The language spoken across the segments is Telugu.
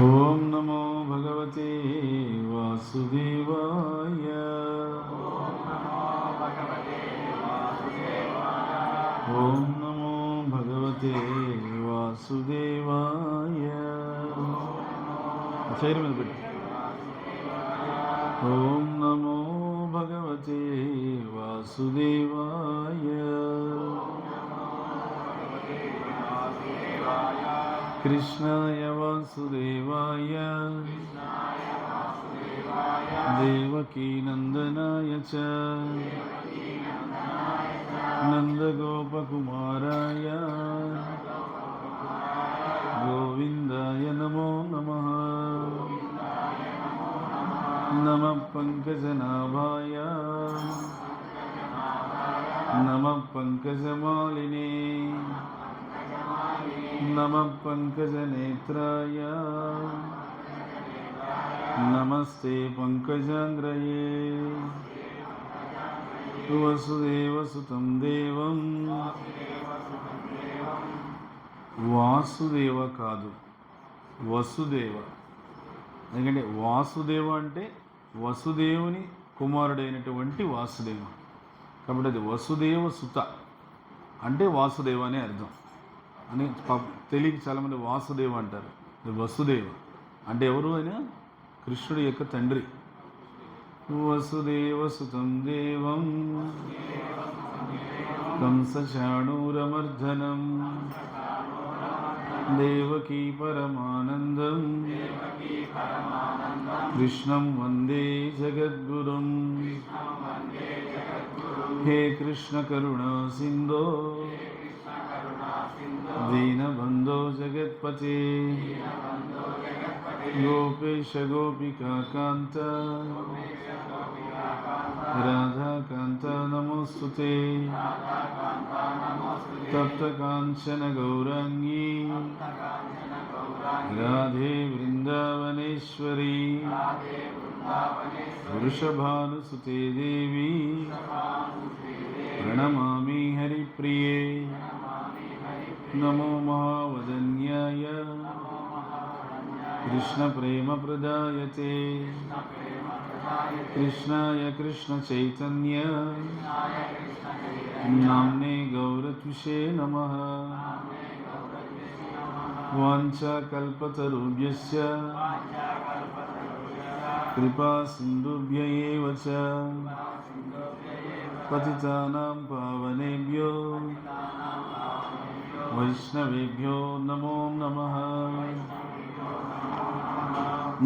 ఓం నమో భగవతే వాసుదేవాయ. ఓం నమో భగవతే వాసుదేవాయ. చైర్ మీద పెట్టి. ఓం నమో భగవతే వాసుదేవాయ. కృష్ణాయ వాసుదేవాయ దేవకీ నందనాయ చ నందగోపకుమారాయ గోవిందాయ నమో నమః. నమః పంకజనాభాయ నమః పంకజమాలినే నమః పంకజనేత్రాయ నమస్తే పంకజాంగ్రయే. వసుదేవసుతం దేవం. వాసుదేవ కాదు, వసుదేవ. ఎందుకంటే వాసుదేవ అంటే వసుదేవుని కుమారుడైనటువంటి వాసుదేవ, కాబట్టి అది వసుదేవ సుత అంటే వాసుదేవ అనే అర్థం అని తెలియక చాలామంది వాసుదేవ అంటారు. వసుదేవ అంటే ఎవరు? అయినా కృష్ణుడి యొక్క తండ్రి. వసుదేవ సుతం దేవం కంసచాణూరమర్ధనం దేవకీ పరమానందం కృష్ణం వందే జగద్గురుం. హే కృష్ణ కరుణా సింధో దీనబంధో జగత్పతే గోపేశ గోపికా కాంత రాధాకాంత నమోస్తుతే. తప్త కాంచన గౌరాంగీ రాధే వృందావనేశ్వరీ వృషభానుసుతే దేవి ప్రణమామి హరిప్రియే. నమో మహావదన్యాయ కృష్ణ ప్రేమ ప్రదాయతే కృష్ణాయ కృష్ణ చైతన్య నామ్నే గౌరత్విషే నమః. వాంఛాకల్పతరుభ్యశ్చ కృపా సింధుభ్య ఏవ చ పతితానాం పావనేభ్యో వైష్ణవేభ్యో నమో నమః.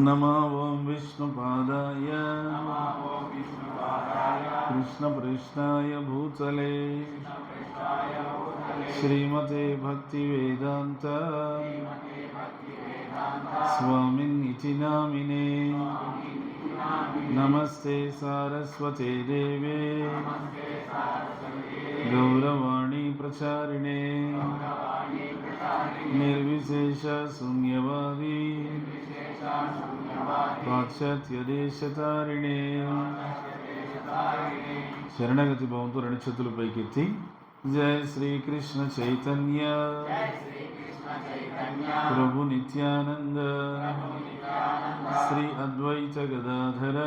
నమో ఓం విష్ణుపాదాయ కృష్ణప్రేష్ఠాయ భూతలే శ్రీమతే భక్తివేదాంత స్వామిన్నితి నామినే. నమస్తే సారస్వతే దేవే గౌరవాణి ప్రచారిణే నిర్విశేష శూన్యవాది పాశ్చాత్యదేశతారిణే. శరణగతి భావంతో రెండు చేతులు పైకెత్తి జయ శ్రీకృష్ణ చైతన్య ప్రభు నిత్యానంద శ్రీ అద్వైత గదాధర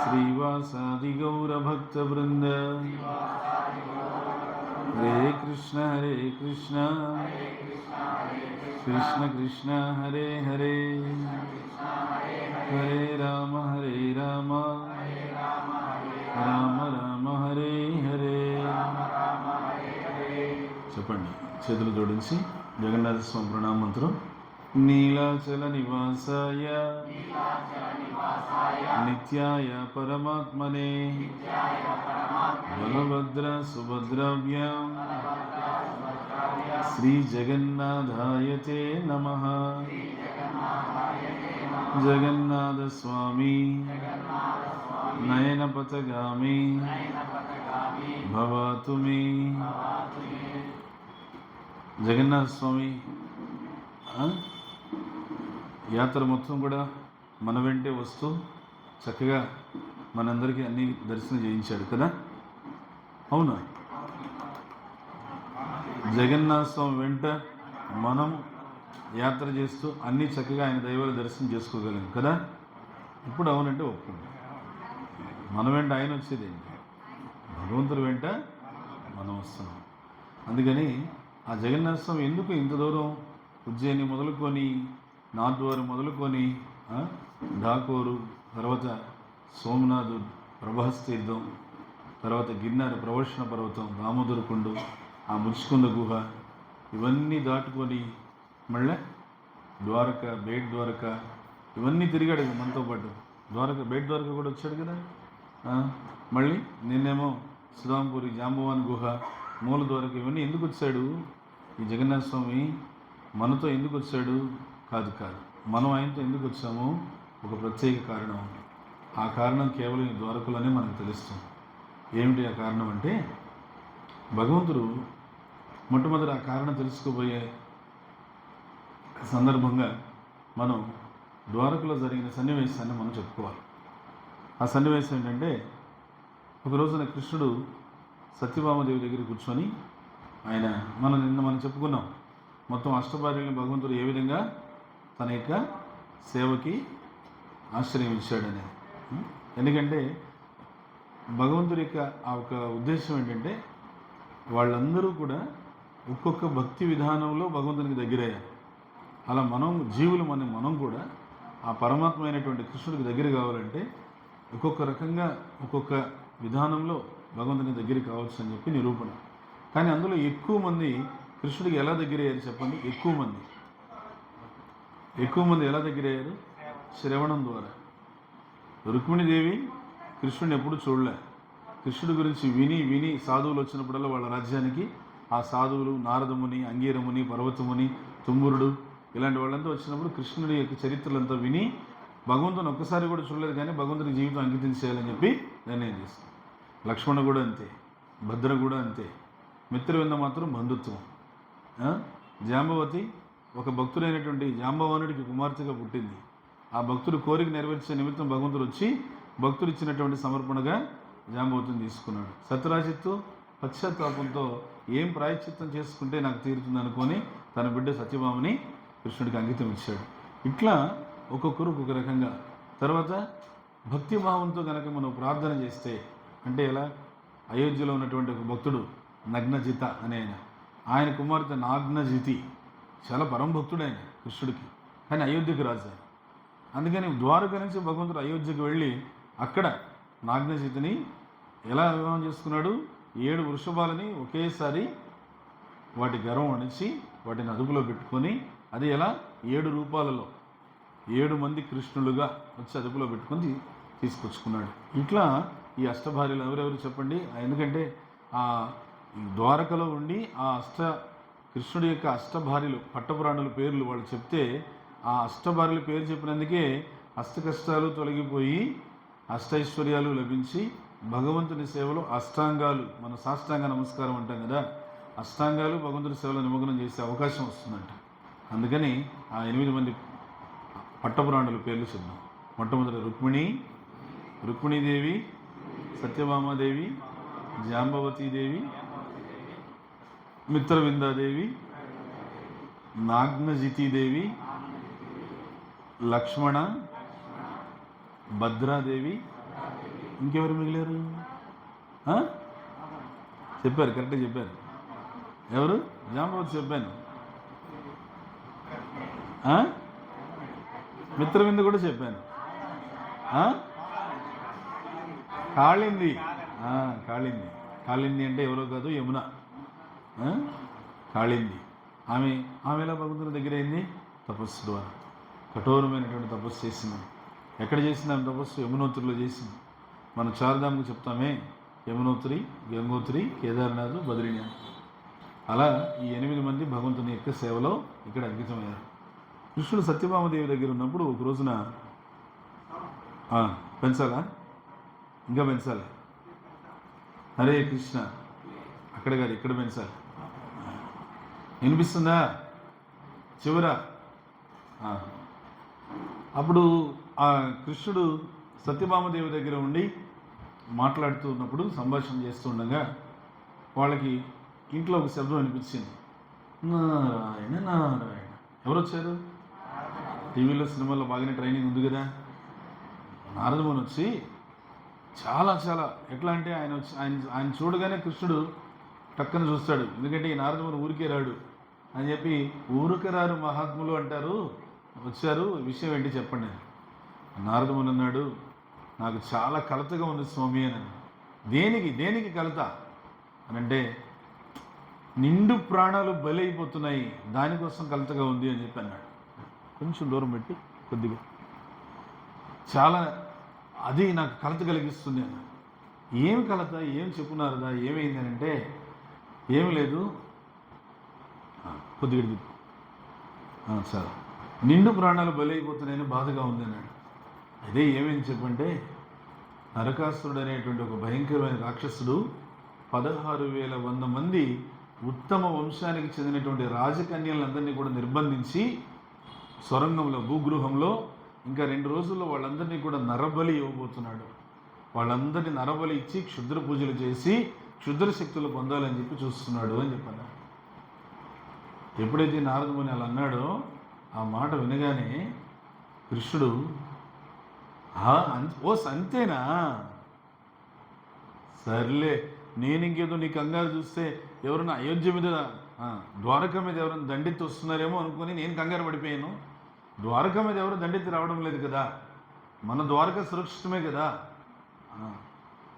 శ్రీవాసాది గౌరభక్త బృంద. హరే కృష్ణ కృష్ణ కృష్ణ హరే హరే హరే రామ రామ రామ హరే హరే. చెప్పండి చేతులు జోడించి జగన్నాథ స్వామి ప్రణామ మంత్రం. నీలాచల నివాసాయ నిత్యాయ పరమాత్మనే బలభద్ర సుభద్రాభ్యాం శ్రీ జగన్నాథాయ తే నమః. జగన్నాథ స్వామి నయనపథగామి భవతు మే. జగన్నాథ స్వామి యాత్ర మొత్తం కూడా మన వెంటే వస్తూ చక్కగా మనందరికీ అన్ని దర్శనం చేయించాడు కదా. అవునా? జగన్నాథ స్వామి వెంట మనం యాత్ర చేస్తూ అన్నీ చక్కగా ఆయన దైవాల దర్శనం చేసుకోగలిగాం కదా. ఇప్పుడు అవునంటే ఒప్పుకుంటాం. మన వెంట ఆయన వచ్చేది ఏంటి? భగవంతుడి వెంట మనం వస్తున్నాం. అందుకని ఆ జగన్నాథ స్వామి ఎందుకు ఇంత దూరం ఉజ్జయిని మొదలుకొని, నాథ్వారు మొదలుకొని, ఢాకోరు, తర్వాత సోమనాథు, ప్రభాస్ తీర్థం, తర్వాత గిన్నెర ప్రవర్షణ పర్వతం, దామోదర కుండు, ఆ ముచ్చుకుంద గుహ, ఇవన్నీ దాటుకొని మళ్ళీ ద్వారక, బేట్ ద్వారక, ఇవన్నీ తిరిగాడు మనతో పాటు. ద్వారక, బేట్ ద్వారక కూడా వచ్చాడు కదా. మళ్ళీ నిన్నేమో సుధాంపూరి, జాంబవాన్ గుహ, మూల ద్వారక, ఇవన్నీ ఎందుకు వచ్చాడు? ఈ జగన్నాథ స్వామి మనతో ఎందుకు వచ్చాడు? కాదు, మనం ఆయనతో ఎందుకు వచ్చాము? ఒక ప్రత్యేక కారణం. ఆ కారణం కేవలం ఈ ద్వారకలోనే మనకు తెలుస్తుంది. ఏమిటి ఆ కారణం అంటే, భగవంతుడు మొట్టమొదటి ఆ కారణం తెలుసుకోబోయే సందర్భంగా మనం ద్వారకలో జరిగిన సన్నివేశాన్ని మనం చెప్పుకోవాలి. ఆ సన్నివేశం ఏంటంటే, ఒక రోజున కృష్ణుడు సత్యభామదేవి దగ్గర కూర్చొని ఆయన మనం చెప్పుకున్నాం మొత్తం అష్టభార్యలను భగవంతుడు ఏ విధంగా తన యొక్క సేవకి ఆశ్రయం ఇచ్చాడని. ఎందుకంటే భగవంతుడి యొక్క ఆ ఒక ఉద్దేశం ఏంటంటే, వాళ్ళందరూ కూడా ఒక్కొక్క భక్తి విధానంలో భగవంతునికి దగ్గరయ్యారు. అలా జీవులు మనం కూడా ఆ పరమాత్మ అయినటువంటి కృష్ణుడికి దగ్గర కావాలంటే ఒక్కొక్క రకంగా ఒక్కొక్క విధానంలో భగవంతుని దగ్గర కావచ్చు అని చెప్పి నిరూపణ. కానీ అందులో ఎక్కువ మంది కృష్ణుడికి ఎలా దగ్గరయ్యారు చెప్పండి? ఎక్కువ మంది ఎలా దగ్గరయ్యారు? శ్రవణం ద్వారా. రుక్మిణీదేవి కృష్ణుడిని ఎప్పుడు చూడలే. కృష్ణుడి గురించి విని సాధువులు వచ్చినప్పుడల్లా వాళ్ళ రాజ్యానికి ఆ సాధువులు, నారదముని, అంగీరముని, పర్వతముని, తుమ్మురుడు, ఇలాంటి వాళ్ళంతా వచ్చినప్పుడు కృష్ణుడి యొక్క చరిత్రలంతా విని భగవంతుని ఒక్కసారి కూడా చూడలేదు, కానీ భగవంతుని జీవితం అంకితం చేయాలని చెప్పి నిర్ణయం చేస్తాం. లక్ష్మణ కూడా అంతే, భద్ర కూడా అంతే. మిత్రవింద మాత్రం బంధుత్వం. జాంబవతి ఒక భక్తుడైనటువంటి జాంబవానుడికి కుమార్తెగా పుట్టింది. ఆ భక్తుడు కోరిక నెరవేర్చే నిమిత్తం భగవంతుడు వచ్చి భక్తుడు ఇచ్చినటువంటి సమర్పణగా జాంబవతిని తీసుకున్నాడు. సత్యరాజిత్తు పశ్చాత్తాపంతో ఏం ప్రాయశ్చిత్తం చేసుకుంటే నాకు తీరుతుంది అనుకొని తన బిడ్డ సత్యభామని కృష్ణుడికి అంకితం ఇచ్చాడు. ఇట్లా ఒక్కొక్కరు ఒక్కొక్క రకంగా. తర్వాత భక్తిభావంతో కనుక మనం ప్రార్థన చేస్తే, అంటే ఎలా? అయోధ్యలో ఉన్నటువంటి ఒక భక్తుడు నగ్నజిత అనే ఆయన కుమార్తె నాగ్నజితి, చాలా పరమభక్తుడు ఆయన కృష్ణుడికి, కానీ అయోధ్యకు రాజు ఆయన. అందుకని ద్వారక నుంచి భగవంతుడు అయోధ్యకు వెళ్ళి అక్కడ నాగ్నజితిని ఎలా వివాహం చేసుకున్నాడు? 7 వృషభాలని ఒకేసారి వాటి గర్వం అణిచి వాటిని అదుపులో పెట్టుకొని, అది ఎలా? 7 రూపాలలో 7 మంది కృష్ణులుగా వచ్చి అదుపులో పెట్టుకొని తీసుకొచ్చుకున్నాడు. ఇట్లా ఈ అష్టభార్యలు ఎవరెవరు చెప్పండి? ఎందుకంటే ఆ ద్వారకలో ఉండి ఆ కృష్ణుడి యొక్క అష్టభార్యలు, పట్టపురాణుల పేర్లు వాళ్ళు చెప్తే, ఆ అష్టభార్యల పేరు చెప్పినందుకే అష్ట కష్టాలు తొలగిపోయి అష్టైశ్వర్యాలు లభించి భగవంతుని సేవలో అష్టాంగాలు, మన సాష్టాంగ నమస్కారం అంటాం కదా, అష్టాంగాలు భగవంతుని సేవలో నిమగ్నం చేసే అవకాశం వస్తుందంట. అందుకని ఆ 8 మంది పట్టపురాణుల పేర్లు చెప్దాం. మొట్టమొదటి రుక్మిణీదేవి, సత్యభామాదేవి, జాంబవతీదేవి, మిత్రవిందాదేవి, నాగ్నజితీదేవి, లక్ష్మణ, భద్రాదేవి, ఇంకెవరు మిగిలారు? చెప్పారు, కరెక్ట్గా చెప్పారు. ఎవరు? జాంబవతి చెప్పాను. మిత్రవింద కూడా చెప్పాను. కాళింది. కాళింది అంటే ఎవరో కాదు, యమున. కాళింది ఆమె ఎలా భగవంతుని దగ్గర అయింది? తపస్సు ద్వారా. కఠోరమైనటువంటి తపస్సు చేసింది. ఎక్కడ చేసింది ఆమె తపస్సు? యమునోత్రిలో చేసింది. మనం చార్ధామ్కు చెప్తామే, యమునోత్రి, గంగోత్రి, కేదార్నాథ్, బద్రీనాథ్. అలా ఈ 8 మంది భగవంతుని యొక్క సేవలో ఇక్కడ అంకితమయ్యారు. కృష్ణుడు సత్యభామదేవి దగ్గర ఉన్నప్పుడు ఒక రోజున పెంచాలా? ఇంకా పెంచాలి. హరే కృష్ణ. అక్కడ కాదు, ఇక్కడ పెంచాలి. వినిపిస్తుందా? చివర అప్పుడు ఆ కృష్ణుడు సత్యభామదేవి దగ్గర ఉండి మాట్లాడుతూ ఉన్నప్పుడు, సంభాషణ చేస్తూ ఉండగా వాళ్ళకి ఇంట్లో ఒక శబ్దం అనిపించింది. నారాయణ నారాయణ. ఎవరు వచ్చారు? టీవీలో సినిమాల్లో బాగానే ట్రైనింగ్ ఉంది కదా. నారదముని వచ్చి చాలా ఎట్లా అంటే ఆయన చూడగానే కృష్ణుడు టక్కన చూస్తాడు. ఎందుకంటే ఈ నారదముని ఊరికే రాడు అని చెప్పి, ఊరికే రారు మహాత్ములు అంటారు, వచ్చారు, విషయం ఏంటి చెప్పండి. నారదముని అన్నాడు, నాకు చాలా కలతగా ఉంది స్వామి అని. దేనికి కలత అని అంటే, నిండు ప్రాణాలు బలైపోతున్నాయి, దానికోసం కలతగా ఉంది అని చెప్పి అన్నాడు. కొంచెం దూరం పెట్టి కొద్దిగా, చాలా అది నాకు కలత కలిగిస్తుంది అన్న. ఏమి కలత, ఏం చెప్పున్నారదా, ఏమైంది అని అంటే, ఏమి లేదు, కొద్దిగా సార్, నిండు ప్రాణాలు బలైపోతున్నాయని బాధగా ఉంది అన్నాడు. అదే ఏమేమి చెప్పంటే, నరకాసురుడు అనేటువంటి ఒక భయంకరమైన రాక్షసుడు 16,100 మంది ఉత్తమ వంశానికి చెందినటువంటి రాజకన్యలందరినీ కూడా నిర్బంధించి సొరంగంలో, భూగృహంలో ఇంకా 2 రోజుల్లో వాళ్ళందరినీ కూడా నరబలి ఇవ్వబోతున్నాడు. వాళ్ళందరినీ నరబలి ఇచ్చి క్షుద్ర పూజలు చేసి క్షుద్ర శక్తులు పొందాలని చెప్పి చూస్తున్నాడు అని చెప్పాను. ఎప్పుడైతే నారదముని అలా అన్నాడో, ఆ మాట వినగానే కృష్ణుడు, ఓ అంతేనా, సర్లే, నేను ఇంకేదో నీ కంగారు చూస్తే ఎవరైనా అయోధ్య మీద, ద్వారక మీద ఎవరైనా దండెత్తి వస్తున్నారేమో అనుకుని నేను కంగారు పడిపోయాను. ద్వారక మీద ఎవరు దండెత్తి రావడం లేదు కదా, మన ద్వారక సురక్షితమే కదా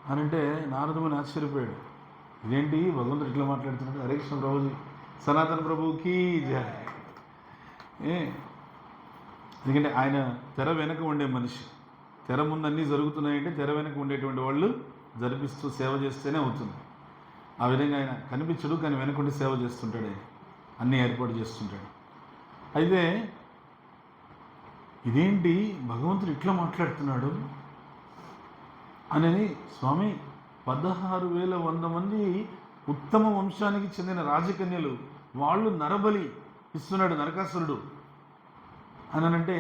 అని అంటే నారదముని ఆశ్చర్యపోయాడు. ఇదేంటి భగవంతుడు ఇట్లా మాట్లాడుతున్నాడు? హరే కృష్ణ ప్రభుజీ, సనాతన ప్రభుకి జయ. ఎందుకంటే ఆయన తెర వెనక ఉండే మనిషి. తెర ముందు అన్నీ జరుగుతున్నాయంటే తెర వెనక ఉండేటువంటి వాళ్ళు జరిపిస్తూ సేవ చేస్తేనే అవుతుంది. ఆ విధంగా ఆయన కనిపించడు, కానీ వెనకుండి సేవ చేస్తుంటాడు, ఆయన అన్నీ ఏర్పాటు చేస్తుంటాడు. అయితే ఇదేంటి భగవంతుడు ఇట్లా మాట్లాడుతున్నాడు అని, స్వామి 16,100 మంది ఉత్తమ వంశానికి చెందిన రాజకన్యలు, వాళ్ళు నరబలి ఇస్తున్నాడు నరకాసురుడు అని అంటే,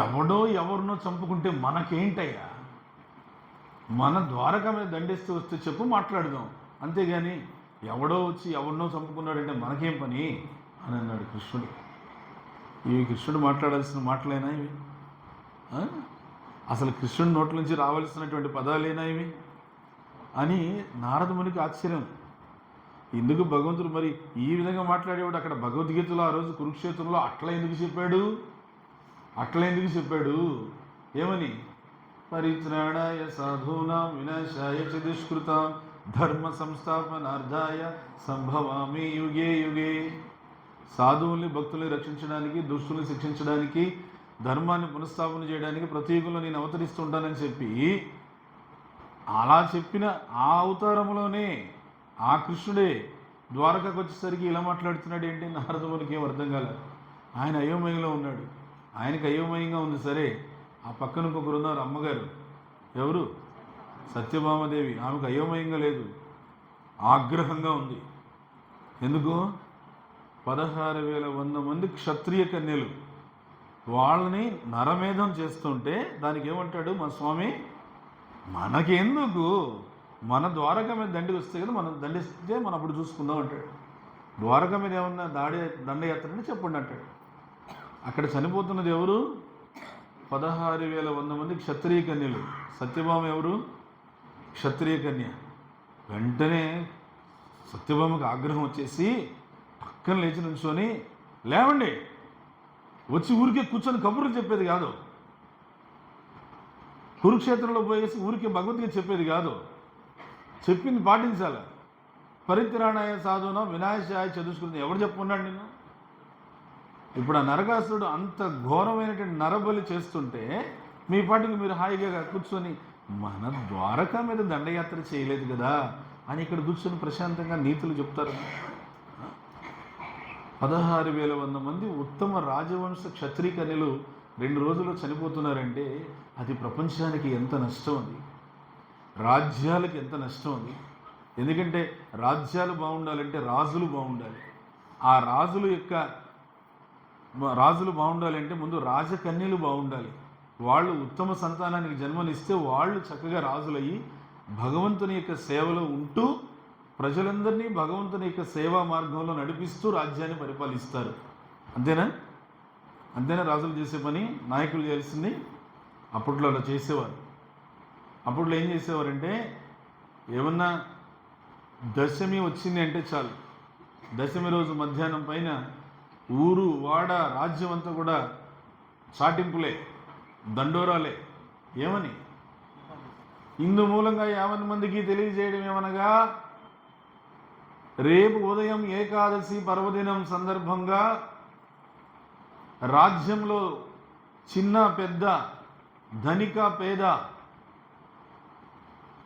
ఎవరినో చంపుకుంటే మనకేంటయ్యా, మన ద్వారక మీద దండేస్తూ వస్తే చెప్పు, మాట్లాడదాం, అంతేగాని ఎవడో వచ్చి ఎవరినో చంపుకున్నాడంటే మనకేం పని అని అన్నాడు కృష్ణుడు. ఇవి కృష్ణుడు మాట్లాడాల్సిన మాటలేనా ఇవి? అసలు కృష్ణుడి నోట్ల నుంచి రావాల్సినటువంటి పదాలేనా ఇవి అని నారదమునికి ఆశ్చర్యం. ఎందుకు భగవంతుడు మరి ఈ విధంగా మాట్లాడేవాడు? అక్కడ భగవద్గీతలో ఆ రోజు కురుక్షేత్రంలో అట్లా ఎందుకు చెప్పాడు? ఏమని? పరిత్రాణాయ సాధూనాం వినాశాయ చ దుష్కృతాం ధర్మ సంస్థాపనార్థాయ సంభవామి యుగే యుగే. సాధువుల్ని, భక్తుల్ని రక్షించడానికి, దుష్టుల్ని శిక్షించడానికి, ధర్మాన్ని పునఃస్థాపన చేయడానికి ప్రతి యుగంలో నేను అవతరిస్తుంటానని చెప్పి, అలా చెప్పిన ఆ అవతారంలోనే ఆ కృష్ణుడే ద్వారకకు వచ్చేసరికి ఇలా మాట్లాడుతున్నాడు ఏంటి? నారదమునికి ఏం అర్థం కాలేదు. ఆయన అయోమయంలో ఉన్నాడు. ఆయనకు అయోమయంగా ఉంది. సరే, ఆ పక్కన ఇంకొకరు ఉన్నారు, అమ్మగారు. ఎవరు? సత్యభామాదేవి. ఆమెకు అయోమయంగా లేదు, ఆగ్రహంగా ఉంది. ఎందుకు? 16,100 మంది క్షత్రియ కన్యలు, వాళ్ళని నరమేధం చేస్తుంటే దానికి ఏమంటాడు మా స్వామి? మనకెందుకు, మన ద్వారక మీద దండి వస్తే కదా, మనం దండిస్తే మనం అప్పుడు చూసుకుందాం అంటాడు. ద్వారక మీద ఏమన్నా దండయాత్ర అంటే చెప్పండి అంటాడు. అక్కడ చనిపోతున్నది ఎవరు? 16,100 మంది క్షత్రియ కన్యలు. సత్యభామ ఎవరు? క్షత్రియ కన్య. వెంటనే సత్యభామకు ఆగ్రహం వచ్చేసి పక్కన లేచి నుంచొని, లేవండి, వచ్చి ఊరికే కూర్చొని కబుర్లు చెప్పేది కాదు, కురుక్షేత్రంలో పోయేసి ఊరికే భగవద్గీత చెప్పేది కాదు, చెప్పింది పాటించాలి. పరిత్రాణాయ సాధూనాం వినాశాయ చ దుష్కృతాం. ఎవరు చెప్పుకున్నాడు నిన్ను? ఇప్పుడు ఆ నరకాసురుడు అంత ఘోరమైనటువంటి నరబలి చేస్తుంటే మీ పాటికి మీరు హాయిగా కూర్చొని, మన ద్వారక మీద దండయాత్ర చేయలేదు కదా అని ఇక్కడ కూర్చొని ప్రశాంతంగా నీతులు చెప్తారు. 16,100 మంది ఉత్తమ రాజవంశ క్షత్రియ కన్యలు 2 రోజుల్లో చనిపోతున్నారంటే అది ప్రపంచానికి ఎంత నష్టం, అది రాజ్యాలకు ఎంత నష్టం అది. ఎందుకంటే రాజ్యాలు బాగుండాలంటే రాజులు బాగుండాలి. ఆ రాజులు బాగుండాలంటే ముందు రాజకన్యలు బాగుండాలి. వాళ్ళు ఉత్తమ సంతానానికి జన్మనిస్తే వాళ్ళు చక్కగా రాజులయ్యి భగవంతుని యొక్క సేవలో ఉంటూ ప్రజలందరినీ భగవంతుని యొక్క సేవా మార్గంలో నడిపిస్తూ రాజ్యాన్ని పరిపాలిస్తారు. అంతేనా? అంతేనా రాజులు చేసే పని, నాయకులు చేయాల్సింది? అప్పట్లో అలా చేసేవారు. అప్పట్లో ఏం చేసేవారంటే, ఏమన్నా దశమి వచ్చింది అంటే చాలు, దశమి రోజు మధ్యాహ్నం పైన ఊరు వాడ రాజ్యం అంతా కూడా చాటింపులే, దండోరాలే. ఏమని? ఇందు మూలంగా 50 మందికి తెలియజేయడం ఏమనగా, రేపు ఉదయం ఏకాదశి పర్వదినం సందర్భంగా రాజ్యంలో చిన్న పెద్ద, ధనిక పేద,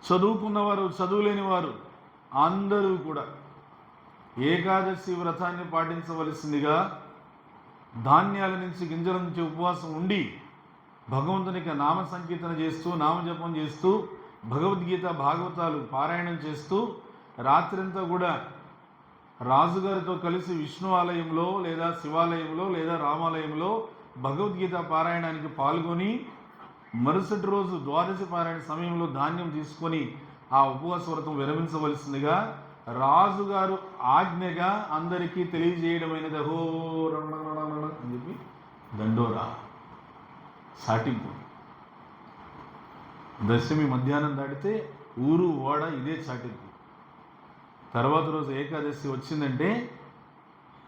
చదువుకున్నవారు చదువులేని వారు అందరూ కూడా ఏకాదశి వ్రతాన్ని పాటించవలసిందిగా, ధాన్యాల నుంచి గింజల నుంచి ఉపవాసం ఉండి భగవంతునికి నామ సంకీర్తన చేస్తూ, నామజపం చేస్తూ, భగవద్గీత భాగవతాలు పారాయణం చేస్తూ రాత్రంతా కూడా రాజుగారితో కలిసి విష్ణు ఆలయంలో లేదా శివాలయంలో లేదా రామాలయంలో భగవద్గీత పారాయణానికి పాల్గొని, మరుసటి రోజు ద్వాదశి పారాయణ సమయంలో ధాన్యం తీసుకొని ఆ ఉపవాస వ్రతం విరమించవలసిందిగా రాజుగారు ఆజ్ఞగా అందరికీ తెలియజేయడమైనది. అహో అని చెప్పి దండోరా, సాటింపు. దశమి మధ్యాహ్నం దాటితే ఊరు ఓడ ఇదే చాటింపు. తర్వాత రోజు ఏకాదశి వచ్చిందంటే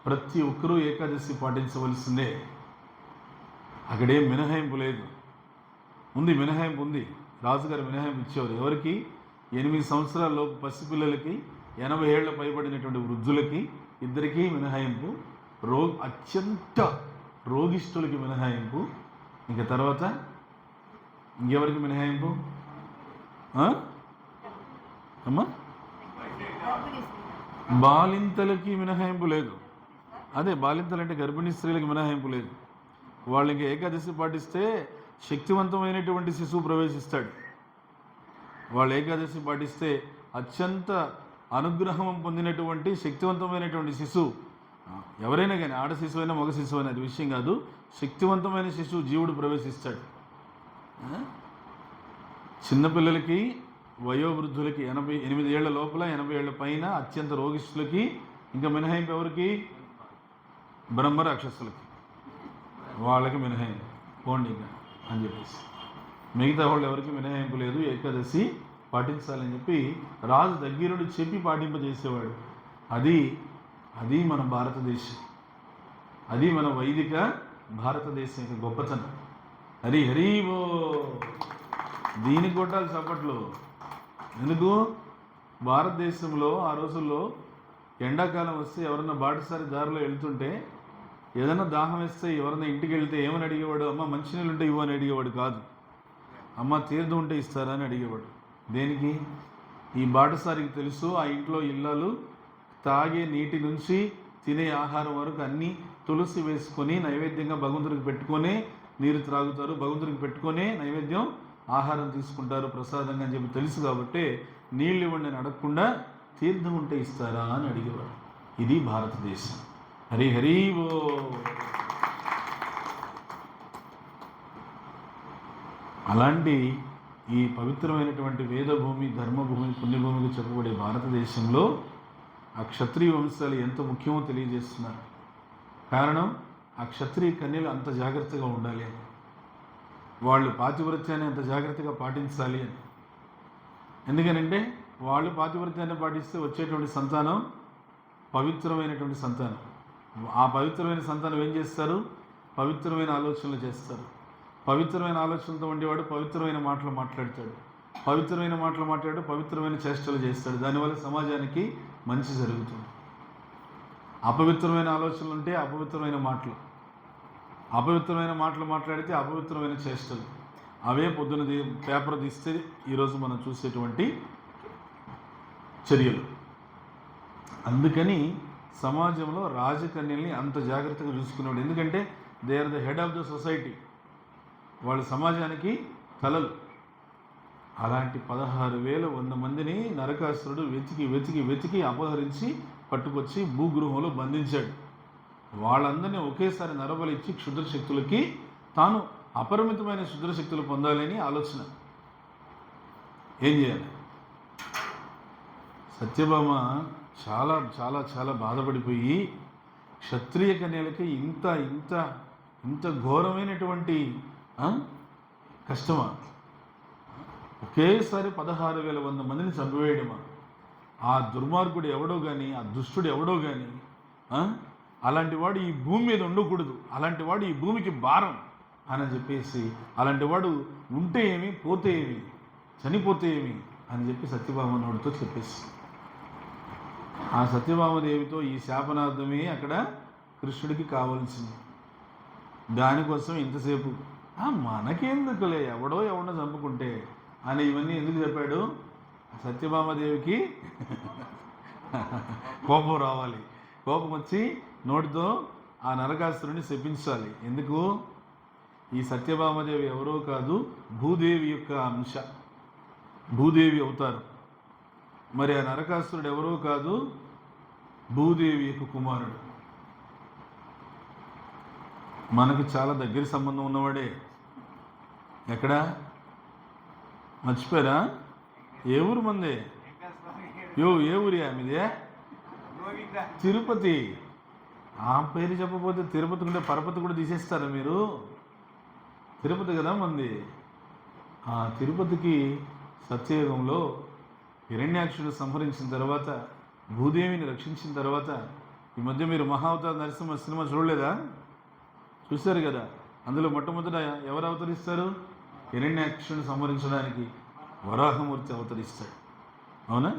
ప్రతి ఒక్కరూ ఏకాదశి పాటించవలసిందే. అక్కడేం మినహాయింపు లేదు. ఉంది, మినహాయింపు ఉంది. రాజుగారు మినహాయింపు ఇచ్చేవారు. ఎవరికి? 8 సంవత్సరాల లోపు పసిపిల్లలకి, 80 ఏళ్ల పైబడినటువంటి వృద్ధులకి, ఇద్దరికీ మినహాయింపు. అత్యంత రోగిష్ఠులకి మినహాయింపు. ఇంకా తర్వాత ఇంకెవరికి మినహాయింపు? అమ్మా, బాలింతలకి మినహాయింపు లేదు. అదే బాలింతలు అంటే గర్భిణీ స్త్రీలకి మినహాయింపు లేదు. వాళ్ళు ఇంకా ఏకాదశి పాటిస్తే శక్తివంతమైనటువంటి శిశువు ప్రవేశిస్తాడు. వాళ్ళు ఏకాదశి పాటిస్తే అత్యంత అనుగ్రహం పొందినటువంటి శక్తివంతమైనటువంటి శిశువు, ఎవరైనా కానీ, ఆడ శిశువు అయినా మగ శిశువు అయినా, అది విషయం కాదు, శక్తివంతమైన శిశువు జీవుడు ప్రవేశిస్తాడు. చిన్నపిల్లలకి, వయోవృద్ధులకి, 88 ఏళ్ల లోపల, 80 ఏళ్ల పైన, అత్యంత రోగిష్ఠులకి ఇంకా మినహాయింపు ఎవరికి? బ్రహ్మ రాక్షసులకి, వాళ్ళకి మినహాయింపు. పోండి ఇంకా అని చెప్పేసి. మిగతా వాళ్ళు ఎవరికి మినహాయింపు లేదు. ఏకాదశి పాటించాలని చెప్పి రాజు దగ్గరుండి చెప్పి పాటింపజేసేవాడు. అది మన భారతదేశం, అది మన వైదిక భారతదేశం యొక్క గొప్పతనం. హరి హరివో. దీనికి కొట్టాలి చప్పట్లు. ఎందుకు? భారతదేశంలో ఆ రోజుల్లో ఎండాకాలం వస్తే ఎవరన్నా బాటసారి దారిలో వెళ్తుంటే, ఏదైనా దాహం వేస్తే ఎవరన్నా ఇంటికి వెళ్తే ఏమని అడిగేవాడు? అమ్మ మంచినీళ్ళు ఉంటే ఇవ్వు అని అడిగేవాడు కాదు. అమ్మ తీర్థం ఉంటే ఇస్తారా అని అడిగేవాడు. దేనికి? ఈ బాటసారికి తెలుసు ఆ ఇంట్లో ఇళ్ళలు తాగే నీటి నుంచి తినే ఆహారం వరకు అన్నీ తులసి వేసుకొని నైవేద్యంగా భగవంతుడికి పెట్టుకొనే నీరు త్రాగుతారు, భగవంతుడికి పెట్టుకొనే నైవేద్యం ఆహారం తీసుకుంటారు ప్రసాదంగా అని చెప్పి తెలుసు. కాబట్టి నీళ్ళు ఇవ్వండి అని అడగకుండా తీర్థం ఉంటే ఇస్తారా అని అడిగేవాడు. ఇది భారతదేశం. హరి హరివో. అలాంటి ఈ పవిత్రమైనటువంటి వేదభూమి, ధర్మభూమి, పుణ్యభూమికి చెప్పబడే భారతదేశంలో ఆ క్షత్రియ వంశాలు ఎంత ముఖ్యమో తెలియజేస్తున్నారు. కారణం, ఆ క్షత్రియ కన్యలు అంత జాగ్రత్తగా ఉండాలి అని, వాళ్ళు పాతివ్రత్యాన్ని అంత జాగ్రత్తగా పాటించాలి అని. ఎందుకనంటే వాళ్ళు పాతివ్రత్యాన్ని పాటిస్తే వచ్చేటువంటి సంతానం పవిత్రమైనటువంటి సంతానం. ఆ పవిత్రమైన సంతానం ఏం చేస్తారు? పవిత్రమైన ఆలోచనలు చేస్తారు. పవిత్రమైన ఆలోచనలతో ఉండేవాడు పవిత్రమైన మాటలు మాట్లాడతాడు, పవిత్రమైన మాటలు మాట్లాడు, పవిత్రమైన చేష్టలు చేస్తాడు. దానివల్ల సమాజానికి మంచి జరుగుతుంది. అపవిత్రమైన ఆలోచనలు ఉంటే అపవిత్రమైన మాటలు, అపవిత్రమైన మాటలు మాట్లాడితే అపవిత్రమైన చేష్టలు. అవే పొద్దున పేపర్ తీస్తే ఈరోజు మనం చూసేటువంటి చర్యలు. అందుకని సమాజంలో రాజకన్యల్ని అంత జాగ్రత్తగా చూసుకునేవాడు. ఎందుకంటే they are the head of the society. వాళ్ళు సమాజానికి తలలు. అలాంటి 16,100 మందిని నరకాసురుడు వెతికి వెతికి వెతికి అపహరించి పట్టుకొచ్చి భూగృహంలో బంధించాడు. వాళ్ళందరినీ ఒకేసారి నరబలిచ్చి క్షుద్రశక్తులకి తాను అపరిమితమైన క్షుద్రశక్తులు పొందాలని ఆలోచన. ఏం చేయాలి? సత్యభామ చాలా చాలా చాలా బాధపడిపోయి, క్షత్రియ కన్యలకి ఇంత ఇంత ఇంత ఘోరమైనటువంటి కష్టమా, ఒకేసారి 16,100 మందిని చంపివేయడమా, ఆ దుర్మార్గుడు ఎవడో కానీ, ఆ దుష్టుడు ఎవడో కానీ, అలాంటి వాడు ఈ భూమి మీద ఉండకూడదు, అలాంటి వాడు ఈ భూమికి భారం అని చెప్పేసి, అలాంటి వాడు ఉంటే ఏమి, పోతే ఏమి, చనిపోతే ఏమి అని చెప్పి సత్యభామ నోడితో చెప్పేసి, ఆ సత్యభామదేవితో ఈ శాపనార్థమే అక్కడ కృష్ణుడికి కావాల్సింది. దానికోసం ఇంతసేపు మనకెందుకులే, ఎవడో చంపుకుంటే అని ఇవన్నీ ఎందుకు చెప్పాడు? సత్యభామదేవికి కోపం రావాలి, కోపం వచ్చి నోటితో ఆ నరకాసురుని శపించాలి. ఎందుకు? ఈ సత్యభామదేవి ఎవరో కాదు, భూదేవి యొక్క అంశ, భూదేవి అవుతారు. మరి ఆ నరకాసురుడు ఎవరో కాదు, భూదేవి యొక్క కుమారుడు. మనకు చాలా దగ్గర సంబంధం ఉన్నవాడే. ఎక్కడ మర్చిపోయారా? ఏ ఊరు మందే? ఏ ఊరియా మీదే? తిరుపతి. ఆ పేరు చెప్పకపోతే తిరుపతి ఉంటే పరపతి కూడా తీసేస్తారా మీరు? తిరుపతి కదా మంది. ఆ తిరుపతికి సత్యయుగంలో హిరణ్యాక్షుడు సంహరించిన తర్వాత, భూదేవిని రక్షించిన తర్వాత, ఈ మధ్య మీరు మహావతార నరసింహ సినిమా చూడలేదా? చూశారు కదా. అందులో మొట్టమొదట ఎవరు అవతరిస్తారు? హిరణ్యాక్షుడిని సంహరించడానికి వరాహమూర్తి అవతరిస్తాడు. అవునా?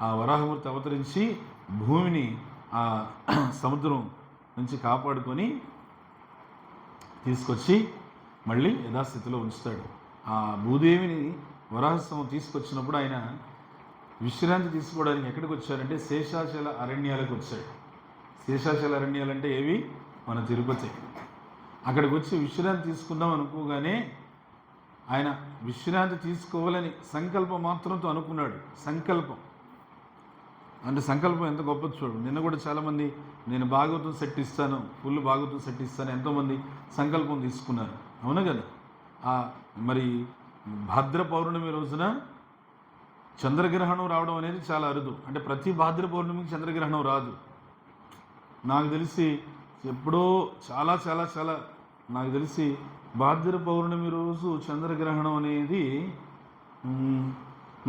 ఆ వరాహమూర్తి అవతరించి భూమిని ఆ సముద్రం నుంచి కాపాడుకొని తీసుకొచ్చి మళ్ళీ యథాస్థితిలో ఉంచుతాడు. ఆ భూదేవిని వరాహస్వామి తీసుకొచ్చినప్పుడు ఆయన విశ్రాంతి తీసుకోవడానికి ఎక్కడికి వచ్చారంటే శేషాచల అరణ్యాలకు వచ్చాడు. శేషాచల అరణ్యాలు అంటే ఏవి? మన తిరుపతి. అక్కడికి వచ్చి విశ్రాంతి తీసుకుందాం అనుకోగానే ఆయన విశ్రాంతి తీసుకోవాలని సంకల్పం మాత్రంతో అనుకున్నాడు. సంకల్పం అంటే సంకల్పం ఎంత గొప్ప చూడు. నిన్న కూడా చాలామంది నేను భాగవతం సెట్ ఇస్తాను, ఫుల్ భాగవతం సెట్ ఇస్తాను, ఎంతోమంది సంకల్పం తీసుకున్నారు. అవునా కదా? మరి భాద్ర పౌర్ణమి రోజున చంద్రగ్రహణం రావడం అనేది చాలా అరుదు. అంటే ప్రతి భాద్ర పౌర్ణమికి చంద్రగ్రహణం రాదు. నాకు తెలిసి ఎప్పుడో చాలా చాలా చాలా నాకు తెలిసి భాద్ర పౌర్ణమి రోజు చంద్రగ్రహణం అనేది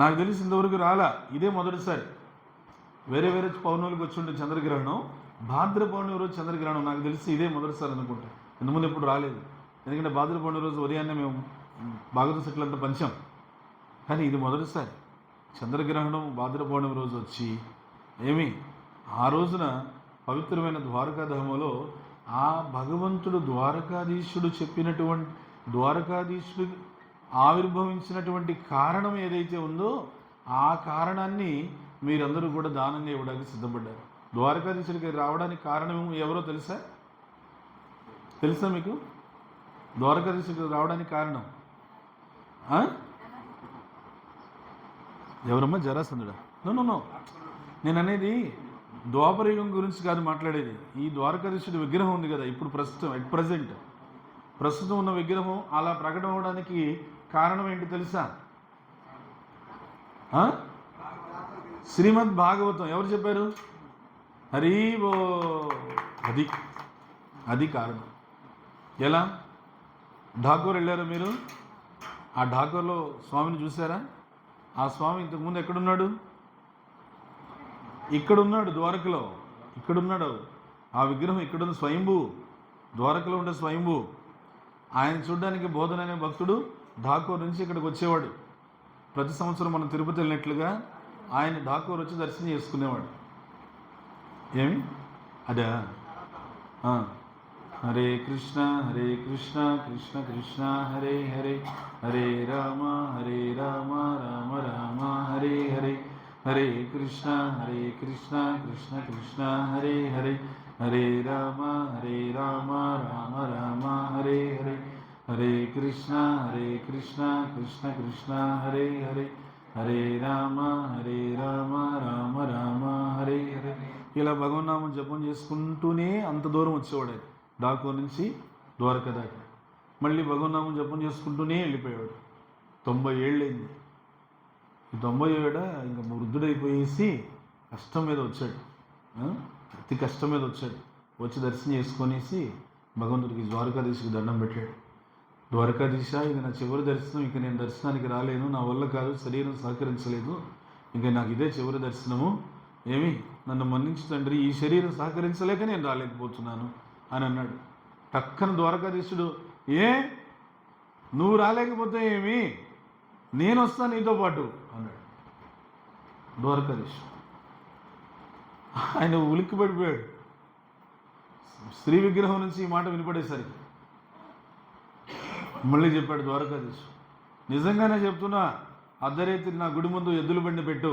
నాకు తెలిసి ఇంతవరకు రాలా. ఇదే మొదటిసారి. వేరే వేరే పౌర్ణమికి వచ్చి ఉండే చంద్రగ్రహణం, భాద్ర పౌర్ణమి రోజు చంద్రగ్రహణం నాకు తెలిసి ఇదే మొదటిసారి అనుకుంటా. ఇంతకుముందు ఎప్పుడు రాలేదు. ఎందుకంటే భాద్ర పౌర్ణమి రోజు ఉదయాన్నే మేము భాగవత సెట్లంతా పంచాం. కానీ ఇది మొదటిసారి చంద్రగ్రహణం భాద్ర పౌర్ణమి రోజు వచ్చి ఆ రోజున పవిత్రమైన ద్వారకాధామలో ఆ భగవంతుడు ద్వారకాధీశుడు చెప్పినటువంటి, ద్వారకాధీశుడు ఆవిర్భవించినటువంటి కారణం ఏదైతే ఉందో ఆ కారణాన్ని మీరందరూ కూడా దానంగా ఇవ్వడానికి సిద్ధపడ్డారు. ద్వారకాధీశుడికి రావడానికి కారణం ఎవరో తెలుసా మీకు? ద్వారకాధీశుడికి రావడానికి కారణం ఎవరమ్మా? జరాసంధుడా? నో, నేను అనేది ద్వాపరయుగం గురించి కాదు మాట్లాడేది. ఈ ద్వారకాధీశుడి విగ్రహం ఉంది కదా ఇప్పుడు ప్రస్తుతం ఉన్న విగ్రహం అలా ప్రకటన అవడానికి కారణం ఏంటి తెలుసా? శ్రీమద్ భాగవతం. ఎవరు చెప్పారు? హరివో. అది కారణం. ఎలా? ఢాకూర్ వెళ్ళారా మీరు? ఆ ఢాకూర్లో స్వామిని చూసారా? ఆ స్వామి ఇంతకుముందు ఎక్కడున్నాడు? ఇక్కడున్నాడు, ద్వారకలో. ఇక్కడున్నాడు. ఆ విగ్రహం ఇక్కడున్న స్వయంభూ, ద్వారకలో ఉండే స్వయంభూ. ఆయన చూడడానికి బోధన అనే భక్తుడు ఢాకూర్ నుంచి ఇక్కడికి వచ్చేవాడు. ప్రతి సంవత్సరం మనం తిరుపతి వెళ్ళినట్లుగా ఆయన ఢాకూర్ వచ్చి దర్శనం చేసుకునేవాడు. అదే హరే కృష్ణ కృష్ణ కృష్ణ హరే హరే, హరే రామ రామ రామ హరే హరే, హరే కృష్ణ కృష్ణ కృష్ణ హరే హరే, హరే రామ రామ రామ హరే హరే, హరే కృష్ణ కృష్ణ కృష్ణ హరే హరే, హరే రామ రామ రామ హరే హరే. ఇలా భగవన్నామం జపం చేసుకుంటూనే అంత దూరం వచ్చేవాడు. ఢాకూర్ నుంచి ద్వారకా దాకా మళ్ళీ భగవన్నామం జపం చేసుకుంటూనే వెళ్ళిపోయాడు. 90 ఏళ్ళైంది. ఈ 90 ఇంకా వృద్ధుడైపోయేసి కష్టం మీద వచ్చాడు, అతి కష్టం మీద వచ్చాడు. వచ్చి దర్శనం చేసుకొనేసి భగవంతుడికి ద్వారకాధీశుడికి దండం పెట్టాడు. ద్వారకాధీశ, ఇది నా చివరి దర్శనం, ఇక నేను దర్శనానికి రాలేను, నా వల్ల కాదు, శరీరం సహకరించలేదు, ఇంకా నాకు ఇదే చివరి దర్శనము, ఏమి నన్ను మన్నించు తండ్రి, ఈ శరీరం సహకరించలేక నేను రాలేకపోతున్నాను అని అన్నాడు. టక్కన ద్వారకాధీశుడు, ఏ నువ్వు రాలేకపోతే ఏమి, నేను వస్తాను నీతో పాటు అన్నాడు. ద్వారకాధీశుడు ఆయన ఉలిక్కి పడిపోయాడు. స్త్రీ విగ్రహం నుంచి ఈ మాట వినపడేసరికి మళ్ళీ చెప్పాడు ద్వారకాధీశుడు, నిజంగానే చెప్తున్నా, అర్ధరాత్రి నా గుడి ముందు ఎద్దుల బండి పెట్టు,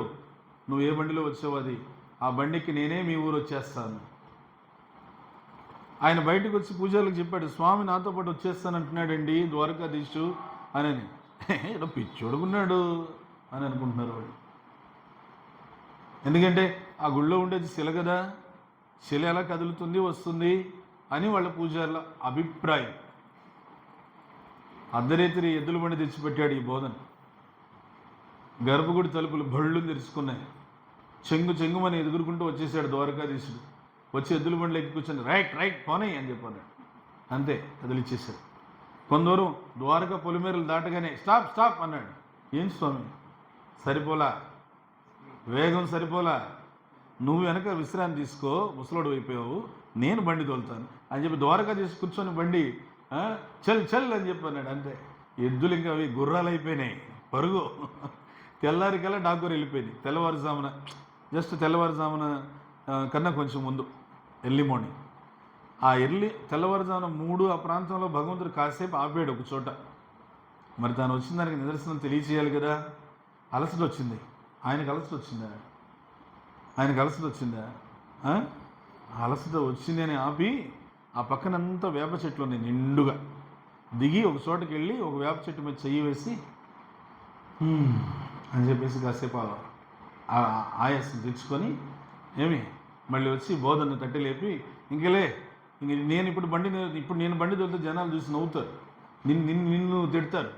నువ్వు ఏ బండిలో వచ్చావు అది, ఆ బండికి నేనే మీ ఊరు వచ్చేస్తాను. ఆయన బయటకు వచ్చి పూజారులకు చెప్పాడు, స్వామి నాతో పాటు వచ్చేస్తానంటున్నాడండి ద్వారకాధీశు అని. ఏదో పిచ్చోడుకున్నాడు అని అనుకుంటున్నారు వాళ్ళు. ఎందుకంటే ఆ గుళ్ళో ఉండేది శిల కదా, శిల ఎలా కదులుతుంది వస్తుంది అని వాళ్ళ పూజారుల అభిప్రాయం. అర్ధరాత్రి ఎద్దుల బండి తెచ్చిపెట్టాడు ఈ బోధన. గర్భగుడి తలుపులు బళ్ళు తెరుచుకున్నాయి. చెంగుమని ఎదుగురుకుంటూ వచ్చేసాడు ద్వారకాధీశుడు. వచ్చి ఎద్దుల బండిలో ఎక్కి కూర్చొని రైట్ రైట్ పోనీ అని చెప్పాడు. అంతే కదిలిచ్చేశాడు. కొందరు ద్వారకా పొలిమేరలు దాటగానే స్టాప్ స్టాప్ అన్నాడు. ఏం స్వామి సరిపోలా, వేగం సరిపోలా, నువ్వు వెనక విశ్రాంతి తీసుకో, ముసలోడు అయిపోయావు, నేను బండి తోలుతాను అని చెప్పి ద్వారకాధీశు కూర్చొని బండి చల్ చల్ అని చెప్పన్నాడు. అంతే ఎద్దులు ఇంకా అవి గుర్రాలు అయిపోయినాయి, పరుగు. తెల్లారికల్లా డాకూరు వెళ్ళిపోయింది. తెల్లవారుజామున కన్నా కొంచెం ముందు, ఎర్లీ మార్నింగ్. ఆ తెల్లవారుజామున 3 ఆ ప్రాంతంలో భగవంతుడు కాసేపు ఆపాడు ఒక చోట. మరి తాను వచ్చిన దానికి నిదర్శనం తెలియచేయాలి కదా. అలసట వచ్చింది ఆయనకు. అలసట వచ్చిందా అలసట వచ్చింది అని ఆపి ఆ పక్కనంతా వేప చెట్లు ఉన్నాయి నిండుగా. దిగి ఒక చోటకి వెళ్ళి ఒక వేప చెట్టు మీద చెయ్యి వేసి అని చెప్పేసి కాసేపు ఆయాసం తెచ్చుకొని మళ్ళీ వచ్చి బోధన తట్టి లేపి, ఇంకలే నేను ఇప్పుడు నేను బండి తోలితే జనాలు చూసి నవ్వుతారు, నిన్ను తిడతారు,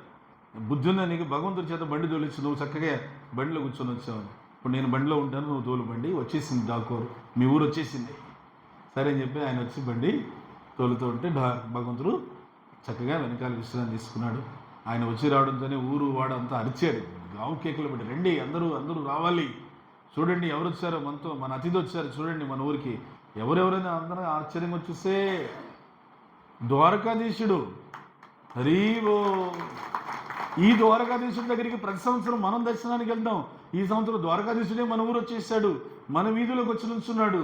బుద్ధి ఉందా నీకు, భగవంతుడి చేత బండి తోలిచ్చు, నువ్వు చక్కగా బండిలో కూర్చొని వచ్చావని. ఇప్పుడు నేను బండిలో ఉంటాను, నువ్వు తోలు బండి, వచ్చేసింది డాకోరు, మీ ఊరు వచ్చేసింది. సరే అని చెప్పి ఆయన వచ్చి బండి తోలుతూ ఉంటే భగవంతుడు చక్కగా వెనకాల విశ్రాంతి తీసుకున్నాడు. ఆయన వచ్చి రావడంతోనే ఊరు వాడు అంతా అరిచాడు, గావు కేకలు పెట్టి, రండి అందరూ రావాలి, చూడండి ఎవరు వచ్చారో, మన అతిథి వచ్చారు చూడండి మన ఊరికి. ఎవరెవరైనా అందరూ ఆశ్చర్యంగా చూస్తే ద్వారకాధీశుడు. హరివో, ఈ ద్వారకాధీశుడి దగ్గరికి ప్రతి సంవత్సరం మనం దర్శనానికి వెళ్దాం. ఈ సంవత్సరం ద్వారకాధీశుడే మన ఊరు వచ్చేసాడు, మన వీధిలోకి వచ్చి నుంచున్నాడు.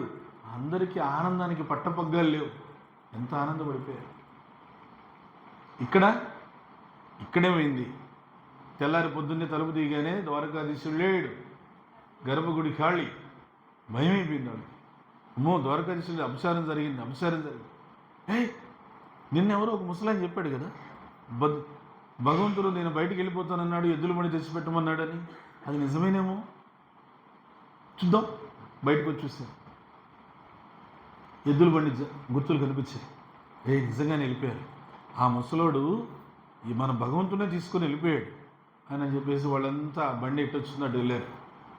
అందరికీ ఆనందానికి పట్టపగ్గాలు లేవు. ఎంత ఆనందపడిపోయారు. ఇక్కడేమైంది, తెల్లారి పొద్దున్నే తలుపు దిగానే ద్వారకాధీశుడు లేడు, గర్భగుడి ఖాళీ. భయమైపోయింది వాళ్ళు. అమ్మో ద్వారకాధీశుడు అపచారం జరిగింది. నిన్నెవరో ఒక ముసలాయన చెప్పాడు కదా, భగవంతుడు నేను బయటికి వెళ్ళిపోతానన్నాడు, ఎద్దుల బండి తెచ్చిపెట్టమన్నాడని. అది నిజమేనేమో, చూద్దాం. బయటకు వచ్చి చూస్తే ఎద్దుల బండి గుర్తులు కనిపించాయి. నిజంగానే వెళ్ళిపోయారు. ఆ ముసలోడు మన భగవంతునే తీసుకొని వెళ్ళిపోయాడు అని చెప్పేసి వాళ్ళంతా బండి ఎట్టొచ్చిందట్టు వెళ్ళారు.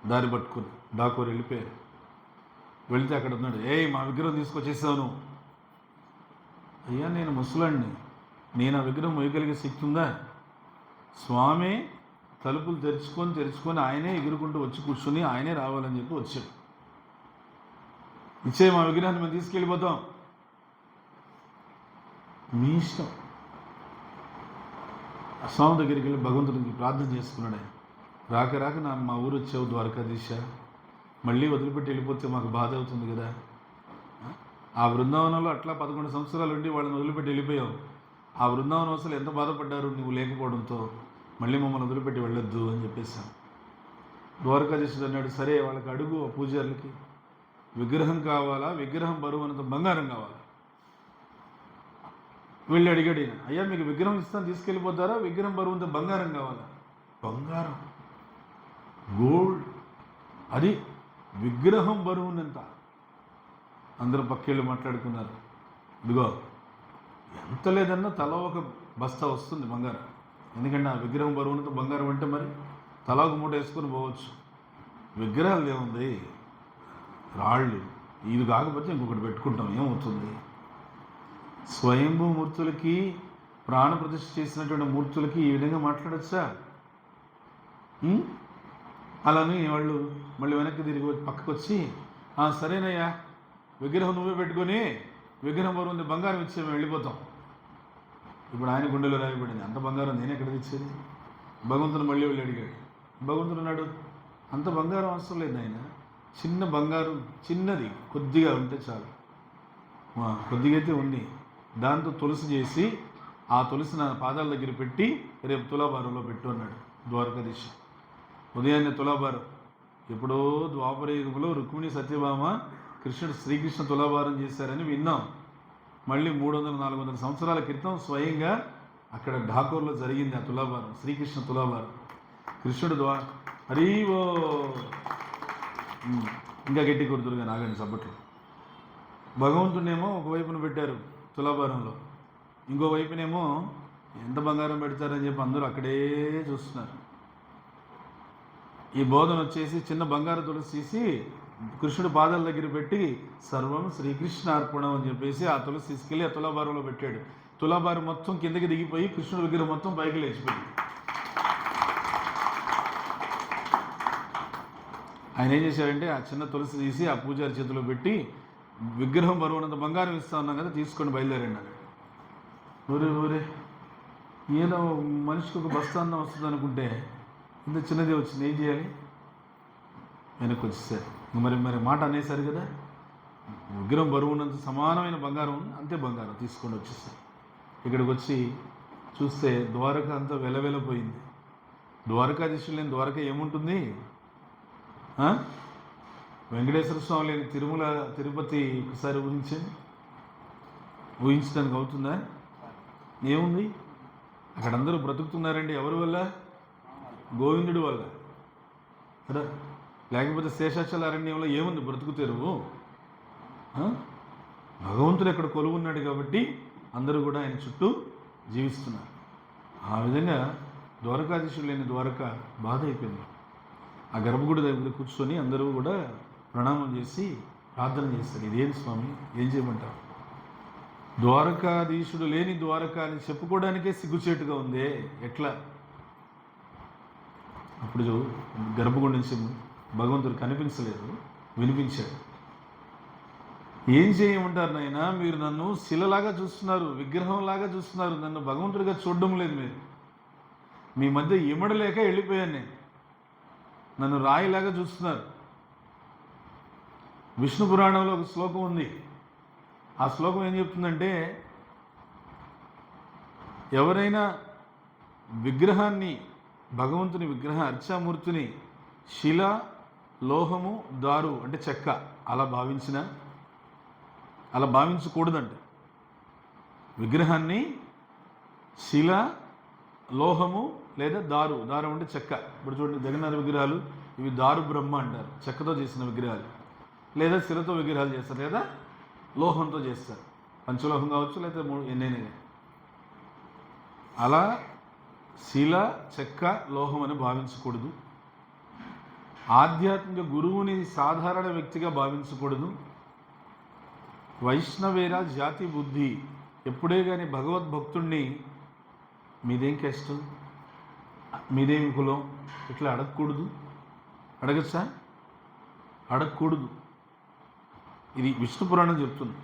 దారి పట్టుకుని డాకూరు వెళ్ళిపోయారు. వెళితే అక్కడ ఉన్నాడు, మా విగ్రహం తీసుకొచ్చేసాను. అయ్యా నేను ముసలాడిని, నేను ఆ విగ్రహం మోయగలిగే శక్తి ఉందా? స్వామి తలుపులు తెరుచుకొని ఆయనే ఎగురుకుంటూ వచ్చి కూర్చుని ఆయనే రావాలని చెప్పి వచ్చాడు. ఇచ్చే మా విగ్రహాన్ని మేము తీసుకెళ్ళిపోతాం, మీ ఇష్టం. స్వామి దగ్గరికి వెళ్ళి భగవంతుడికి ప్రార్థన చేసుకున్నాడు. ఆయన రాక మా ఊరు వచ్చావు ద్వారకాధీశ, మళ్ళీ వదిలిపెట్టి వెళ్ళిపోతే మాకు బాధ అవుతుంది కదా. ఆ బృందావనంలో అట్లా 11 సంవత్సరాలు ఉండి వాళ్ళని వదిలిపెట్టి వెళ్ళిపోయావు. ఆ బృందావనం అసలు ఎంత బాధపడ్డారు నువ్వు లేకపోవడంతో. మళ్ళీ మమ్మల్ని వదిలిపెట్టి వెళ్ళొద్దు అని చెప్పేశాను. ద్వారకాధీశుడు అన్నాడు, సరే వాళ్ళకి అడుగు, ఆ పూజారులకి విగ్రహం కావాలా, విగ్రహం బరువు అన్నంత బంగారం కావాలా. వెళ్ళి అడిగాడు ఈయన, అయ్యా మీకు విగ్రహం ఇస్తాను తీసుకెళ్ళిపోతారా, విగ్రహం బరువు అంత బంగారం కావాలా? బంగారం, గోల్డ్, అది విగ్రహం బరువునంత. అందరూ పక్కేళ్ళు మాట్లాడుకున్నారు. ఇదిగో ఎంత లేదన్నా తల ఒక బస్తా వస్తుంది బంగారం, ఎందుకంటే ఆ విగ్రహం బరువునంత బంగారం అంటే మరి తలా ఒక మూట వేసుకొని పోవచ్చు. విగ్రహాలు ఏముంది, రాళ్ళు. ఇది కాకపోతే ఇంకొకటి పెట్టుకుంటాం, ఏమవుతుంది? స్వయంభూ మూర్తులకి, ప్రాణ ప్రతిష్ఠ చేసినటువంటి మూర్తులకి ఈ విధంగా మాట్లాడచ్చా? అలానే వాళ్ళు మళ్ళీ వెనక్కి తిరిగి పక్కకు వచ్చి, సరేనయ్యా విగ్రహం నువ్వే పెట్టుకొని, విగ్రహం బరువు బంగారం ఇచ్చే మేము వెళ్ళిపోతాం. ఇప్పుడు ఆయన గుండెలో రాయబడింది, అంత బంగారం నేను ఎక్కడ తెచ్చేది? భగవంతుడు మళ్ళీ వెళ్ళి అడిగాడు. భగవంతుడు అన్నాడు, అంత బంగారం అవసరం లేదు ఆయన, చిన్న బంగారం, చిన్నది కొద్దిగా ఉంటే చాలు, కొద్దిగా అయితే ఉంది, దాంతో తులసి చేసి ఆ తులసి నా పాదాల దగ్గర పెట్టి రేపు తులాభారంలో పెట్టు అన్నాడు ద్వారకాధీశ. ఉదయాన్నే తులాభారం. ఎప్పుడో ద్వాపర యుగంలో రుక్మిణి సత్యభామ శ్రీకృష్ణ తులాభారం చేశారని విన్నాం. మళ్ళీ 300-400 సంవత్సరాల క్రితం స్వయంగా అక్కడ ఢాకూర్లో జరిగింది ఆ తులాభారం, శ్రీకృష్ణ తులాభారం. కృష్ణుడు హరీవో ఇంకా గట్టి కొడుతురుగా నాగండి సబ్బట్లు. భగవంతునేమో ఒకవైపున పెట్టారు తులాభారంలో, ఇంకో వైపునేమో ఎంత బంగారం పెడతారని చెప్పి అందరూ అక్కడే చూస్తున్నారు. ఈ బోధన వచ్చేసి చిన్న బంగారు తులసి తీసి కృష్ణుడు పాదాల దగ్గర పెట్టి సర్వం శ్రీకృష్ణ అర్పణం అని చెప్పేసి ఆ తులసి తీసుకెళ్ళి ఆ తులాభారంలో పెట్టాడు. తులాభారం మొత్తం కిందకి దిగిపోయి కృష్ణుడి విగ్రహం మొత్తం పైకి లేచిపోయింది. ఆయన ఏం చేశారంటే ఆ చిన్న తులసి తీసి ఆ పూజారి చేతిలో పెట్టి, విగ్రహం బరువునంత బంగారం ఇస్తా ఉన్నాం కదా, తీసుకొని బయలుదేరండి అన్నాడు. ఊరే ఏదో మనిషికి ఒక బస్తాన్నం వస్తుంది అనుకుంటే ఇంత చిన్నది వచ్చింది, ఏం చేయాలి? వెనక్కి వచ్చేసారు. మరి మాట అనేసారు కదా, విగ్రహం బరువు ఉన్నంత సమానమైన బంగారం అంతే బంగారం తీసుకొని వచ్చేసారు. ఇక్కడికి వచ్చి చూస్తే ద్వారక అంతా వెలవెలపోయింది. ద్వారకాధీశులు లేని ద్వారక ఏముంటుంది? వెంకటేశ్వర స్వామి లేని తిరుపతి ఒకసారి ఊహించడానికి అవుతుందా? ఏముంది అక్కడ? అందరూ బ్రతుకుతున్నారండి ఎవరి వల్ల? గోవిందుడి వల్ల కదా. లేకపోతే శేషాచల అరణ్యంలో ఏముంది బ్రతుకు తెరువు? భగవంతుడు ఎక్కడ కొలువున్నాడు కాబట్టి అందరూ కూడా ఆయన చుట్టూ జీవిస్తున్నారు. ఆ విధంగా ద్వారకాధీశుడు లేని ద్వారక బాధ అయిపోయింది. ఆ గర్భగుడి దగ్గర కూర్చొని అందరూ కూడా ప్రణామం చేసి ప్రార్థన చేస్తారు. ఇదేం స్వామి, ఏం చేయమంటారు? ద్వారకాధీశుడు లేని ద్వారక అని చెప్పుకోవడానికే సిగ్గుచేటుగా ఉందే, ఎట్లా? అప్పుడు గర్భగుడి నుంచి భగవంతుడు కనిపించలేదు, వినిపించాడు. ఏం చేయమంటారు నాయనా, మీరు నన్ను శిలలాగా చూస్తున్నారు, విగ్రహంలాగా చూస్తున్నారు, నన్ను భగవంతుడిగా చూడడం లేదు. మీరు మీ మధ్య ఇమడలేక వెళ్ళిపోయాను నేను, నన్ను రాయిలాగా చూస్తున్నారు. విష్ణు పురాణంలో ఒక శ్లోకం ఉంది. ఆ శ్లోకం ఏం చెప్తుందంటే, ఎవరైనా విగ్రహాన్ని, భగవంతుని విగ్రహ అర్చామూర్తిని శిల, లోహము, దారు అంటే చెక్క అలా భావించకూడదంట. విగ్రహాన్ని శిల, లోహము లేదా దారు అంటే చెక్క. ఇప్పుడు చూడండి జగన్నాథ విగ్రహాలు, ఇవి దారు బ్రహ్మ అంటారు, చెక్కతో చేసిన విగ్రహాలు. లేదా శిలతో విగ్రహాలు చేస్తారు, లేదా లోహంతో చేస్తారు, పంచలోహం కావచ్చు, లేదా ఎన్నైనా. అలా శిల, చెక్క, లోహం అని భావించకూడదు. ఆధ్యాత్మిక గురువుని సాధారణ వ్యక్తిగా భావించకూడదు. వైష్ణవేర జాతి బుద్ధి, ఎప్పుడే కానీ భగవద్భక్తుణ్ణి మీదేం కష్టం, మీదేమి కులం ఇట్లా అడగకూడదు. అడగచ్చా? అడగకూడదు. ఇది విష్ణు పురాణం చెప్తుంది.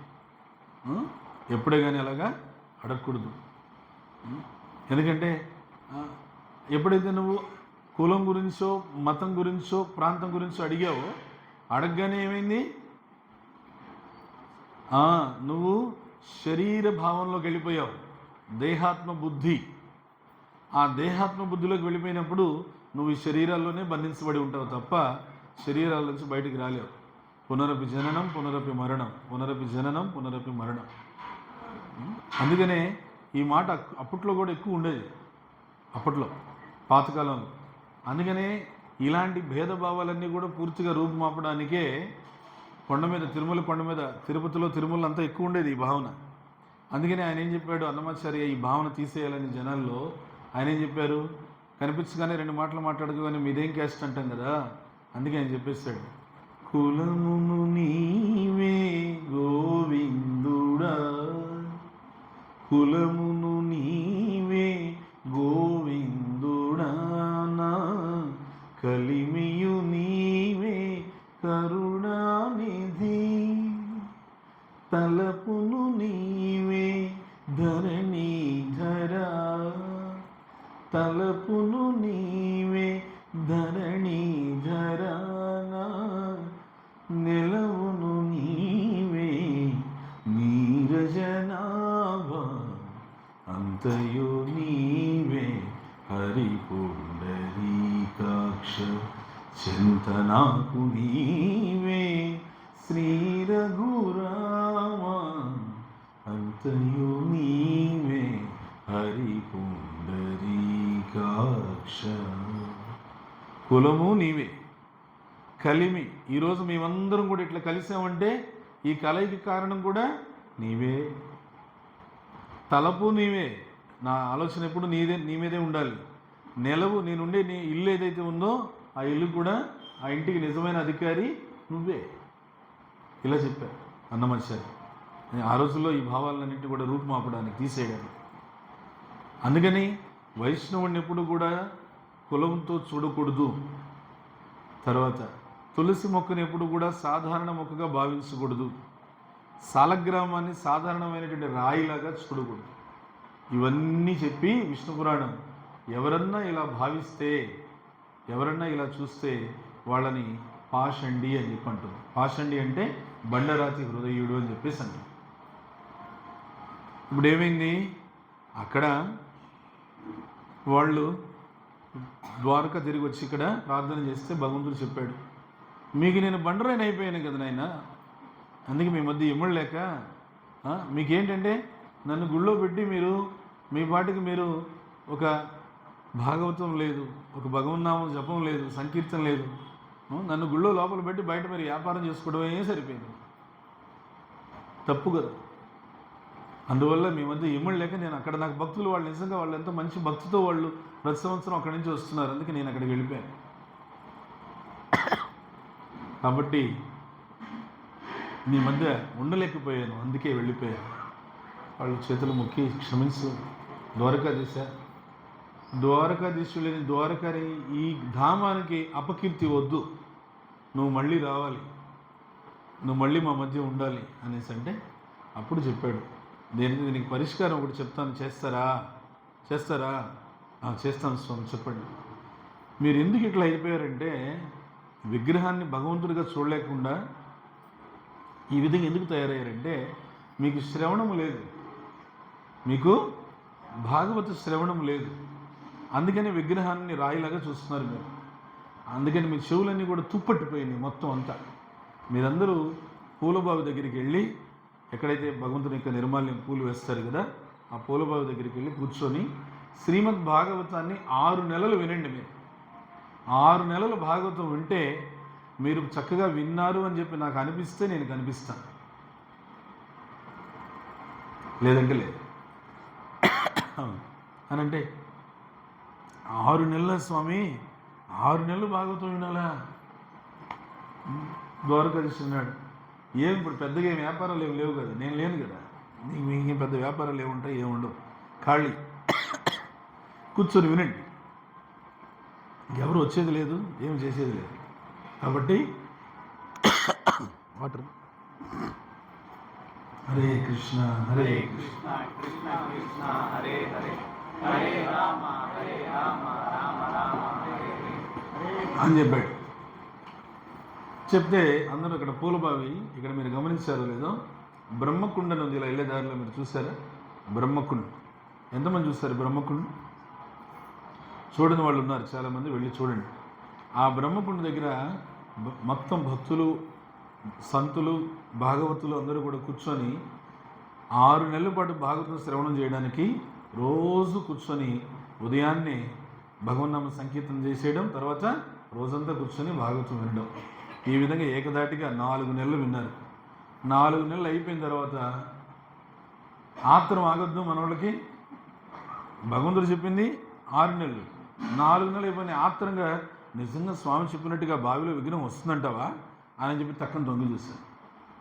ఎప్పుడే కానీ అలాగా అడగకూడదు. ఎందుకంటే ఎప్పుడైతే నువ్వు కులం గురించో, మతం గురించో, ప్రాంతం గురించో అడిగావో, అడగగానే ఏమైంది? నువ్వు శరీర భావంలోకి వెళ్ళిపోయావు, దేహాత్మ బుద్ధి. ఆ దేహాత్మ బుద్ధిలోకి వెళ్ళిపోయినప్పుడు నువ్వు ఈ శరీరాల్లోనే బంధించబడి ఉంటావు తప్ప శరీరాల నుంచి బయటికి రాలేవు. పునరపి జననం, పునరపి మరణం, పునరపి జననం, పునరపి మరణం. అందుకనే ఈ మాట అప్పట్లో కూడా ఎక్కువ ఉండేది, అప్పట్లో పాతకాలంలో. అందుకనే ఇలాంటి భేదభావాలన్నీ కూడా పూర్తిగా రూపుమాపడానికే తిరుమల కొండ మీద, తిరుమల అంతా ఎక్కువ ఉండేది ఈ భావన. అందుకనే ఆయన ఏం చెప్పాడు, అన్నమాచార్య ఈ భావన తీసేయాలని జనాల్లో ఆయన ఏం చెప్పారు, కనిపించగానే 2 మాటలు మాట్లాడుకోగానే మీదేం క్యాస్ట్ అంటాం కదా, అందుకే ఆయన చెప్పేస్తాడు, కులమును నీవే గోవిందుడా, కులమును నీవే గోవిందుడా, నా కలిమియు నీవే కరుణానిధి, తలపును నీవే ధరణీధరా, తలపును నీవే ధరణీధరా, నెలవును నీవే నీరజనాభ, అంతయు నీవే హరిపుండరీకాక్ష, చింతనాకు నీవే శ్రీ రఘురామ, అంతయు నీవే హరిపుండరీకాక్ష. కులము నీవే, కలిమి. ఈరోజు మేమందరం కూడా ఇట్లా కలిసామంటే ఈ కలయికి కారణం కూడా నీవే. తలపు నీవే, నా ఆలోచన ఎప్పుడు నీ మీదే ఉండాలి. నెలవు, నేనుండే నీ ఇల్లు ఏదైతే ఉందో ఆ ఇల్లు కూడా, ఆ ఇంటికి నిజమైన అధికారి నువ్వే. ఇలా చెప్పారు అన్నమాచార్య. ఆ రోజుల్లో ఈ భావాలన్నింటినీ కూడా రూపుమాపడానికి, తీసేయడానికి. అందుకని వైష్ణవుడిని ఎప్పుడు కూడా కులంతో చూడకూడదు. తర్వాత తులసి మొక్కని ఎప్పుడు కూడా సాధారణ మొక్కగా భావించకూడదు. సాలగ్రామాన్ని సాధారణమైనటువంటి రాయిలాగా చూడకూడదు. ఇవన్నీ చెప్పి విష్ణు పురాణం ఎవరన్నా ఇలా భావిస్తే, ఎవరన్నా ఇలా చూస్తే వాళ్ళని పాషండి అని చెప్పి అంటుంది. పాషండి అంటే బండరాతి హృదయుడు అని చెప్పేసి అంటారు. ఇప్పుడు ఏమైంది, అక్కడ వాళ్ళు ద్వారక తిరిగి వచ్చి ఇక్కడ ప్రార్థన చేస్తే భగవంతుడు చెప్పాడు, మీకు నేను బండరాయిని అయిపోయాను కదా నాయన, అందుకే మీ మధ్య ఇమ్మడలేక మీకేంటంటే నన్ను గుళ్ళో పెట్టి మీరు మీ పాటికి మీరు ఒక భాగవతం లేదు, ఒక భగవన్నామం జపం లేదు, సంకీర్తన లేదు, నన్ను గుళ్ళో లోపల పెట్టి బయట మీరు వ్యాపారం చేసుకోవడమే సరిపోయింది. తప్పు కదా. అందువల్ల మీ మధ్య ఇమ్మడలేక నేను అక్కడ, నాకు భక్తులు వాళ్ళు నిజంగా వాళ్ళు ఎంతో మంచి భక్తితో వాళ్ళు ప్రతి సంవత్సరం అక్కడి నుంచి వస్తున్నారు, అందుకే నేను అక్కడికి వెళ్ళిపోయాను. కాబట్టి నీ మధ్య ఉండలేకపోయాను, అందుకే వెళ్ళిపోయాను. వాళ్ళు చేతులు మొక్కి క్షమించు ద్వారకాధీశ, ద్వారకాధీశులేని ద్వారకని ఈ ధామానికి అపకీర్తి వద్దు, నువ్వు మళ్ళీ రావాలి, నువ్వు మళ్ళీ మా మధ్య ఉండాలి అనేసి అంటే అప్పుడు చెప్పాడు, దీనికి పరిష్కారం ఒకటి చెప్తాను, చేస్తారా చేస్తాను స్వామి చెప్పండి. మీరు ఎందుకు ఇట్లా అయిపోయారంటే విగ్రహాన్ని భగవంతుడిగా చూడలేకుండా ఈ విధంగా ఎందుకు తయారయ్యారంటే మీకు శ్రవణము లేదు, మీకు భాగవత శ్రవణం లేదు, అందుకని విగ్రహాన్ని రాయిలాగా చూస్తున్నారు మీరు. అందుకని మీ చెవులన్నీ కూడా తుప్పట్టిపోయినాయి మొత్తం అంతా. మీరందరూ పూలబావి దగ్గరికి వెళ్ళి, ఎక్కడైతే భగవంతుని యొక్క నిర్మాల్యం పూలు వేస్తారు కదా, ఆ పూలబావి దగ్గరికి వెళ్ళి కూర్చొని శ్రీమద్ భాగవతాన్ని 6 నెలలు వినండి. మీరు 6 నెలలు భాగవతం వింటే మీరు చక్కగా విన్నారు అని చెప్పి నాకు అనిపిస్తే నేను కనిపిస్తాను, లేదంటే లేదు అని అంటే 6 నెలల స్వామి, 6 నెలలు భాగవతం వినాలా? ద్వారకాధీశున్నాడు, ఏం ఇప్పుడు పెద్దగా ఏం వ్యాపారాలు ఏమి లేవు కదా, నేను లేను కదా, మీకేం పెద్ద వ్యాపారాలు ఏముంటాయి, ఏముండవు, ఖాళీ కూర్చొని వినండి, ఎవరు వచ్చేది లేదు, ఏమి చేసేది లేదు. కాబట్టి వాటర్ హరే కృష్ణ హరే కృష్ణ కృష్ణ కృష్ణ హరే హరే, హరే రామ హరే రామ, రామ రామ హరే హరే అని చెప్పాడు. చెప్తే అందరూ ఇక్కడ పూలబావి, ఇక్కడ మీరు గమనించారో లేదో, బ్రహ్మకుండ ఉంది, ఇలా వెళ్ళే దారిలో మీరు చూసారా బ్రహ్మకుండ? ఎంతమంది చూస్తారు బ్రహ్మకుండ? చూడని వాళ్ళు ఉన్నారు చాలామంది, వెళ్ళి చూడండి. ఆ బ్రహ్మకుండ దగ్గర మొత్తం భక్తులు, సంతులు, భాగవతులు అందరూ కూడా కూర్చొని 6 నెలల పాటు భాగవతం శ్రవణం చేయడానికి రోజు కూర్చొని ఉదయాన్నే భగవన్నామ సంకీర్తన చేసేయడం, తర్వాత రోజంతా కూర్చొని భాగవతం వినడం. ఈ విధంగా ఏకదాటిగా 4 నెలలు విన్నారు. 4 నెలలు అయిపోయిన తర్వాత ఆత్రం ఆగొద్దు మనోళ్ళకి, భగవంతుడు చెప్పింది 6 నెలలు, 4 నెలలు అయిపోయిన ఆత్రంగా నిజంగా స్వామి చెప్పినట్టుగా బావిలో విగ్రహం వస్తుందంటావా అని చెప్పి తక్కని తొంగి చూశాను.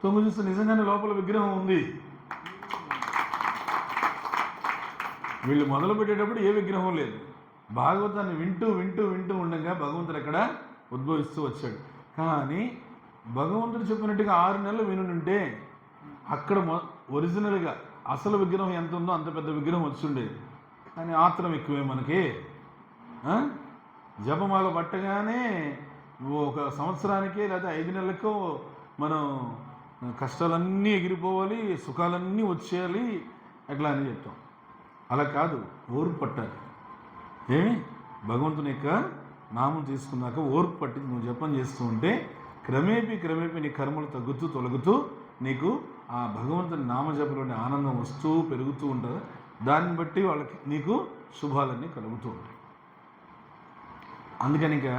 తొంగి చూస్తే నిజంగానే లోపల విగ్రహం ఉంది. వీళ్ళు మొదలు పెట్టేటప్పుడు ఏ విగ్రహం లేదు. భాగవతాన్ని వింటూ వింటూ వింటూ ఉండగా భగవంతుడు అక్కడ ఉద్భవిస్తూ వచ్చాడు. కానీ భగవంతుడు చెప్పినట్టుగా 6 నెలలు వినుంటే అక్కడ ఒరిజినల్గా అసలు విగ్రహం ఎంత ఉందో అంత పెద్ద విగ్రహం వచ్చుండేది. కానీ ఆత్రం ఎక్కువే మనకి. జపమాల పట్టగానే ఒక సంవత్సరానికే లేదా 5 నెలలకో మనం కష్టాలన్నీ ఎగిరిపోవాలి, సుఖాలన్నీ వచ్చేయాలి అట్లా అని చెప్తాం. అలా కాదు, ఓర్పు పట్టాలి. ఏమి భగవంతుని యొక్క నామం తీసుకున్నాక ఓర్పు పట్టి నువ్వు జపం చేస్తూ ఉంటే క్రమేపీ నీ కర్మలు తగ్గుతూ తొలగుతూ నీకు ఆ భగవంతుని నామజపంలోని ఆనందం వస్తూ పెరుగుతూ ఉంటుంది. దాన్ని బట్టి వాళ్ళకి నీకు శుభాలన్నీ కలుగుతూ ఉంటాయి. అందుకని ఇంకా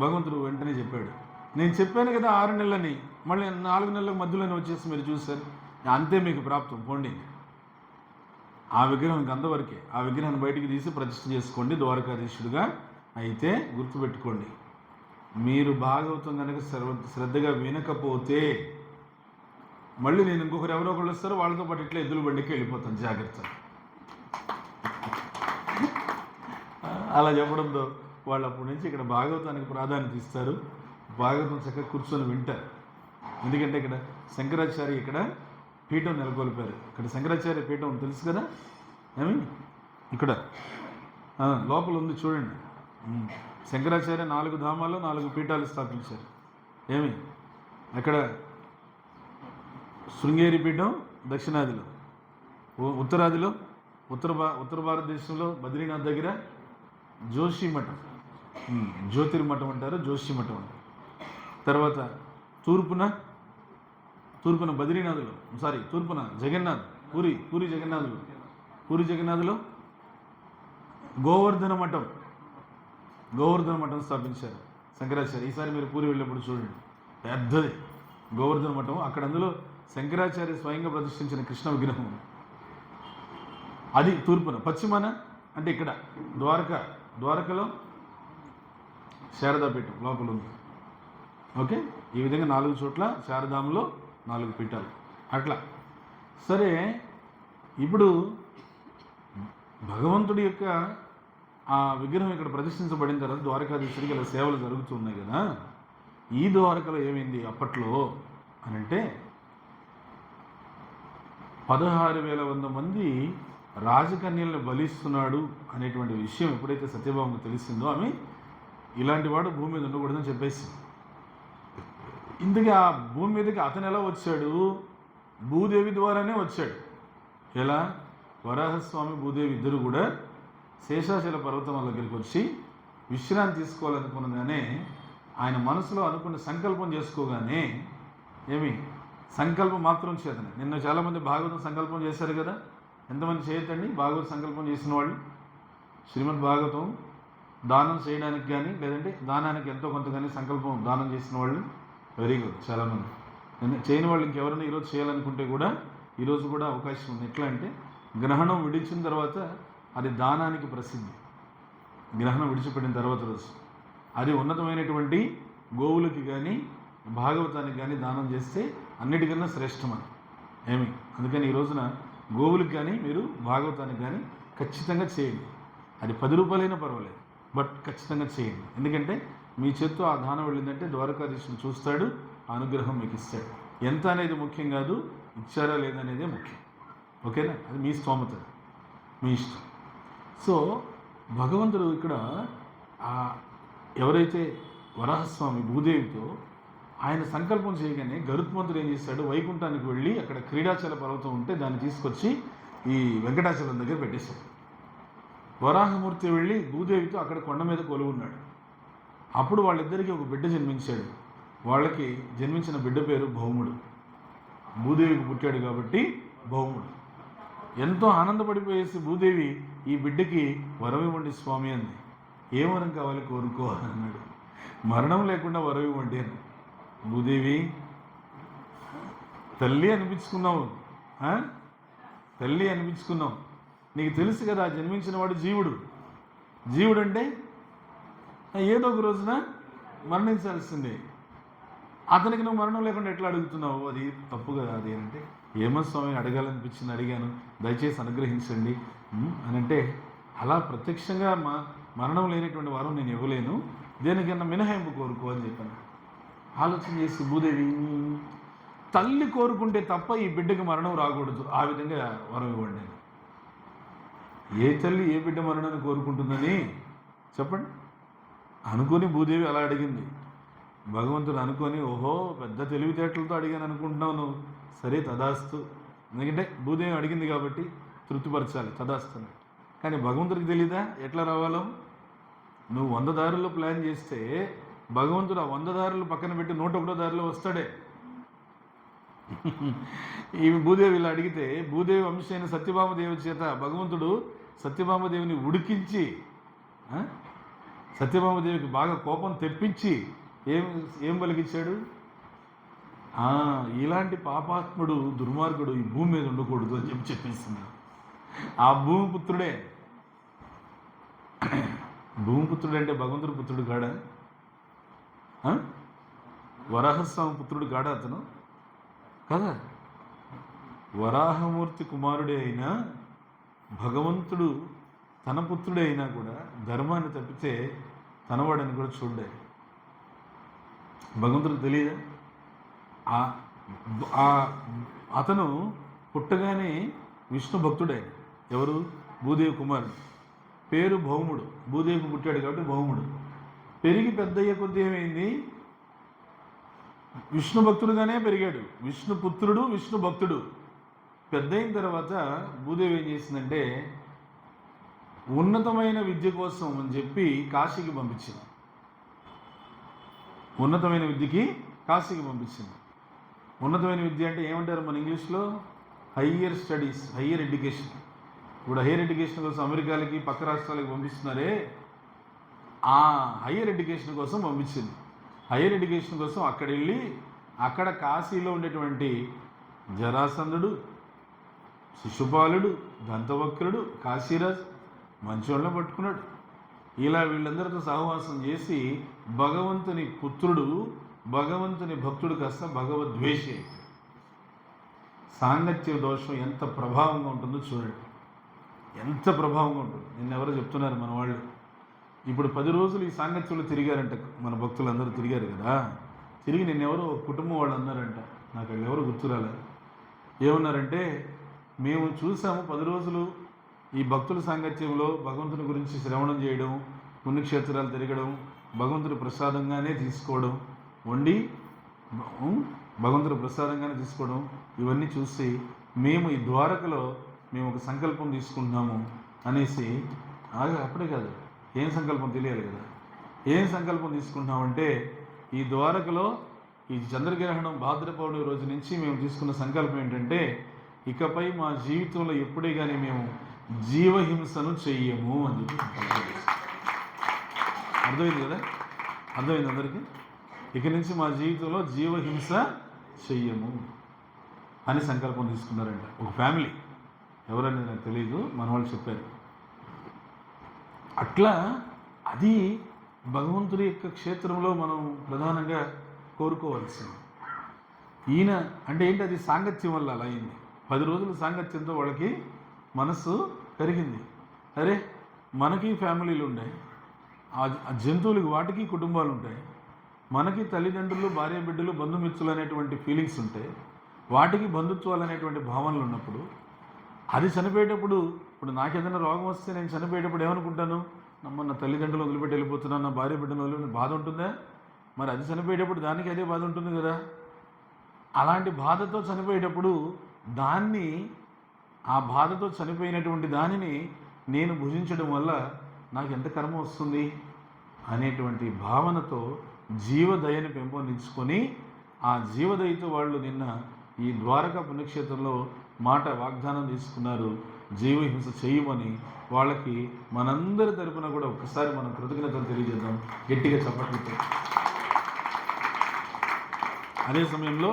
భగవంతుడు వెంటనే చెప్పాడు, నేను చెప్పాను కదా 6 నెలలని, మళ్ళీ 4 నెలల మధ్యలోనే వచ్చేసి మీరు చూశారు, అంతే మీకు ప్రాప్తం, పోండి. ఆ విగ్రహం ఇంక అంతవరకే. ఆ విగ్రహాన్ని బయటికి తీసి ప్రతిష్ఠ చేసుకోండి ద్వారకాధీశుడిగా. అయితే గుర్తుపెట్టుకోండి, మీరు భాగవతం కనుక శ్రద్ధగా వినకపోతే మళ్ళీ నేను ఇంకొకరు ఎవరో ఒకళ్ళు వస్తారో వాళ్ళతో పాటు ఇట్లా ఎద్దుల బండికి వెళ్ళిపోతాను, జాగ్రత్త. అలా చెప్పడంతో వాళ్ళు అప్పటి నుంచి ఇక్కడ భాగవతానికి ప్రాధాన్యత ఇస్తారు. భాగవతం చక్కగా కూర్చొని వింటారు. ఎందుకంటే ఇక్కడ శంకరాచార్య ఇక్కడ పీఠం నెలకొల్పారు. ఇక్కడ శంకరాచార్య పీఠం తెలుసు కదా, ఏమి ఇక్కడ లోపల ఉంది చూడండి. శంకరాచార్య 4 ధామాల్లో 4 పీఠాలు స్థాపించారు. ఏమి అక్కడ శృంగేరి పీఠం దక్షిణాదిలో, ఉత్తరాదిలో ఉత్తర భారతదేశంలో బద్రీనాథ్ దగ్గర జోషి మఠం, జ్యోతిర్మఠం అంటారు, జోషి మఠం అంటారు. తర్వాత తూర్పున బద్రీనాథులో, తూర్పున జగన్నాథ్, పూరి జగన్నాథులో గోవర్ధన మఠం స్థాపించారు శంకరాచార్య. ఈసారి మీరు పూరి వెళ్ళినప్పుడు చూడండి, పెద్దది గోవర్ధన మఠం. అక్కడ అందులో శంకరాచార్య స్వయంగా ప్రతిష్ఠించిన కృష్ణ విగ్రహం. అది తూర్పున. పశ్చిమాన అంటే ఇక్కడ ద్వారకలో శారదాపీఠం లోపల ఉంది. ఓకే, ఈ విధంగా 4 చోట్ల శారదాంలో 4 పీఠాలు అట్లా. సరే, ఇప్పుడు భగవంతుడి యొక్క ఆ విగ్రహం ఇక్కడ ప్రతిష్ఠించబడిన తర్వాత ద్వారకాధీశుడికి ఇలా సేవలు జరుగుతున్నాయి కదా. ఈ ద్వారకలో ఏమైంది అప్పట్లో అని అంటే 16,100 మంది రాజకన్యలను బలిస్తున్నాడు అనేటువంటి విషయం ఎప్పుడైతే సత్యభామకు తెలిసిందో ఆమె ఇలాంటి వాడు భూమి మీద ఉండకూడదని చెప్పేసింది. ఇందుకే ఆ భూమి మీదకి అతను ఎలా వచ్చాడు? భూదేవి ద్వారానే వచ్చాడు. ఎలా? వరాహస్వామి భూదేవి ఇద్దరు కూడా శేషాచల పర్వతం దగ్గరికి వచ్చి విశ్రాంతి తీసుకోవాలనుకున్నగానే ఆయన మనసులో అనుకున్న సంకల్పం చేసుకోగానే సంకల్పం మాత్రం చేతనే. నిన్న చాలామంది భాగవతం సంకల్పం చేశారు కదా. ఎంతమంది చేయొద్దండి భాగవత సంకల్పం చేసిన వాళ్ళు? శ్రీమద్ భాగవతం దానం చేయడానికి కానీ లేదంటే దానానికి ఎంతో కొంత కానీ సంకల్పం దానం చేసిన వాళ్ళు వెరీ గుడ్. చాలామంది చేయని వాళ్ళు ఇంకెవరైనా ఈరోజు చేయాలనుకుంటే కూడా ఈరోజు కూడా అవకాశం ఉంది. ఎట్లా అంటే గ్రహణం విడిచిన తర్వాత అది దానానికి ప్రసిద్ధి. గ్రహణం విడిచిపెట్టిన తర్వాత రోజు అది ఉన్నతమైనటువంటి గోవులకి కానీ భాగవతానికి కానీ దానం చేస్తే అన్నిటికన్నా శ్రేష్టమని అందుకని ఈ రోజున గోవులకు కానీ మీరు భాగవతానికి కానీ ఖచ్చితంగా చేయండి. అది 10 రూపాయలైనా పర్వాలేదు, బట్ ఖచ్చితంగా చేయండి. ఎందుకంటే మీ చేత్తో ఆ దానం వెళ్ళిందంటే ద్వారకాధీశుడు చూస్తాడు, ఆ అనుగ్రహం మీకు ఇస్తాడు. ఎంత అనేది ముఖ్యం కాదు, ఇచ్చారా లేదనేదే ముఖ్యం. ఓకేనా? అది మీ స్తోమత, మీ ఇష్టం. సో భగవంతుడు ఇక్కడ ఎవరైతే వరాహస్వామి భూదేవితో ఆయన సంకల్పం చేయగానే గరుత్మంతుడు ఏం చేశాడు? వైకుంఠానికి వెళ్ళి అక్కడ క్రీడాచల పర్వతం ఉంటే దాన్ని తీసుకొచ్చి ఈ వెంకటాచలం దగ్గర పెట్టేశాడు. వరాహమూర్తి వెళ్ళి భూదేవితో అక్కడ కొండ మీద కొలువున్నాడు. అప్పుడు వాళ్ళిద్దరికీ ఒక బిడ్డ జన్మించాడు. వాళ్ళకి జన్మించిన బిడ్డ పేరు భౌముడు. భూదేవికి పుట్టాడు కాబట్టి భౌముడు. ఎంతో ఆనందపడిపోయేసి భూదేవి ఈ బిడ్డకి వరం ఇవ్వండి స్వామి అంది. ఏ వరం కావాలి కోరుకో అన్నాడు. మరణం లేకుండా వరం ఇవ్వండి అని. భూదేవి తల్లి అనిపించుకున్నావు, తల్లి అనిపించుకున్నావు. నీకు తెలుసు కదా జన్మించిన వాడు జీవుడు, జీవుడు అంటే ఏదో ఒక రోజున మరణించాల్సిందే. అతనికి నువ్వు మరణం లేకుండా ఎట్లా అడుగుతున్నావు? అది తప్పు కదా. అది అంటే ఏమో స్వామి అడగాలనిపించింది, అడిగాను, దయచేసి అనుగ్రహించండి అని అంటే, అలా ప్రత్యక్షంగా మరణం లేనటువంటి వారం నేను ఇవ్వలేను, దేనికన్నా మినహాయింపు కోరుకో అని చెప్పాను. ఆలోచన చేసి భూదేవి తల్లి కోరుకుంటే తప్ప ఈ బిడ్డకి మరణం రాకూడదు, ఆ విధంగా వరం ఇవ్వండి. ఏ తల్లి ఏ బిడ్డ మరణాన్ని కోరుకుంటుందని చెప్పండి. అనుకొని భూదేవి అలా అడిగింది. భగవంతుడు అనుకొని, ఓహో పెద్ద తెలివితేటలతో అడిగాను అనుకుంటున్నావు నువ్వు, సరే తదాస్తు. ఎందుకంటే భూదేవి అడిగింది కాబట్టి తృప్తిపరచాలి, తదాస్తు. కానీ భగవంతుడికి తెలీదా ఎట్లా రావాలో? నువ్వు 100 దారుల్లో ప్లాన్ చేస్తే భగవంతుడు ఆ 100 దారులు పక్కన పెట్టి 101వ దారిలో వస్తాడే. ఈ భూదేవి ఇలా అడిగితే భూదేవి వంశైన సత్యభామదేవి చేత భగవంతుడు సత్యభామదేవిని ఉడికించి, సత్యభామదేవికి బాగా కోపం తెప్పించి ఏం పలికిచ్చాడు? ఇలాంటి పాపాత్ముడు దుర్మార్గుడు ఈ భూమి మీద ఉండకూడదు అని చెప్పేస్తున్నాడు. ఆ భూమిపుత్రుడే. భూమిపుత్రుడు అంటే భగవంతుడి పుత్రుడు కాడా? వరాహస్వామి పుత్రుడు కాడా అతను? కదా. వరాహమూర్తి కుమారుడే అయినా భగవంతుడు తన పుత్రుడే అయినా కూడా ధర్మాన్ని తప్పితే తనవాడని కూడా చూడే. భగవంతుడికి తెలియదా? అతను పుట్టగానే విష్ణు భక్తుడే. ఎవరు? భూదేవి కుమారుడు. పేరు భౌముడు. భూదేవికి పుట్టాడు కాబట్టి భౌముడు. పెరిగి పెద్దయ్యే కొద్ది ఏమైంది? విష్ణు భక్తుడుగానే పెరిగాడు. విష్ణు పుత్రుడు, విష్ణు భక్తుడు. పెద్దయిన తర్వాత భూదేవి ఏం చేసిందంటే ఉన్నతమైన విద్య కోసం అని చెప్పి కాశీకి పంపించింది. ఉన్నతమైన విద్యకి కాశీకి పంపించింది. ఉన్నతమైన విద్య అంటే ఏమంటారు మన ఇంగ్లీష్లో? Higher studies, higher education. ఇప్పుడు హయ్యర్ ఎడ్యుకేషన్ కోసం అమెరికాలకి పక్క రాష్ట్రాలకి పంపిస్తున్నారే, ఆ హయ్యర్ ఎడ్యుకేషన్ కోసం పంపించింది. హయ్యర్ ఎడ్యుకేషన్ కోసం అక్కడ వెళ్ళి అక్కడ కాశీలో ఉండేటువంటి జరాసంధుడు, శిశుపాలుడు, దంతవక్రుడు, కాశీరాజు మంచోళ్ళని పట్టుకున్నాడు. ఇలా వీళ్ళందరితో సహవాసం చేసి భగవంతుని పుత్రుడు, భగవంతుని భక్తుడు కాస్త భగవద్వేషి. సాంగత్య దోషం ఎంత ప్రభావంగా ఉంటుందో చూడండి, ఎంత ప్రభావంగా ఉంటుంది. నిన్నెవరో చెప్తున్నారు మన వాళ్ళు, ఇప్పుడు 10 రోజులు ఈ సాంగత్యంలో తిరిగారంట మన భక్తులందరూ తిరిగారు కదా. తిరిగి నిన్నెవరో కుటుంబం వాళ్ళు అన్నారంట, నాకు వాళ్ళు ఎవరు గుర్తురాలేదు. ఏమన్నారంటే, మేము చూసాము 10 రోజులు ఈ భక్తుల సాంగత్యంలో భగవంతుని గురించి శ్రవణం చేయడం, పుణ్యక్షేత్రాలు తిరగడం, భగవంతుడి ప్రసాదంగానే తీసుకోవడం, వండి భగవంతుడి ప్రసాదంగానే తీసుకోవడం, ఇవన్నీ చూసి మేము ఈ ద్వారకలో మేము ఒక సంకల్పం తీసుకుంటున్నాము అనేసి. అప్పుడే కాదు, ఏం సంకల్పం తెలియాలి కదా. ఏం సంకల్పం తీసుకుంటున్నామంటే, ఈ ద్వారకలో ఈ చంద్రగ్రహణం భాద్రపౌర్ణమి రోజు నుంచి మేము తీసుకున్న సంకల్పం ఏంటంటే, ఇకపై మా జీవితంలో ఎప్పుడే కానీ మేము జీవహింసను చెయ్యము అని చెప్పి. అర్థమైంది కదా? అర్థమైంది అందరికీ? ఇక నుంచి మా జీవితంలో జీవహింస చెయ్యము అని సంకల్పం తీసుకున్నారంట ఒక ఫ్యామిలీ. ఎవరని నాకు తెలియదు, మన వాళ్ళు చెప్పారు. అట్లా అది భగవంతుడి యొక్క క్షేత్రంలో మనం ప్రధానంగా కోరుకోవాల్సింది. ఈయన అంటే ఏంటి? అది సాంగత్యం వల్ల అలా అయింది. 10 రోజుల సాంగత్యంతో వాళ్ళకి మనసు కరిగింది. అరే మనకి ఫ్యామిలీలు ఉన్నాయి, ఆ జంతువులకి వాటికి కుటుంబాలు ఉంటాయి, మనకి తల్లిదండ్రులు, భార్య బిడ్డలు, బంధుమిత్రులు అనేటువంటి ఫీలింగ్స్ ఉంటాయి, వాటికి బంధుత్వాలు అనేటువంటి భావనలు ఉన్నప్పుడు అది చనిపోయేటప్పుడు, ఇప్పుడు నాకేదైనా రోగం వస్తే నేను చనిపోయేటప్పుడు ఏమనుకుంటాను? నా తల్లిదండ్రులు వదిలిపెట్టి వెళ్ళిపోతున్నాను, నా భార్య బిడ్డలు వదిలిపెట్టి బాధ ఉంటుందా? మరి అది చనిపోయేటప్పుడు దానికి అదే బాధ ఉంటుంది కదా. అలాంటి బాధతో చనిపోయేటప్పుడు దాన్ని, ఆ బాధతో చనిపోయినటువంటి దానిని నేను భుజించడం వల్ల నాకు ఎంత కర్మ వస్తుంది అనేటువంటి భావనతో జీవదయని పెంపొందించుకొని, ఆ జీవదయతో వాళ్ళు నిన్న ఈ ద్వారకా పుణ్యక్షేత్రంలో వాగ్దానం తీసుకున్నారు, జీవహింస చేయమని. వాళ్ళకి మనందరి తరపున కూడా ఒక్కసారి మనం కృతజ్ఞతలు తెలియజేద్దాం గట్టిగా చప్పట్లతో. అదే సమయంలో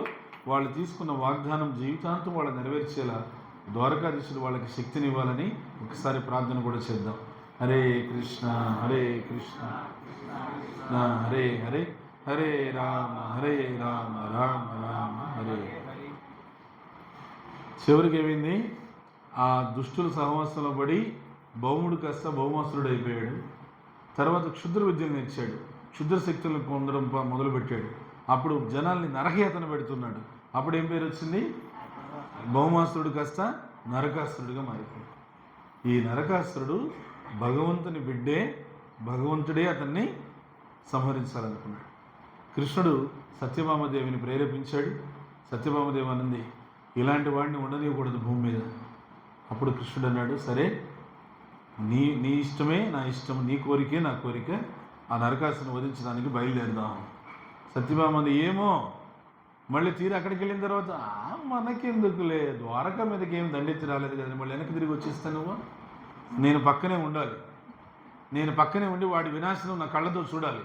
వాళ్ళు తీసుకున్న వాగ్దానం జీవితాంతం వాళ్ళు నెరవేర్చేలా ద్వారకాధీశుడు వాళ్ళకి శక్తిని ఇవ్వాలని ఒకసారి ప్రార్థన కూడా చేద్దాం. హరే కృష్ణ కృష్ణ హరే హరే, హరే రామ రామ రామ హరే. చివరికి ఏమైంది? ఆ దుష్టుల సహవాసంలో పడి భౌముడు కాస్త భౌమాసురుడు అయిపోయాడు. తర్వాత క్షుద్ర విద్యలు నేర్చాడు, క్షుద్ర శక్తులను పొందడం మొదలుపెట్టాడు. అప్పుడు జనాల్ని నరకయాతన పెడుతున్నాడు. అప్పుడు ఏం పేరు వచ్చింది? భౌమాసురుడు కాస్త నరకాసురుడిగా మారిపోయాడు. ఈ నరకాసురుడు భగవంతుని బిడ్డే, భగవంతుడే అతన్ని సంహరించాలనుకున్నాడు. కృష్ణుడు సత్యభామదేవిని ప్రేరేపించాడు. సత్యభామదేవి అన్నది, ఇలాంటి వాడిని ఉండనివ్వకూడదు భూమి మీద. అప్పుడు కృష్ణుడు అన్నాడు, సరే నీ ఇష్టమే నా ఇష్టం, నీ కోరికే నా కోరిక, ఆ నరకాసుని వధించడానికి బయలుదేరదాం. సత్యభామది ఏమో మళ్ళీ తీరు అక్కడికి వెళ్ళిన తర్వాత మనకెందుకులే, ద్వారక మీదకి ఏం దండెత్తి రాలేదు కదా, మళ్ళీ వెనక్కి తిరిగి వచ్చేస్తాను. నేను పక్కనే ఉండాలి, నేను పక్కనే ఉండి వాడి వినాశనం నా కళ్ళతో చూడాలి.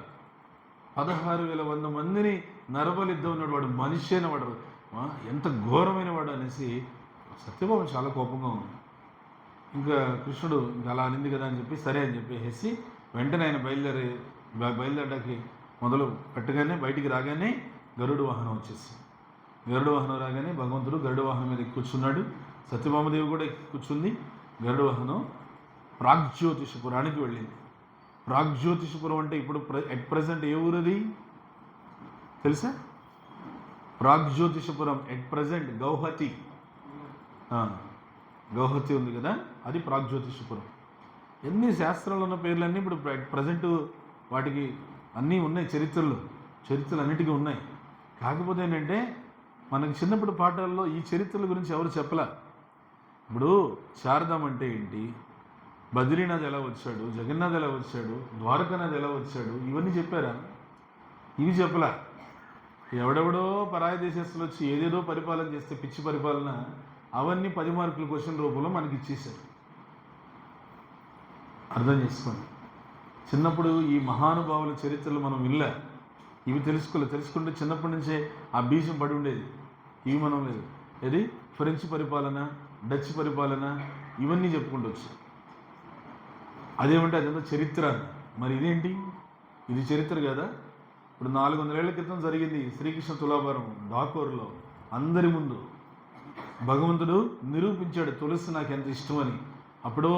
16,100 మందిని నరబలిద్దాం ఉన్నాడు, వాడు మనిషి అయిన వాడు, ఎంత ఘోరమైన వాడు అనేసి సత్యభామ చాలా కోపంగా ఉంది. ఇంకా కృష్ణుడు ఇంకా అలా అనింది కదా అని చెప్పి సరే అని చెప్పేసి వెంటనే ఆయన బయలుదేరడానికి మొదలు పెట్టగానే, బయటికి రాగానే గరుడు వాహనం వచ్చేసి, గరుడు వాహనం రాగానే భగవంతుడు గరుడు వాహనం మీద కూర్చున్నాడు. సత్యభామదేవి కూడా కూర్చుంది. గరుడు వాహనం ప్రాగ్జ్యోతిషపురానికి వెళ్ళింది. ప్రాగ్జ్యోతిషపురం అంటే ఇప్పుడు ఎట్ ప్రజెంట్ ఏ ఊరది తెలుసా? ప్రాగ్జ్యోతిషపురం ఎట్ ప్రజెంట్ గౌహతి, గౌహతి ఉంది కదా, అది ప్రాగ్జ్యోతిషపురం. ఎన్ని శాస్త్రాలు ఉన్న పేర్లన్నీ ఇప్పుడు ప్రజెంట్ వాటికి అన్నీ ఉన్నాయి, చరిత్రలు అన్నిటికీ ఉన్నాయి. కాకపోతే ఏంటంటే మనకి చిన్నప్పుడు పాఠాల్లో ఈ చరిత్రల గురించి ఎవరు చెప్పలా. ఇప్పుడు శారదం అంటే ఏంటి, బద్రీనాథ్ ఎలా వచ్చాడు, జగన్నాథ్ ఎలా వచ్చాడు, ద్వారకానాథ్ ఎలా వచ్చాడు, ఇవన్నీ చెప్పారా? ఇవి చెప్పలా. ఎవడెవడో పరాయి దేశస్తులు వచ్చి ఏదేదో పరిపాలన చేస్తే పిచ్చి పరిపాలన, అవన్నీ 10 మార్కుల క్వశ్చన్ రూపంలో మనకి ఇచ్చేశారు. అర్థం చేసుకోండి. చిన్నప్పుడు ఈ మహానుభావుల చరిత్రలు మనం వినలే, ఇవి తెలుసుకుంటే చిన్నప్పటి నుంచే ఆ బీజం పడి ఉండేది. ఇవి మనం లేదు. ఇది ఫ్రెంచ్ పరిపాలన, డచ్ పరిపాలన, ఇవన్నీ చెప్పుకుంటూ అదేమంటే అదంతా చరిత్ర. మరి ఇదేంటి? ఇది చరిత్ర కదా. ఇప్పుడు 400 ఏళ్ల క్రితం జరిగింది శ్రీకృష్ణ తులాభారం డాకోర్లో. అందరి ముందు భగవంతుడు నిరూపించాడు తులసి నాకు ఎంత ఇష్టమని. అప్పుడు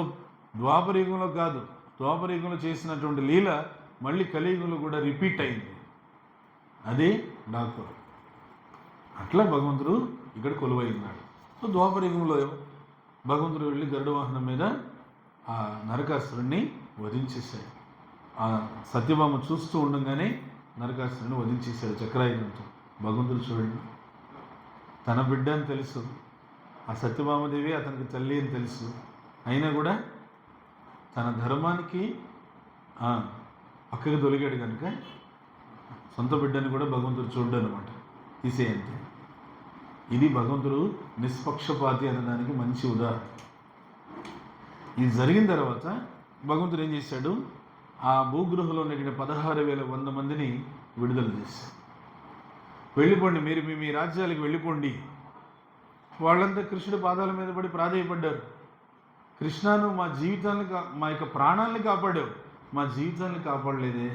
ద్వాపరయుగంలో కాదు, ద్వాపరయుగంలో చేసినటువంటి లీల మళ్ళీ కలియుగంలో కూడా రిపీట్ అయింది. అదే డాకోర్. అట్లా భగవంతుడు ఇక్కడ కొలువై ఉన్నాడు. సో ద్వాపరయుగంలో భగవంతుడు వెళ్ళి గరుడ వాహనం మీద ఆ నరకాసురుణ్ణి వధించేశాడు. ఆ సత్యభామ చూస్తూ ఉండగానే నరకాసురుని వధించేశాడు చక్రాయుధంతో. భగవంతుడు చూడండి, తన బిడ్డ అని తెలుసు, ఆ సత్యభామదేవి అతనికి తల్లి అని తెలుసు, అయినా కూడా తన ధర్మానికి పక్కకు తొలిగాడు కనుక సొంత బిడ్డని కూడా భగవంతుడు చూడ్డు అనమాట, తీసేయంతే. ఇది భగవంతుడు నిష్పక్షపాతి అనడానికి మంచి ఉదాహరణ. ఇది జరిగిన తర్వాత భగవంతుడు ఏం చేశాడు? ఆ భూగృహంలో ఉన్నటువంటి 16,100 మందిని విడుదల చేశాడు. వెళ్ళిపోండి, మీరు మీ రాజ్యాలకు వెళ్ళిపోండి. వాళ్ళంతా కృష్ణుడి పాదాల మీద పడి ప్రాధేయపడ్డారు. కృష్ణను మా జీవితాన్ని మా యొక్క ప్రాణాలని కాపాడావు, మా జీవితాన్ని కాపాడలేదే.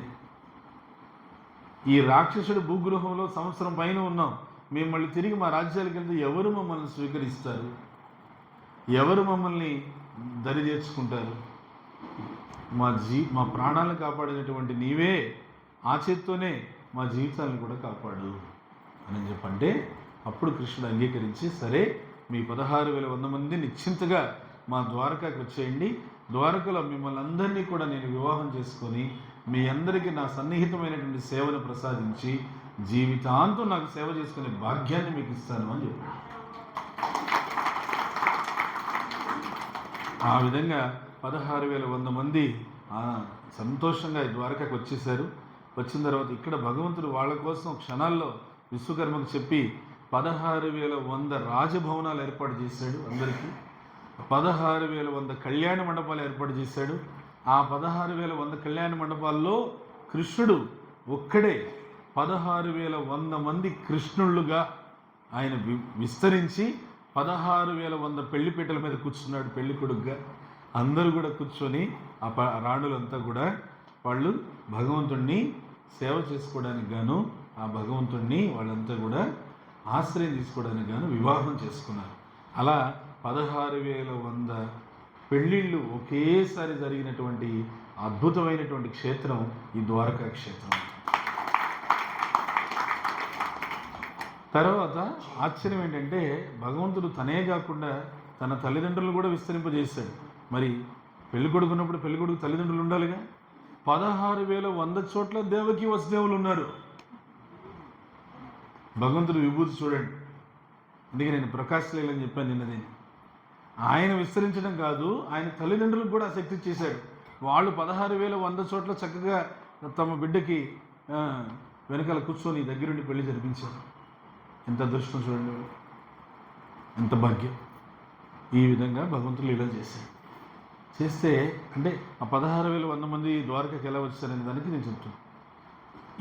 ఈ రాక్షసుడి భూగృహంలో సంవత్సరం పైన ఉన్నాం, మేము మళ్ళీ తిరిగి మా రాజ్యాలకు వెళ్తే ఎవరు మమ్మల్ని స్వీకరిస్తారు, ఎవరు మమ్మల్ని దరి చేర్చుకుంటారు? మా ప్రాణాలను కాపాడినటువంటి నీవే, ఆ చేత్తోనే మా జీవితాలను కూడా కాపాడు అని చెప్పంటే అప్పుడు కృష్ణుడు అంగీకరించి, సరే మీ 16,100 మంది నిశ్చింతగా మా ద్వారకాకి వచ్చేయండి, ద్వారకలో మిమ్మల్ని అందరినీ కూడా నేను వివాహం చేసుకొని మీ అందరికీ నా సన్నిహితమైనటువంటి సేవను ప్రసాదించి జీవితాంతం నాకు సేవ చేసుకునే భాగ్యాన్ని మీకు ఇస్తాను అని చెప్పాడు. ఆ విధంగా 16,100 మంది సంతోషంగా ద్వారకకు వచ్చేసారు. వచ్చిన తర్వాత ఇక్కడ భగవంతుడు వాళ్ళ కోసం క్షణాల్లో విశ్వకర్మకు చెప్పి 16,100 రాజభవనాలు ఏర్పాటు చేశాడు. అందరికీ 16,100 కళ్యాణ మండపాలు ఏర్పాటు చేశాడు. ఆ 16,100 కళ్యాణ మండపాల్లో కృష్ణుడు ఒక్కడే 16,100 మంది కృష్ణుళ్ళుగా ఆయన విస్తరించి 16,100 పెళ్లిపీటల మీద కూర్చున్నాడు పెళ్లి కొడుకుగా. అందరూ కూడా కూర్చొని ఆ రాణులంతా కూడా వాళ్ళు భగవంతుణ్ణి సేవ చేసుకోవడానికి గాను ఆ భగవంతుణ్ణి వాళ్ళంతా కూడా ఆశ్రయం తీసుకోవడానికి గాను వివాహం చేసుకున్నారు. అలా 16,100 పెళ్ళిళ్ళు ఒకేసారి జరిగినటువంటి అద్భుతమైనటువంటి క్షేత్రం ఈ ద్వారకా క్షేత్రం. తర్వాత ఆశ్చర్యం ఏంటంటే భగవంతుడు తనే కాకుండా తన తల్లిదండ్రులను కూడా విస్తరింపజేశాడు. మరి పెళ్లి కొడుకున్నప్పుడు పెళ్లి కొడుకు తల్లిదండ్రులు ఉండాలిగా. 16,100 చోట్ల దేవకి వసుదేవులు ఉన్నారు. భగవంతుడు విభూతి చూడండి. అందుకే నేను ప్రకాశ్ లీలని చెప్పాను నిన్నది. ఆయన విస్తరించడం కాదు, ఆయన తల్లిదండ్రులకు కూడా శక్తి చేశాడు. వాళ్ళు 16,100 చోట్ల చక్కగా తమ బిడ్డకి వెనకాల కూర్చొని దగ్గరుండి పెళ్లి జరిపించారు. ఎంత అదృష్టం చూడండి, ఎంత భాగ్యం. ఈ విధంగా భగవంతుడు లీలలు చేశాడు. చేస్తే అంటే ఆ 16,100 మంది ద్వారకకి ఎలా వచ్చారనే దానికి నేను చెప్తున్నాను.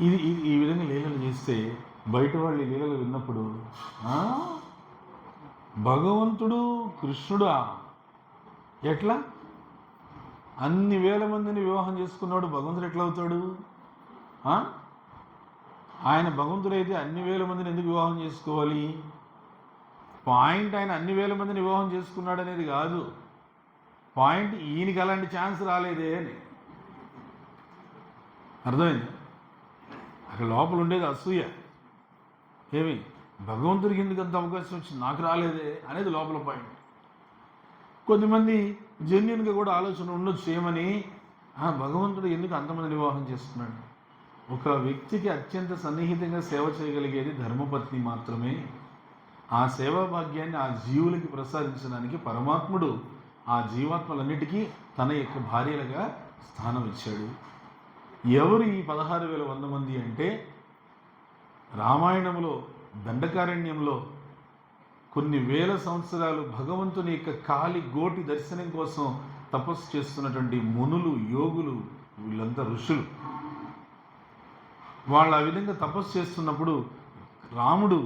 ఇది ఈ విధంగా లీలలు చేస్తే బయట వాళ్ళు ఈ లీలలు విన్నప్పుడు భగవంతుడు కృష్ణుడా ఎట్లా అన్ని వేల మందిని వివాహం చేసుకున్నాడు, భగవంతుడు ఎట్లా అవుతాడు? ఆయన భగవంతుడైతే అన్ని వేల మందిని ఎందుకు వివాహం చేసుకోవాలి? పాయింట్ ఆయన అన్ని వేల మందిని వివాహం చేసుకున్నాడు అనేది కాదు. పాయింట్ ఈయనకి అలాంటి ఛాన్స్ రాలేదే అని. అర్థమైంది? అక్కడ లోపల ఉండేది అసూయ. ఏమి భగవంతుడికి ఎందుకు అంత అవకాశం వచ్చింది, నాకు రాలేదే అనేది లోపల పాయింట్. కొద్దిమంది జెన్యున్గా కూడా ఆలోచన ఉండొచ్చు ఏమని, భగవంతుడు ఎందుకు అంతమంది వివాహం చేసుకున్నాడు? ఒక వ్యక్తికి అత్యంత సన్నిహితంగా సేవ చేయగలిగేది ధర్మపత్ని మాత్రమే. ఆ సేవా భాగ్యాన్ని ఆ జీవులకి ప్రసాదించడానికి పరమాత్ముడు ఆ జీవాత్మలన్నిటికీ తన యొక్క భార్యలుగా స్థానం ఇచ్చాడు. ఎవరు ఈ 16,100 మంది అంటే రామాయణంలో దండకారణ్యంలో కొన్ని వేల సంవత్సరాలు భగవంతుని యొక్క కాలి గోటి దర్శనం కోసం తపస్సు చేస్తున్నటువంటి మునులు, యోగులు, వీళ్ళంతా ఋషులు. వాళ్ళు ఆ విధంగా తపస్సు చేస్తున్నప్పుడు రాముడు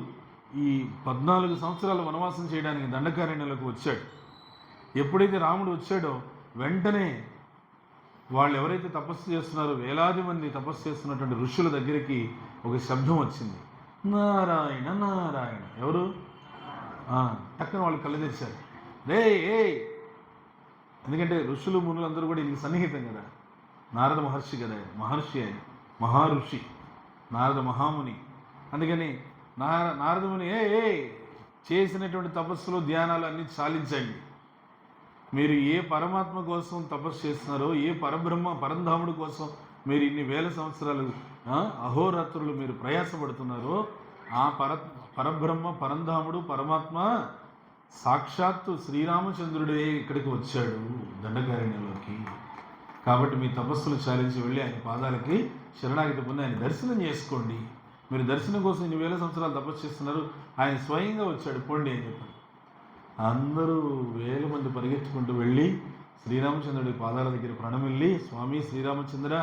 ఈ 14 సంవత్సరాలు వనవాసం చేయడానికి దండకారణ్యంలోకి వచ్చాడు. ఎప్పుడైతే రాముడు వచ్చాడో వెంటనే వాళ్ళు ఎవరైతే తపస్సు చేస్తున్నారో వేలాది మంది తపస్సు చేస్తున్నటువంటి ఋషుల దగ్గరికి ఒక శబ్దం వచ్చింది, నారాయణ నారాయణ. ఎవరు? టక్కన వాళ్ళు కళ్ళు తెరిచారు. ఏ ఎందుకంటే ఋషులు మునులందరూ కూడా ఇది సన్నిహితం కదా. నారద మహర్షి కదా, మహర్షి ఆయన, మహారుషి నారద మహాముని. అందుకని నారదముని చేసినటువంటి తపస్సులు ధ్యానాలు అన్నీ చాలించండి. మీరు ఏ పరమాత్మ కోసం తపస్సు చేస్తున్నారో, ఏ పరబ్రహ్మ పరంధాముడు కోసం మీరు ఇన్ని వేల సంవత్సరాలు అహోరాత్రులు మీరు ప్రయాసపడుతున్నారో, ఆ పరబ్రహ్మ పరంధాముడు పరమాత్మ సాక్షాత్తు శ్రీరామచంద్రుడే ఇక్కడికి వచ్చాడు దండకారణ్యంలోకి. కాబట్టి మీ తపస్సులు చాలించి వెళ్ళి ఆయన పాదాలకి శరణాగతి పొంది ఆయన దర్శనం చేసుకోండి. మీరు దర్శనం కోసం ఇన్ని వేల సంవత్సరాలు తపస్సు చేస్తున్నారు, ఆయన స్వయంగా వచ్చాడు, పోండి అని చెప్పారు. అందరూ వేల మంది పరిగెత్తుకుంటూ వెళ్ళి శ్రీరామచంద్రుడి పాదాల దగ్గర ప్రణమిల్లి, స్వామి శ్రీరామచంద్ర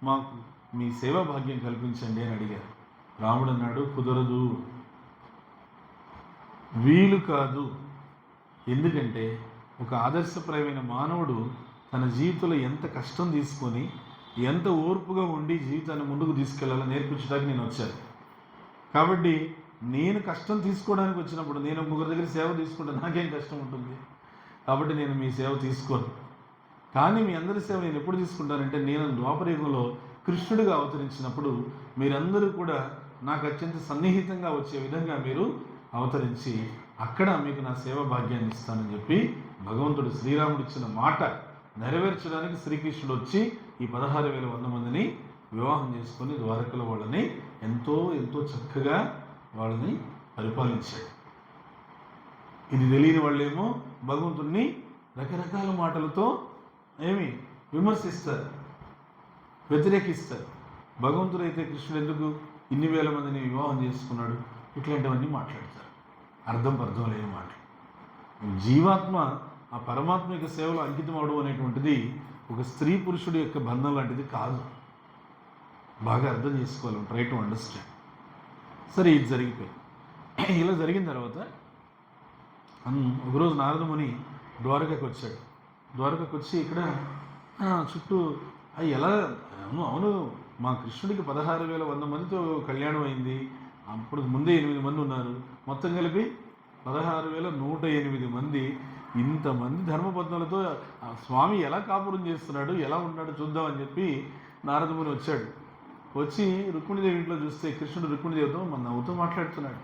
మాకు మీ సేవా భాగ్యం కల్పించండి అని అడిగారు. రాముడు అన్నాడు, కుదరదు, వీలు కాదు. ఎందుకంటే ఒక ఆదర్శప్రాయమైన మానవుడు తన జీవితంలో ఎంత కష్టం తీసుకొని ఎంత ఓర్పుగా ఉండి జీవితాన్ని ముందుకు తీసుకెళ్లాలో నేర్పించడానికి నేను వచ్చాను. కాబట్టి నేను కష్టం తీసుకోవడానికి వచ్చినప్పుడు నేను ముగ్గురు దగ్గర సేవ తీసుకుంటే నాకేం కష్టం ఉంటుంది? కాబట్టి నేను మీ సేవ తీసుకోను. కానీ మీ అందరి సేవ నేను ఎప్పుడు తీసుకుంటానంటే నేను ద్వాపరయుగంలో కృష్ణుడిగా అవతరించినప్పుడు మీరందరూ కూడా నాకు అత్యంత సన్నిహితంగా వచ్చే విధంగా మీరు అవతరించి అక్కడ మీకు నా సేవ భాగ్యాన్ని ఇస్తానని చెప్పి భగవంతుడు శ్రీరాముడు ఇచ్చిన మాట నెరవేర్చడానికి శ్రీకృష్ణుడు వచ్చి ఈ 16,100 మందిని వివాహం చేసుకొని ద్వారకలో వాళ్ళని ఎంతో ఎంతో చక్కగా వాళ్ళని పరిపాలించాడు. ఇది తెలియని వాళ్ళేమో భగవంతుడిని రకరకాల మాటలతో విమర్శిస్తారు, వ్యతిరేకిస్తారు. భగవంతుడు అయితే కృష్ణుడు ఎందుకు ఇన్ని వేల మందిని వివాహం చేసుకున్నాడు, ఇట్లాంటివన్నీ మాట్లాడతారు. అర్థం లేని మాటలు. జీవాత్మ ఆ పరమాత్మ యొక్క సేవలో అంకితం అవడం అనేటువంటిది ఒక స్త్రీ పురుషుడి యొక్క బంధం లాంటిది కాదు. బాగా అర్థం చేసుకోవాలి, ట్రై టు అండర్స్టాండ్. సరే, ఇది జరిగిపోయింది. ఇలా జరిగిన తర్వాత ఒకరోజు నారదముని ద్వారకకు వచ్చాడు. ద్వారకకు వచ్చి ఇక్కడ చుట్టూ ఎలా అవును అవును మా కృష్ణుడికి 16,100 మందితో కళ్యాణం అయింది, అప్పుడు ముందే 8 మంది ఉన్నారు, మొత్తం కలిపి 16,108 మంది. ఇంతమంది ధర్మపత్నులతో ఆ స్వామి ఎలా కాపురం చేస్తున్నాడు, ఎలా ఉన్నాడు చూద్దామని చెప్పి నారదముని వచ్చాడు. వచ్చి రుక్మిణీదేవి ఇంట్లో చూస్తే కృష్ణుడు రుక్మిణీదేవితో నవ్వుతూ మాట్లాడుతున్నాడు.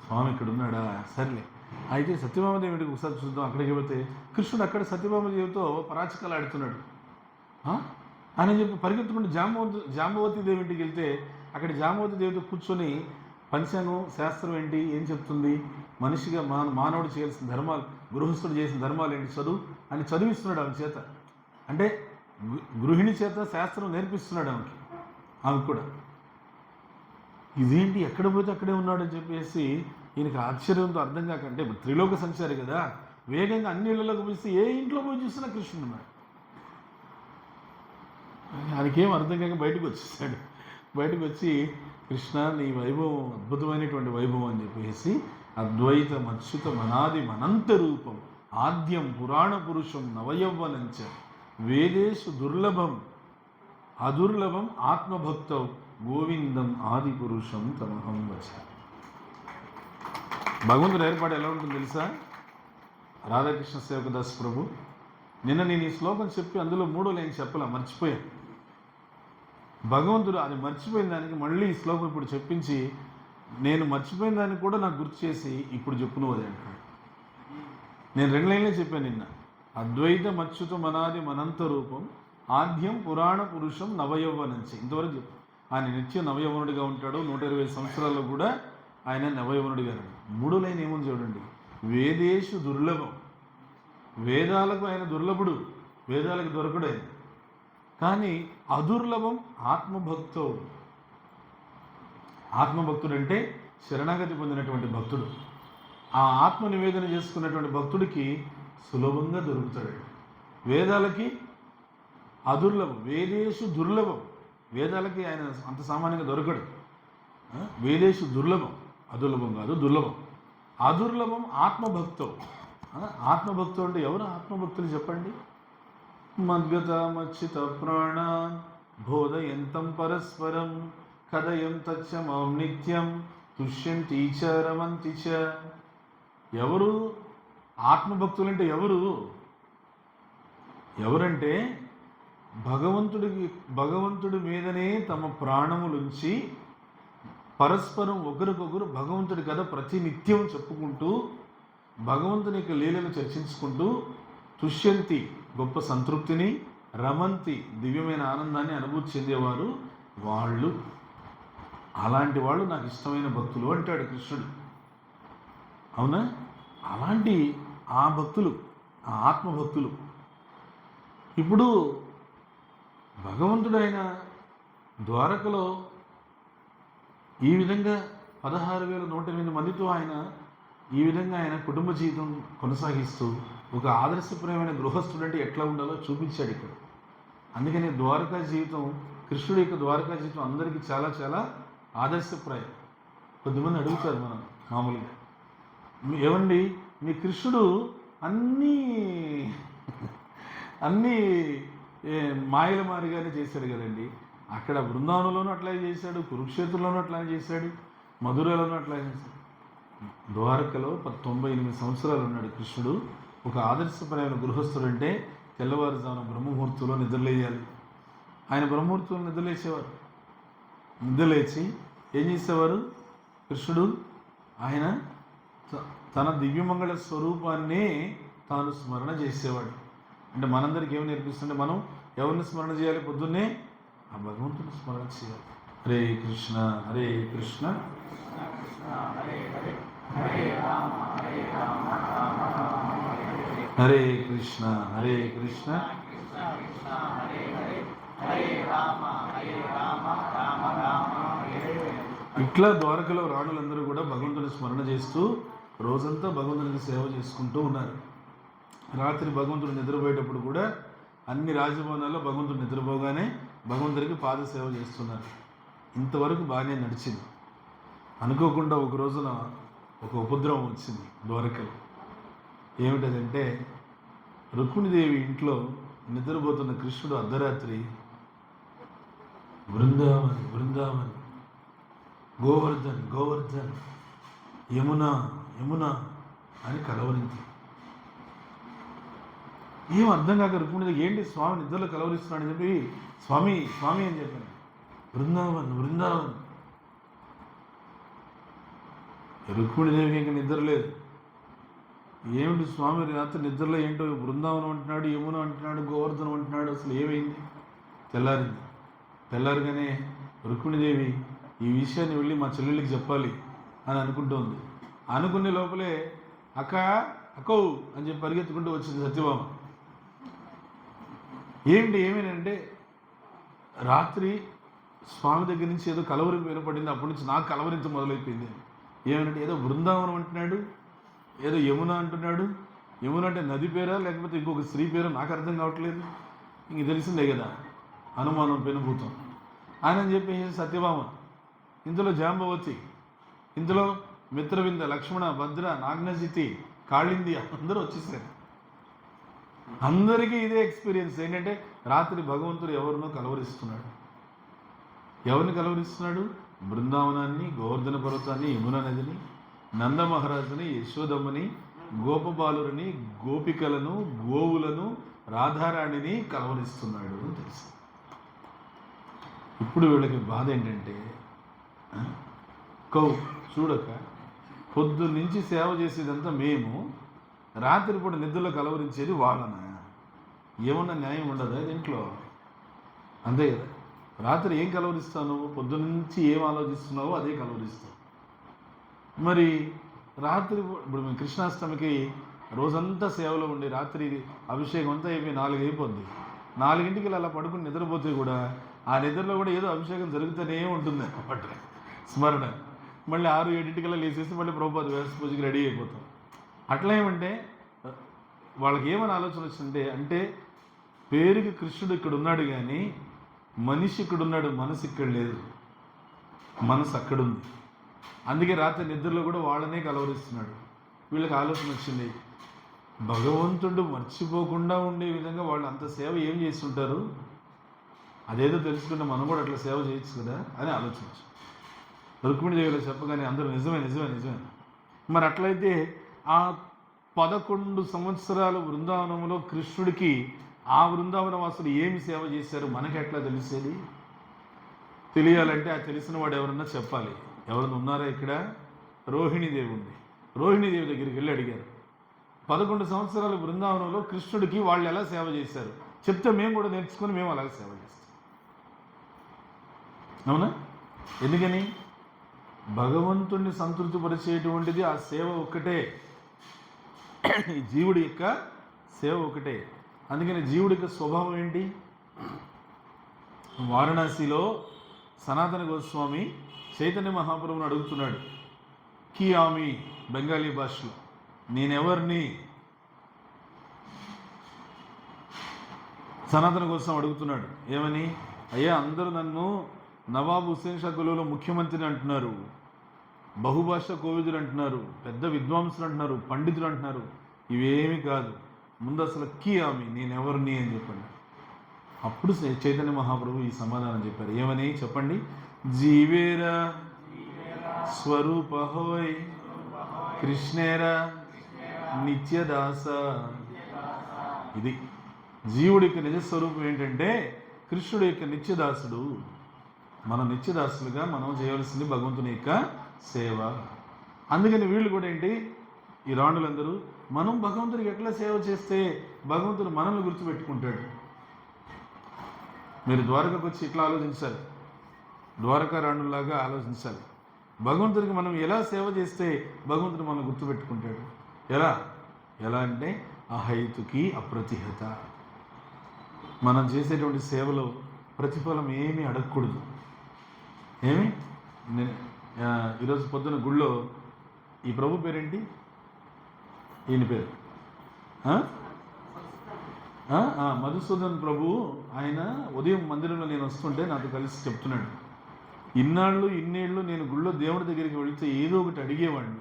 స్వామి ఇక్కడ ఉన్నాడా, సర్లే అయితే సత్యభామదేవికి ఒకసారి చూద్దాం. అక్కడికి వెళ్తే కృష్ణుడు అక్కడ సత్యభామదేవితో పరాచికలు ఆడుతున్నాడు అని చెప్పి పరిగెత్తుకుంటూ జాంబవతి దేవి ఇంటికి వెళ్తే అక్కడ జాంబవతి దేవితో కూర్చొని పంచాంగం శాస్త్రం ఏంటి, ఏం చెప్తుంది, మనిషిగా మానవుడు చేయాల్సిన ధర్మాలు, గృహస్థుడు చేసిన ధర్మాలు ఏంటి చదువు అని చదివిస్తున్నాడు ఆమె చేత. అంటే గృహిణి చేత శాస్త్రం నేర్పిస్తున్నాడు ఆమెకు కూడా. ఇదేంటి ఎక్కడ పోతే అక్కడే ఉన్నాడని చెప్పేసి ఈయనకి ఆశ్చర్యంతో అర్థం కాకంటే త్రిలోక సంచారి కదా, వేగంగా అన్ని ఇళ్లలోకి పిలిస్తే ఏ ఇంట్లో పోయి చూసినా కృష్ణుడు ఉన్నాడు. ఆయనకేం అర్థం కాక బయటకు వచ్చేసాడు. బయటకు వచ్చి కృష్ణ నీ వైభవం అద్భుతమైనటువంటి వైభవం అని చెప్పేసి అద్వైత మచ్యుత మనాది మనంత రూపం ఆద్యం పురాణ పురుషం నవయవ్వనంచ వేదేషు దుర్లభం అదుర్లభం ఆత్మభక్తౌ గోవిందం ఆది పురుషం తమహం వచ. భగవంతుడు ఏర్పాటు ఎలా ఉంటుంది తెలుసా? రాధాకృష్ణ సేవకదాస్ ప్రభు నిన్న నేను ఈ శ్లోకం చెప్పి అందులో 3 లైన్ చెప్పలా, మర్చిపోయాను. భగవంతుడు అది మర్చిపోయిన దానికి మళ్ళీ ఈ శ్లోకం ఇప్పుడు చెప్పించి నేను మర్చిపోయిన దాన్ని కూడా నాకు గుర్తు చేసి ఇప్పుడు చెప్పు నువ్వు అది అంటాడు. నేను 2 లైన్లే చెప్పాను నిన్న. అద్వైత మచ్యుత మనాది మనంత రూపం ఆద్యం పురాణ పురుషం నవయవ్వనంచి, ఇంతవరకు చెప్పు. ఆయన నిత్యం నవయవనుడిగా ఉంటాడు. 120 సంవత్సరాల్లో కూడా ఆయన నవయవనుడిగా ఉన్నాడు. 3 లైన్ ఏముంది చూడండి. వేదేషు దుర్లభం, వేదాలకు ఆయన దుర్లభుడు, వేదాలకు దొరకడు ఆయన. కానీ అదుర్లభం ఆత్మభక్తో, ఆత్మభక్తుడు అంటే శరణాగతి పొందినటువంటి భక్తుడు. ఆ ఆత్మ నివేదన చేసుకున్నటువంటి భక్తుడికి సులభంగా దొరుకుతాడు. వేదాలకి అదుర్లభం, వేదేషు దుర్లభం, వేదాలకి ఆయన అంత సామాన్యంగా దొరకడు. వేదేషు దుర్లభం, అదుర్లభం కాదు దుర్లభం. అదుర్లభం ఆత్మభక్తం. ఆత్మభక్తుడు అంటే ఎవరు ఆత్మభక్తులు చెప్పండి? మద్గత మచ్చిత ప్రాణాన్ బోధయంతం పరస్పరం కథయం తచ్చ మాం నిత్యం తుష్యంతి చ రమంతి చ. ఎవరు ఆత్మభక్తులంటే ఎవరంటే భగవంతుడి మీదనే తమ ప్రాణములుంచి పరస్పరం ఒకరికొకరు భగవంతుడి కథ ప్రతినిత్యం చెప్పుకుంటూ భగవంతుని యొక్క లీలను చర్చించుకుంటూ తుష్యంతి గొప్ప సంతృప్తిని, రమంతి దివ్యమైన ఆనందాన్ని అనుభూతి చెందేవారు వాళ్ళు. అలాంటి వాళ్ళు నాకు ఇష్టమైన భక్తులు అంటాడు కృష్ణుడు. అవునా? అలాంటి ఆ భక్తులు, ఆ ఆత్మభక్తులు. ఇప్పుడు భగవంతుడైన ద్వారకలో ఈ విధంగా 16,108 మందితో ఆయన ఈ విధంగా ఆయన కుటుంబ జీవితం కొనసాగిస్తూ ఒక ఆదర్శప్రయమైన గృహస్థుడు అంటే ఎట్లా ఉండాలో చూపించాడు ఇక్కడ. అందుకని ద్వారకా జీవితం, కృష్ణుడి యొక్క ద్వారకా జీవితం అందరికీ చాలా చాలా ఆదర్శప్రాయం. కొద్దిమంది అడుగుతారు మనం మామూలుగా, ఏమండి మీ కృష్ణుడు అన్నీ మాయల మారిగానే చేశాడు కదండి, అక్కడ బృందావనంలోనూ అట్లాగే చేశాడు, కురుక్షేత్రంలోనూ అట్లాగే చేశాడు, మధురలోనూ అట్లాగే చేశాడు. ద్వారకలో 98 సంవత్సరాలు ఉన్నాడు కృష్ణుడు. ఒక ఆదర్శపరమైన గృహస్థుడు అంటే తెల్లవారుజామున బ్రహ్మముహూర్తంలో నిద్రలేయాలి. ఆయన బ్రహ్మముహూర్తంలో నిద్రలేసేవారు. నిద్రలేచి ఏం చేసేవారు? కృష్ణుడు ఆయన తన దివ్యమంగళ స్వరూపాన్నే తాను స్మరణ చేసేవాడు. అంటే మనందరికీ ఏమి నేర్పిస్తుంటే మనం ఎవరిని స్మరణ చేయాలి? పొద్దున్నే ఆ భగవంతుని స్మరణ చేయాలి. హరే కృష్ణ హరే కృష్ణ హరే కృష్ణ హరే కృష్ణ. ఇట్లా ద్వారకలో రాణులందరూ కూడా భగవంతుని స్మరణ చేస్తూ రోజంతా భగవంతునికి సేవ చేసుకుంటూ ఉన్నారు. రాత్రి భగవంతుడు నిద్రపోయేటప్పుడు కూడా అన్ని రాజభవనాల్లో భగవంతుడు నిద్రపోగానే భగవంతుడికి పాదసేవ చేస్తున్నారు. ఇంతవరకు బాగానే నడిచింది. అనుకోకుండా ఒక రోజున ఒక ఉపద్రవం వచ్చింది ద్వారకలో. ఏమిటదంటే రుక్మిణీదేవి ఇంట్లో నిద్రపోతున్న కృష్ణుడు అర్ధరాత్రి బృందావన్ బృందావన్, గోవర్ధన్ గోవర్ధన్, యమున యమున అని కలవరించి ఏం అర్థం కాక రుక్మిణీదేవి ఏంటి స్వామి నిద్రలో కలవరిస్తున్నాడని చెప్పి స్వామి స్వామి అని చెప్పాను. బృందావన్ బృందావన్. రుక్మిణీదేవికి ఇంకా నిద్ర లేదు. ఏమిటి స్వామి రాత్రి నిద్రలో ఏంటో బృందావనం అంటున్నాడు, యమున అంటున్నాడు, గోవర్ధనం అంటున్నాడు, అసలు ఏమైంది? తెల్లారింది. తెల్లారిగానే రుక్మిణీదేవి ఈ విషయాన్ని వెళ్ళి మా చెల్లెళ్ళకి చెప్పాలి అని అనుకుంటోంది. అనుకునే లోపలే అక్క అక్కో అని చెప్పి పరిగెత్తుకుంటూ వచ్చింది సత్యభామ. ఏమేనంటే రాత్రి స్వామి దగ్గర నుంచి ఏదో కలవరింపు వినపడింది. అప్పటి నుంచి నాకు కలవరించ మొదలైపోయింది. ఏమనంటే ఏదో బృందావనం అంటున్నాడు, ఏదో యమున అంటున్నాడు. యమున అంటే నది పేరా లేకపోతే ఇంకొక స్త్రీ పేరా నాకు అర్థం కావట్లేదు. ఇంక తెలిసిందే కదా, అనుమానం పెనుభూతం ఆయన అని చెప్పి సత్యభామ, ఇందులో జాంబవతి, ఇందులో మిత్రవింద, లక్ష్మణ, భద్ర, నాగ్నజితి, కాళింది అందరూ వచ్చేసారు. అందరికీ ఇదే ఎక్స్పీరియన్స్ ఏంటంటే రాత్రి భగవంతుడు ఎవరినో కలవరిస్తున్నాడు. ఎవరిని కలవరిస్తున్నాడు? బృందావనాన్ని, గోవర్ధన పర్వతాన్ని, యమున నదిని, నందమహారాజుని, యశోదమ్మని, గోపబాలుని, గోపికలను, గోవులను, రాధారాణిని కలవరిస్తున్నాడు అని తెలుసు. ఇప్పుడు వీళ్ళకి బాధ ఏంటంటే చూడక పొద్దు నుంచి సేవ చేసేదంతా మేము, రాత్రిపూట నిద్రలో కలవరించేది వాళ్ళన. ఏమన్నా న్యాయం ఉండదా దీంట్లో? అంతే కదా. రాత్రి ఏం కలవరిస్తావు? పొద్దు నుంచి ఏం ఆలోచిస్తున్నావో అదే కలవరిస్తావు. మరి రాత్రి ఇప్పుడు మేము కృష్ణాష్టమికి రోజంతా సేవలో ఉండి రాత్రి అభిషేకం అంతా అయిపోయి 4 అయిపోద్ది. 4ంటికి అలా పడుకుని నిద్రపోతే కూడా ఆ నిద్రలో కూడా ఏదో అభిషేకం జరుగుతూనే ఉంటుంది అన్నమాట, స్మరణ. మళ్ళీ 6-7 లేచేసి మళ్ళీ ప్రభుపాద వ్యాస పూజకి రెడీ అయిపోతాం. అట్లా ఏమంటే వాళ్ళకి ఏమని ఆలోచన వచ్చిందంటే, అంటే పేరుకి కృష్ణుడు ఇక్కడ ఉన్నాడు కానీ మనిషి ఇక్కడ ఉన్నాడు, మనసు ఇక్కడ లేదు, మనసు అక్కడుంది. అందుకే రాత్రి నిద్రలో కూడా వాళ్ళనే కలవరిస్తున్నాడు. వీళ్ళకి ఆలోచన వచ్చింది, భగవంతుడు మర్చిపోకుండా ఉండే విధంగా వాళ్ళు అంత సేవ ఏం చేస్తుంటారు, అదేదో తెలుసుకుంటే మనం కూడా అట్లా సేవ చేయొచ్చు కదా అని ఆలోచించారు. రుక్మిణీదేవిలో చెప్పగానే అందరూ నిజమే నిజమే నిజమే. మరి అట్లయితే ఆ 11 సంవత్సరాల బృందావనంలో కృష్ణుడికి ఆ బృందావన వాసులు ఏమి సేవ చేశారు మనకి ఎట్లా తెలిసేది? తెలియాలంటే ఆ తెలిసిన వాడు ఎవరన్నా చెప్పాలి. ఎవరన్నా ఉన్నారా ఇక్కడ? రోహిణీదేవి ఉంది. రోహిణీదేవి దగ్గరికి వెళ్ళి అడిగారు, 11 సంవత్సరాల బృందావనంలో కృష్ణుడికి వాళ్ళు ఎలా సేవ చేశారు చెప్తే మేము కూడా నేర్చుకొని మేము అలాగే సేవ చేస్తాం. అవునా? ఎందుకని? భగవంతుణ్ణి సంతృప్తిపరిచేటువంటిది ఆ సేవ ఒక్కటే, జీవుడి యొక్క సేవ ఒకటే. అందుకని జీవుడి యొక్క స్వభావం ఏంటి? వారణాసిలో సనాతన గోస్వామి చైతన్య మహాప్రభుని అడుగుతున్నాడు, కి ఆమె బెంగాలీ భాషలో, నేనెవరిని? సనాతన గోస్వామి అడుగుతున్నాడు ఏమని? అయ్యా, అందరూ నన్ను నవాబ్ హుస్సేన్ షా కొలువులో ముఖ్యమంత్రిని అంటున్నారు, బహుభాష కోవిదులు అంటున్నారు, పెద్ద విద్వాంసులు అంటున్నారు, పండితులు అంటున్నారు. ఇవేమీ కాదు, ముందు అసలు కి ఆమె, నేనెవరిని అని చెప్పండి. అప్పుడు చైతన్య మహాప్రభు ఈ సమాధానం చెప్పారు. ఏమని చెప్పండి? జీవేరా స్వరూప హోయ్ కృష్ణేరా నిత్యదాస. ఇది జీవుడి యొక్క నిజస్వరూపం ఏంటంటే కృష్ణుడి యొక్క నిత్యదాసుడు. మనం నిత్యదాసులుగా మనం చేయవలసింది భగవంతుని యొక్క సేవ. అందుకని వీళ్ళు కూడా ఏంటి, ఈ రాణులందరూ మనం భగవంతుడికి ఎట్లా సేవ చేస్తే భగవంతుడు మనల్ని గుర్తుపెట్టుకుంటాడు. మీరు ద్వారకకు వచ్చి ఇట్లా ఆలోచించాలి, ద్వారకా రాణుల్లాగా ఆలోచించాలి. భగవంతుడికి మనం ఎలా సేవ చేస్తే భగవంతుడు మనం గుర్తుపెట్టుకుంటాడు. ఎలా అంటే అహైతుకి అప్రతిహత. మనం చేసేటువంటి సేవలో ప్రతిఫలం ఏమీ అడగకూడదు. ఏమి ఈరోజు పొద్దున గుళ్ళో ఈ ప్రభు పేరేంటి? ఈయన పేరు మధుసూదన్ ప్రభు. ఆయన ఉదయం మందిరంలో నేను వస్తుంటే నాతో కలిసి చెప్తున్నాడు, ఇన్నేళ్ళు నేను గుళ్ళో దేవుడి దగ్గరికి వెళితే ఏదో ఒకటి అడిగేవాడిని,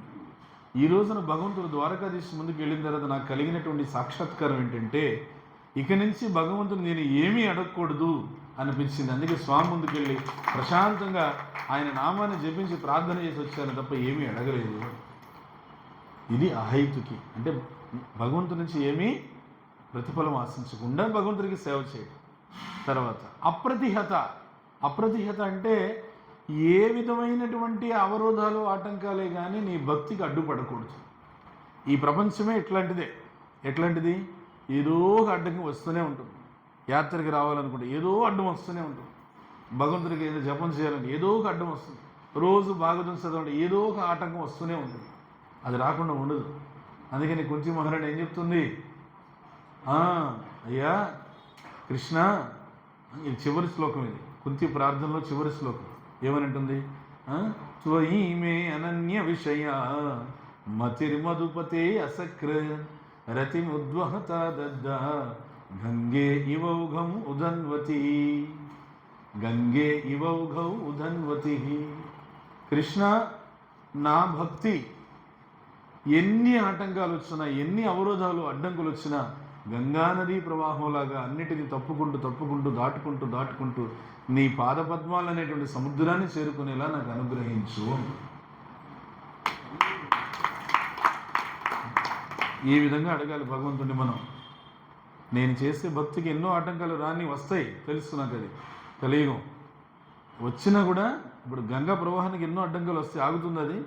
ఈ రోజున భగవంతుడు ద్వారకాధీశ ముందుకు వెళ్ళిన తర్వాత నాకు కలిగినటువంటి సాక్షాత్కారం ఏంటంటే, ఇక నుంచి భగవంతుడు నేను ఏమీ అడగకూడదు అనిపించింది. అందుకే స్వామి ముందుకు వెళ్ళి ప్రశాంతంగా ఆయన నామాన్ని జపించి ప్రార్థన చేసి వచ్చాను తప్ప ఏమీ అడగలేదు. ఇది అహైతుకి, అంటే భగవంతుడి నుంచి ఏమీ ప్రతిఫలం ఆశించకుండా భగవంతుడికి సేవ చేయడం. తర్వాత అప్రతిహత. అప్రతిహత అంటే ఏ విధమైనటువంటి అవరోధాలు ఆటంకాలే కానీ నీ భక్తికి అడ్డుపడకూడదు. ఈ ప్రపంచమే ఎట్లాంటిదే. ఎట్లాంటిది? ఏదో ఒక అడ్డంకి వస్తూనే ఉంటుంది. యాత్రకి రావాలనుకుంటే ఏదో అడ్డం వస్తూనే ఉంటుంది. భగవంతుడికి ఏదో జపం చేయాలంటే ఏదో ఒక అడ్డం వస్తుంది. రోజు భాగవతం చదవాలంటే ఏదో ఒక ఆటంకం వస్తూనే ఉంటుంది. అది రాకుండా ఉండదు. అందుకని కుంతి మహారాణి ఏం చెప్తుంది? అయ్యా కృష్ణ, ఇది చివరి శ్లోకం, ఇది కుంతి ప్రార్థనలో చివరి శ్లోకం. ఏమని అంటుంది? త్వయి మే అనన్య విషయ మతిర్మధుపతే అసక్ర రతిముద్వహత దద్ద గంగే ఇవౌఘం ఉదన్వతి. గంగే ఇవౌఘౌ ఉదన్వతి. కృష్ణ, నా భక్తి ఎన్ని ఆటంకాలు వచ్చినా, ఎన్ని అవరోధాలు అడ్డంకులు వచ్చినా గంగానదీ ప్రవాహంలాగా అన్నిటిని తప్పుకుంటూ దాటుకుంటూ నీ పాదపద్మాలు అనేటువంటి సముద్రాన్ని చేరుకునేలా నాకు అనుగ్రహించు. ఈ విధంగా అడగాలి భగవంతుడిని మనం. నేను చేసే భక్తికి ఎన్నో ఆటంకాలు రాని వస్తాయి, తెలుసు నాకు. అది కలియుగం వచ్చినా కూడా ఇప్పుడు గంగా ప్రవాహానికి ఎన్నో అడ్డంకాలు వస్తాయి. ఆగుతుంది అది?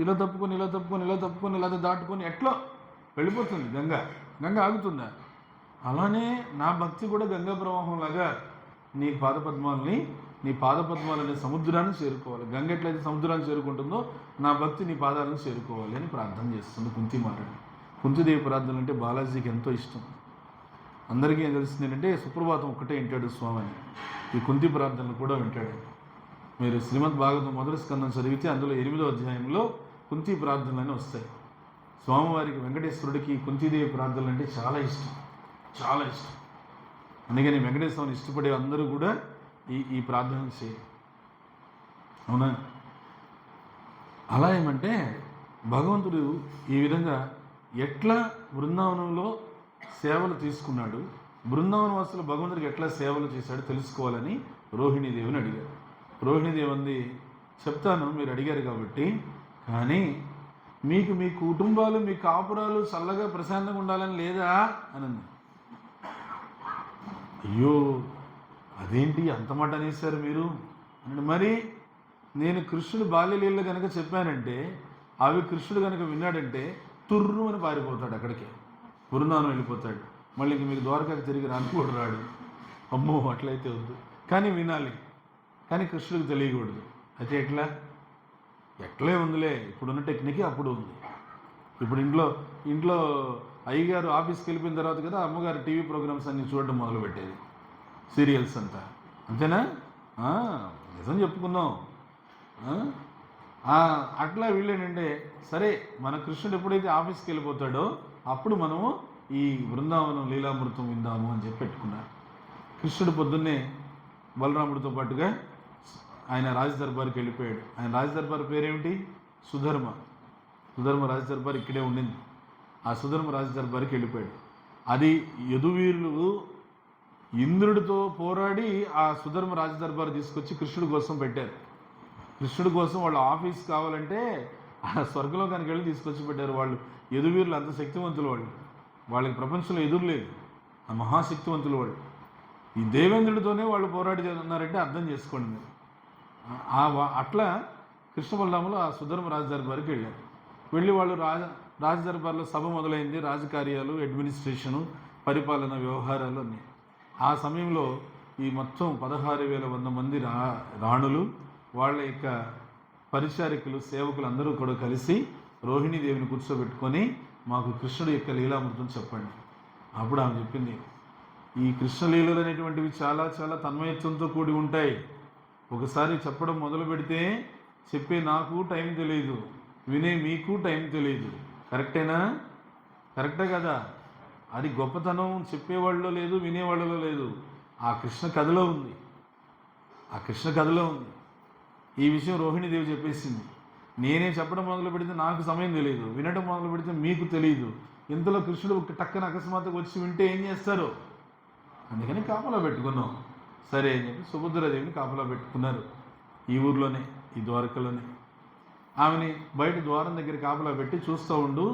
ఇలా తప్పుకొని ఇలా దాటుకొని ఎట్లా వెళ్ళిపోతుంది గంగ ఆగుతుందా? అలానే నా భక్తి కూడా గంగా ప్రవాహంలాగా నీ పాదపద్మాలనే సముద్రాన్ని చేరుకోవాలి. గంగ ఎట్లయితే సముద్రాన్ని చేరుకుంటుందో నా భక్తి నీ పాదాలను చేరుకోవాలి అని ప్రార్థన చేస్తుంది కుంతి మహారాణి. కుంతిదేవి ప్రార్థనలు అంటే బాలాజీకి ఎంతో ఇష్టం. అందరికీ ఏం తెలిసింది ఏంటంటే సుప్రభాతం ఒక్కటే వింటాడు స్వామి అని. ఈ కుంతి ప్రార్థనలు కూడా వింటాడు. మీరు శ్రీమద్ భాగవతం మొదటి స్కందం చదివితే అందులో 8వ అధ్యాయంలో కుంతి ప్రార్థనలు వస్తాయి. స్వామివారికి, వెంకటేశ్వరుడికి కుంతిదేవి ప్రార్థనలు అంటే చాలా ఇష్టం. అందుకని వెంకటేశ్వరుని ఇష్టపడే అందరూ కూడా ఈ ప్రార్థన చేయాలి. అవునా? అలా ఏమంటే భగవంతుడు ఈ విధంగా ఎట్లా బృందావనంలో సేవలు తీసుకున్నాడు, బృందావన వాసులు భగవంతుడికి ఎట్లా సేవలు చేశాడో తెలుసుకోవాలని రోహిణీదేవిని అడిగారు. రోహిణీదేవి అంది, చెప్తాను మీరు అడిగారు కాబట్టి, కానీ మీకు మీ కుటుంబాలు, మీ కాపురాలు చల్లగా ప్రశాంతంగా ఉండాలని లేదా అని అంది. అయ్యో అదేంటి అంత మాట అనేసారు మీరు అంటే, మరి నేను కృష్ణుడు బాల్యలీల కనుక చెప్పానంటే అవి కృష్ణుడు కనుక విన్నాడంటే తుర్రు అని పారిపోతాడు, అక్కడికే బృందావనం వెళ్ళిపోతాడు. మళ్ళీ ఇంక మీకు ద్వారకాకి తిరిగి రానుకోడు రాడు. అమ్మో అట్లయితే వద్దు, కానీ వినాలి, కానీ కృష్ణుడికి తెలియకూడదు. అయితే ఎట్లే ఉందిలే, ఇప్పుడున్న టెక్నిక్ అప్పుడు ఉంది. ఇప్పుడు ఇంట్లో అయ్యగారు ఆఫీస్కి వెళ్ళిపోయిన తర్వాత కదా అమ్మగారు టీవీ ప్రోగ్రామ్స్ అన్ని చూడడం మొదలుపెట్టేది, సీరియల్స్ అంతా. అంతేనా? నిజం చెప్పుకుందాం. అట్లా వీళ్ళేంటంటే, సరే మన కృష్ణుడు ఎప్పుడైతే ఆఫీస్కి వెళ్ళిపోతాడో అప్పుడు మనము ఈ బృందావనం లీలామృతం విందాము అని చెప్పి పెట్టుకున్నారు. కృష్ణుడు పొద్దున్నే బలరాముడితో పాటుగా ఆయన రాజదర్బార్కి వెళ్ళిపోయాడు. ఆయన రాజదర్బార్ పేరేమిటి? సుధర్మ రాజదర్బార్ ఇక్కడే ఉండింది. ఆ సుధర్మ రాజదర్బార్కి వెళ్ళిపోయాడు. అది యదువీరులు ఇంద్రుడితో పోరాడి ఆ సుధర్మ రాజదర్బార్ తీసుకొచ్చి కృష్ణుడి కోసం పెట్టారు. కృష్ణుడి కోసం వాళ్ళు ఆఫీస్ కావాలంటే ఆ స్వర్గలోకానికి వెళ్ళి తీసుకొచ్చి పెట్టారు. వాళ్ళు యదువీరులు అంత శక్తివంతులు, వాళ్ళకి ప్రపంచంలో ఎదురు లేదు, ఆ మహాశక్తివంతులు వాళ్ళు. ఈ దేవేంద్రుడితోనే వాళ్ళు పోరాడి ఉన్నారంటే అర్థం చేసుకోండి మీరు. అట్లా కృష్ణ బలరాములు ఆ సుధర్మ రాజదర్బార్కి వెళ్ళారు. వెళ్ళి వాళ్ళు రాజదర్బార్లో సభ మొదలైంది. రాజకార్యాలు, అడ్మినిస్ట్రేషను, పరిపాలన వ్యవహారాలు అన్నీ. ఆ సమయంలో ఈ మొత్తం 16,100 మంది రాణులు, వాళ్ళ యొక్క పరిచారికులు, సేవకులు అందరూ కూడా కలిసి రోహిణీదేవిని కూర్చోబెట్టుకొని మాకు కృష్ణుడి యొక్క లీలామృతం చెప్పండి. అప్పుడు ఆమె చెప్పింది, ఈ కృష్ణలీలలు అనేటువంటివి చాలా చాలా తన్మయత్వంతో కూడి ఉంటాయి. ఒకసారి చెప్పడం మొదలు పెడితే చెప్పే నాకు టైం తెలియదు, వినే మీకు టైం తెలియదు. కరెక్టేనా? కరెక్టే కదా? అది గొప్పతనం చెప్పేవాళ్ళలో లేదు, వినేవాళ్ళలో లేదు, ఆ కృష్ణ కథలో ఉంది. ఈ విషయం రోహిణీదేవి చెప్పేసింది. నేనే చెప్పడం మొదలు పెడితే నాకు సమయం తెలియదు, వినడం మొదలు పెడితే మీకు తెలియదు. ఇంతలో కృష్ణుడు టక్కన అకస్మాత్తుగా వచ్చి వింటే ఏం చేస్తారు? అందుకని కాపలా పెట్టుకున్నాం. సరే అని చెప్పి సుభద్రాదేవిని కాపలా పెట్టుకున్నారు. ఈ ఊర్లోనే, ఈ ద్వారకలోనే. ఆమెని బయట ద్వారం దగ్గర కాపలా పెట్టి చూస్తూ ఉండు,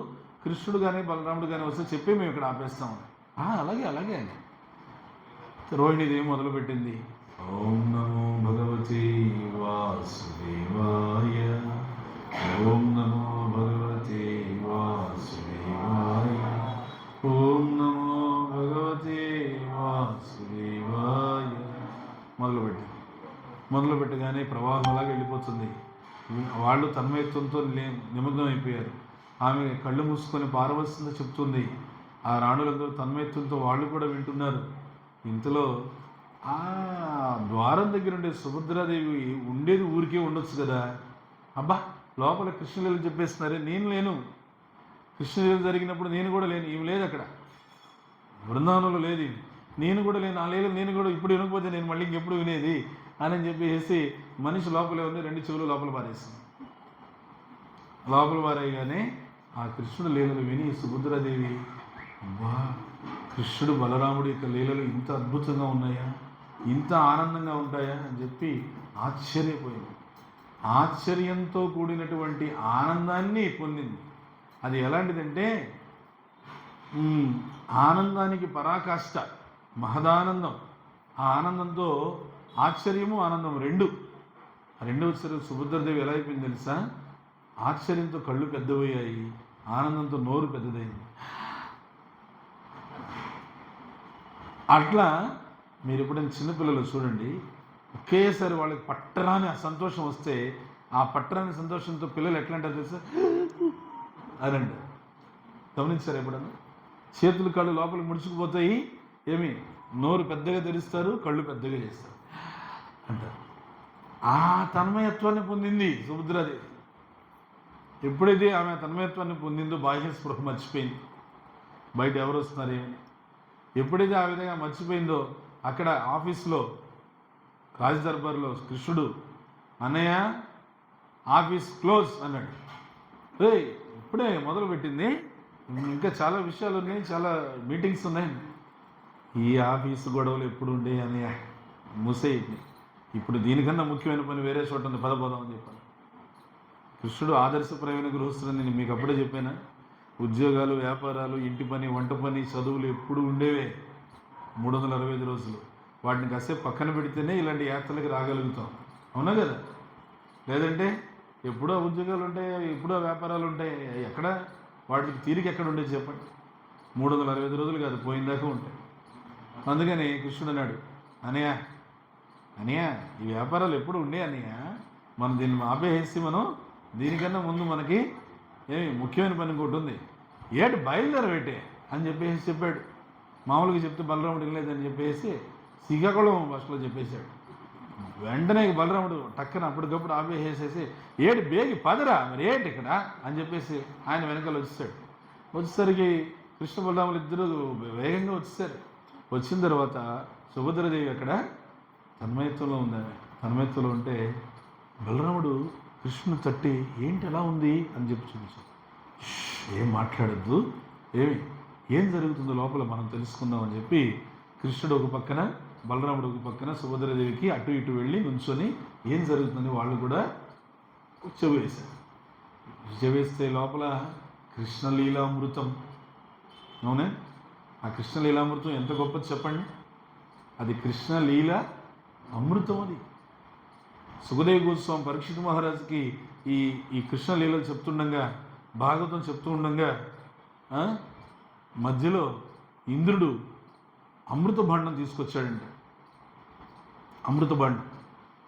కృష్ణుడు కానీ బలరాముడు కానీ వస్తే చెప్పి మేము ఇక్కడ ఆపేస్తాం. అలాగే అలాగే అని రోహిణీదేవి మొదలుపెట్టింది. ఓం నమో భగవతే వాసుదేవాయ, ఓం నమో భగవతే వాసుదేవాయ, ఓం నమో భగవతే వాసుదేవాయ మొదలుపెట్టగానే ప్రవాహంలాగా వెళ్ళిపోతుంది. వాళ్ళు తన్మయత్వంతో నిమగ్నం అయిపోయారు. ఆమె కళ్ళు మూసుకొని పారవలసిందో చెప్తుంది. ఆ రాణులందరూ తన్మయత్వంతో వాళ్ళు కూడా వింటున్నారు. ఇంతలో ఆ ద్వారం దగ్గర ఉండే సుభద్రాదేవి ఉండేది ఊరికే ఉండొచ్చు కదా. అబ్బా, లోపల కృష్ణలీల చెప్పేస్తున్నారే, నేను లేను, కృష్ణలీల జరిగినప్పుడు నేను కూడా లేను, ఈమె లేదు అక్కడ, బృందావనంలో లేదు, నేను కూడా లేను, ఆ లేదు నేను కూడా ఇప్పుడు వినకపోతే నేను మళ్ళీ ఇంకెప్పుడు వినేది అని చెప్పేసి మనిషి లోపలే ఉంది, 2 చెవులు లోపల పారేసింది. లోపల పారేయగానే ఆ కృష్ణుడు లీలలు విని సుభద్రాదేవి, అబ్బా, కృష్ణుడు బలరాముడు యొక్క లీలలు ఇంత అద్భుతంగా ఉన్నాయా, ఇంత ఆనందంగా ఉంటాయా అని చెప్పి ఆశ్చర్యపోయింది. ఆశ్చర్యంతో కూడినటువంటి ఆనందాన్ని పొందింది. అది ఎలాంటిదంటే ఆనందానికి పరాకాష్ట, మహదానందం. ఆ ఆనందంతో ఆశ్చర్యము ఆనందం రెండు వచ్చేసరికి సుభద్రాదేవి ఎలా అయిపోయింది తెలుసా? ఆశ్చర్యంతో కళ్ళు పెద్దవయ్యాయి, ఆనందంతో నోరు పెద్దదైంది. అట్లా మీరు ఎప్పుడైనా చిన్నపిల్లలు చూడండి, ఒకేసారి వాళ్ళకి పట్టరాని ఆ సంతోషం వస్తే, ఆ పట్టరాని సంతోషంతో పిల్లలు ఎట్లా అంటారు తెలుసా? అని అంటారు. గమనించారు ఎప్పుడన్నా? చేతులు కళ్ళు లోపలికి ముడుచుకుపోతాయి, ఏమి నోరు పెద్దగా తెరుస్తారు, కళ్ళు పెద్దగా చేస్తారు అంటారు. ఆ తన్మయత్వాన్ని పొందింది సుభద్రాదేవి. ఎప్పుడైతే ఆమె తన్మయత్వాన్ని పొందిందో బాహ్య స్పృహ మర్చిపోయింది, బయట ఎవరు వస్తున్నారేమని. ఎప్పుడైతే ఆ విధంగా మర్చిపోయిందో, అక్కడ ఆఫీస్లో రాజదర్బార్లో కృష్ణుడు, అన్నయ్య ఆఫీస్ క్లోజ్ అన్నాడు. ఇప్పుడే మొదలుపెట్టింది, ఇంకా చాలా విషయాలు ఉన్నాయి, చాలా మీటింగ్స్ ఉన్నాయి. ఈ ఆఫీసు గొడవలు ఎప్పుడు ఉండే అన్నయ్య, మూసేయండి, ఇప్పుడు దీనికన్నా ముఖ్యమైన పని వేరే చోట ఉంది, పదపోదాం అని చెప్పాను. కృష్ణుడు ఆదర్శప్రాయమైన గృహస్థుడు. నేను మీకు అప్పుడే చెప్పాను, ఉద్యోగాలు, వ్యాపారాలు, ఇంటి పని, వంట పని, చదువులు ఎప్పుడు ఉండేవే 365 రోజులు. వాటిని కాసేపు పక్కన పెడితేనే ఇలాంటి యాత్రలకు రాగలుగుతాం, అవునా కదా? లేదంటే ఎప్పుడో ఉద్యోగాలు ఉంటాయి, ఎప్పుడో వ్యాపారాలు ఉంటాయి, ఎక్కడ వాటికి తీరిక ఎక్కడ ఉండేది చెప్పండి? 365 రోజులు కాదు, పోయిందాకా ఉంటాయి. అందుకని కృష్ణుడు అన్నాడు, అన్నయ్య ఈ వ్యాపారాలు ఎప్పుడు ఉండే అన్నయ్య, మనం దీన్ని ఆపేసి మనం దీనికన్నా ముందు మనకి ఏమి ముఖ్యమైన పని ఇంకోటి ఉంది, ఏడు బయలుదేరబెట్టే అని చెప్పాడు. మామూలుగా చెప్తే బలరాముడికి లేదని చెప్పేసి శ్రీకాకుళం భాషలో చెప్పేశాడు. వెంటనే బలరాముడు టక్కన అప్పటికప్పుడు ఆపేసేసి, ఏడు బేగి పదరా మరి ఏంటి ఇక్కడ అని చెప్పేసి ఆయన వెనకాల వచ్చేసరికి కృష్ణ బలరాములు ఇద్దరు వేగంగా వచ్చేసారు. వచ్చిన తర్వాత సుభద్రాదేవి అక్కడ తన్మయత్వంలో ఉంది. తన్మయత్వంలో ఉంటే బలరాముడు కృష్ణుని తట్టి, ఏంటి ఎలా ఉంది అని చెప్పి చూపించాడు. ఏం మాట్లాడద్దు, ఏం జరుగుతుందో లోపల మనం తెలుసుకుందాం అని చెప్పి కృష్ణుడు ఒక పక్కన, బలరాముడు ఒక పక్కన సుభద్రాదేవికి అటు ఇటు వెళ్ళి నుంచొని ఏం జరుగుతుందని వాళ్ళు కూడా చెవేశారు. చెవేస్తే లోపల కృష్ణలీలామృతం, అవునే, ఆ కృష్ణలీలామృతం ఎంత గొప్పది చెప్పండి. అది కృష్ణలీల అమృతం. అది సుఖదేవ గోస్వామి పరీక్షిత్ మహారాజుకి ఈ కృష్ణలీలలు చెప్తుండగా, భాగవతం చెప్తూ ఉండగా మధ్యలో ఇంద్రుడు అమృత భాండం తీసుకొచ్చాడంట. అమృత భాండం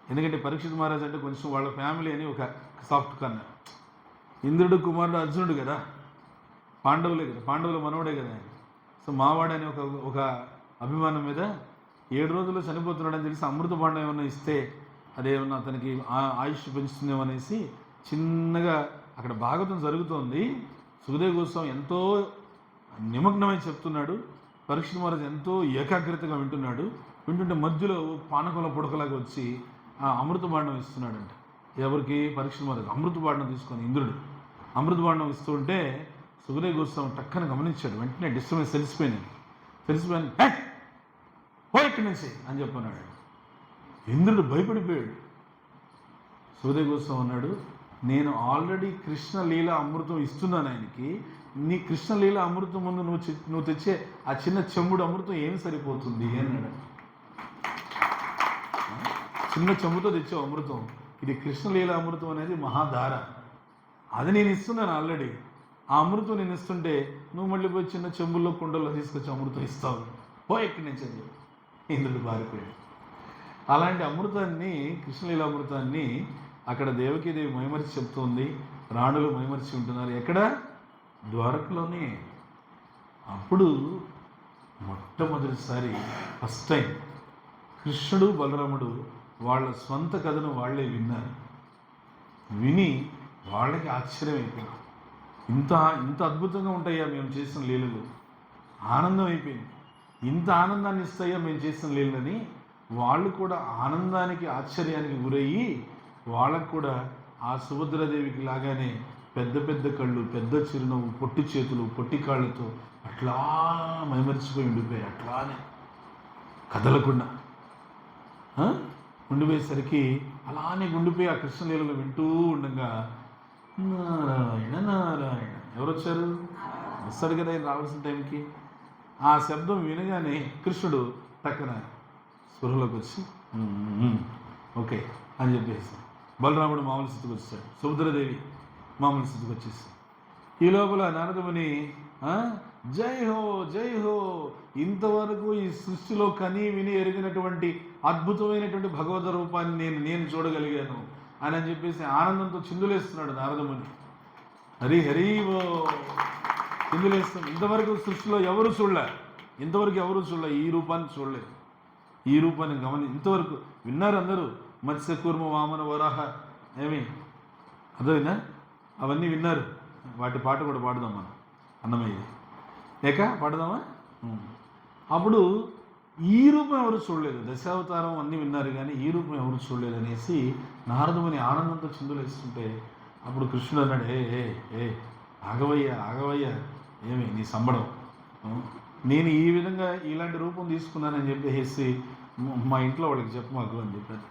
ఎందుకంటే పరీక్షిత్ మహారాజు అంటే కొంచెం వాళ్ళ ఫ్యామిలీ అని ఒక సాఫ్ట్ కార్నర్. ఇంద్రుడు కుమారుడు అర్జునుడు కదా, పాండవులే కదా, పాండవుల మనవడే కదా. సో మావాడని ఒక అభిమానం మీద 7 రోజుల్లో చనిపోతున్నాడని తెలిసి అమృత భాండం ఏమన్నా ఇస్తే అదేమన్నా అతనికి ఆయుష్ పెంచుతుందేమో అనేసి చిన్నగా అక్కడ భాగవతం జరుగుతోంది. సుఖదేవ గోస్వామి ఎంతో నిమగ్నమై చెప్తున్నాడు, పరీక్షిత్ మహారాజు ఎంతో ఏకాగ్రతగా వింటున్నాడు. వింటుంటే మధ్యలో పానకంలో పుడకలాగా వచ్చి ఆ అమృత భాండం ఇస్తున్నాడంట. ఎవరికి పరీక్షలు మరి అమృతబాండం తీసుకొని ఇంద్రుడు అమృతబాండం ఇస్తూ ఉంటే సుఖదేవ్ గోస్వామి టక్కన గమనించాడు. వెంటనే డిస్టర్బెన్స్ తెలిసిపోయి పో ఇక్కడి నుంచి అని చెప్పన్నాడు. ఇంద్రుడు భయపడిపోయాడు. సుఖదేవ్ గోస్వామి అన్నాడు, నేను ఆల్రెడీ కృష్ణలీల అమృతం ఇస్తున్నాను ఆయనకి. నీ కృష్ణలీల అమృతం ముందు నువ్వు తెచ్చే ఆ చిన్న చెంబుడు అమృతం ఏం సరిపోతుంది అన్నాడు. చిన్న చెంబుతో తెచ్చే అమృతం, ఇది కృష్ణలీల అమృతం అనేది మహాధార, అది నేను ఇస్తున్నాను ఆల్రెడీ. ఆ అమృతం నేను ఇస్తుంటే నువ్వు మళ్ళీ పోయి చిన్న చెంబుల్లో కుండల్లో తీసుకొచ్చి అమృతం ఇస్తావు, పో ఎక్కడి నుంచి అని చెప్పి ఇంద్రుడు పారిపోయాడు. అలాంటి అమృతాన్ని, కృష్ణలీల అమృతాన్ని అక్కడ దేవకీదేవి మైమరిచి చెప్తుంది, రాణులు మైమరిచి ఉంటున్నారు. ఎక్కడ? ద్వారకలోనే. అప్పుడు మొట్టమొదటిసారి ఫస్ట్ టైం కృష్ణుడు బలరాముడు వాళ్ళ స్వంత కథను వాళ్ళే విన్నారు. విని వాళ్ళకి ఆశ్చర్యం అయిపోయింది. ఇంత ఇంత అద్భుతంగా ఉంటాయా మేము చేసిన లీలలు, ఆనందం అయిపోయింది. ఇంత ఆనందాన్ని ఇస్తాయా మేము చేసిన లీలని వాళ్ళు కూడా ఆనందానికి, ఆశ్చర్యానికి గురయ్యి వాళ్ళకు కూడా ఆ సుభద్రాదేవికి లాగానే పెద్ద పెద్ద కళ్ళు, పెద్ద చిరునవ్వు, పొట్టి చేతులు, పొట్టి కాళ్ళతో అట్లా మైమరిచిపోయి ఉండిపోయాయి. అట్లానే కదలకుండా ఉండిపోయేసరికి అలానే ఉండిపోయి ఆ కృష్ణలీలలో వింటూ ఉండగా నారాయణ నారాయణ ఎవరు వచ్చారు? వస్తాడు కదా ఆయన రావాల్సిన టైంకి. ఆ శబ్దం వినగానే కృష్ణుడు టక్కన స్పృహలోకి వచ్చి ఓకే అని చెప్పేసి బలరాముడు మామూలు స్థితికి వచ్చాడు, సుభద్రదేవి మామూలు స్థితికి వచ్చేసి. ఈ లోపల నారదముని జై హో జై హో, ఇంతవరకు ఈ సృష్టిలో కని విని ఎరిగినటువంటి అద్భుతమైనటువంటి భగవద్ రూపాన్ని నేను చూడగలిగాను అని చెప్పేసి ఆనందంతో చిందులేస్తున్నాడు నారదముని. హరి హరి ఓ చిందులేస్తున్నాడు. ఇంతవరకు సృష్టిలో ఎవరు చూడలే, ఈ రూపాన్ని చూడలేదు. ఈ రూపాన్ని ఇంతవరకు విన్నారు అందరూ. మత్స్య కూర్మ వామన వరాహ ఏమి అర్థమైందా? అవన్నీ విన్నారు. వాటి పాట కూడా పాడుదాం మనం, అన్నమయ్య లేక పాడుదామా? అప్పుడు ఈ రూపం ఎవరు చూడలేదు, దశావతారం అన్నీ విన్నారు కానీ ఈ రూపం ఎవరు చూడలేదు అనేసి నారదముని ఆనందంతో చిందులేస్తుంటే అప్పుడు కృష్ణుడు అన్నాడు, ఏ ఆగవయ్య ఏమి నీ సంబడం, నేను ఈ విధంగా ఇలాంటి రూపం తీసుకున్నానని చెప్పేసి మా ఇంట్లో వాళ్ళకి చెప్పమాకు అని చెప్పాను.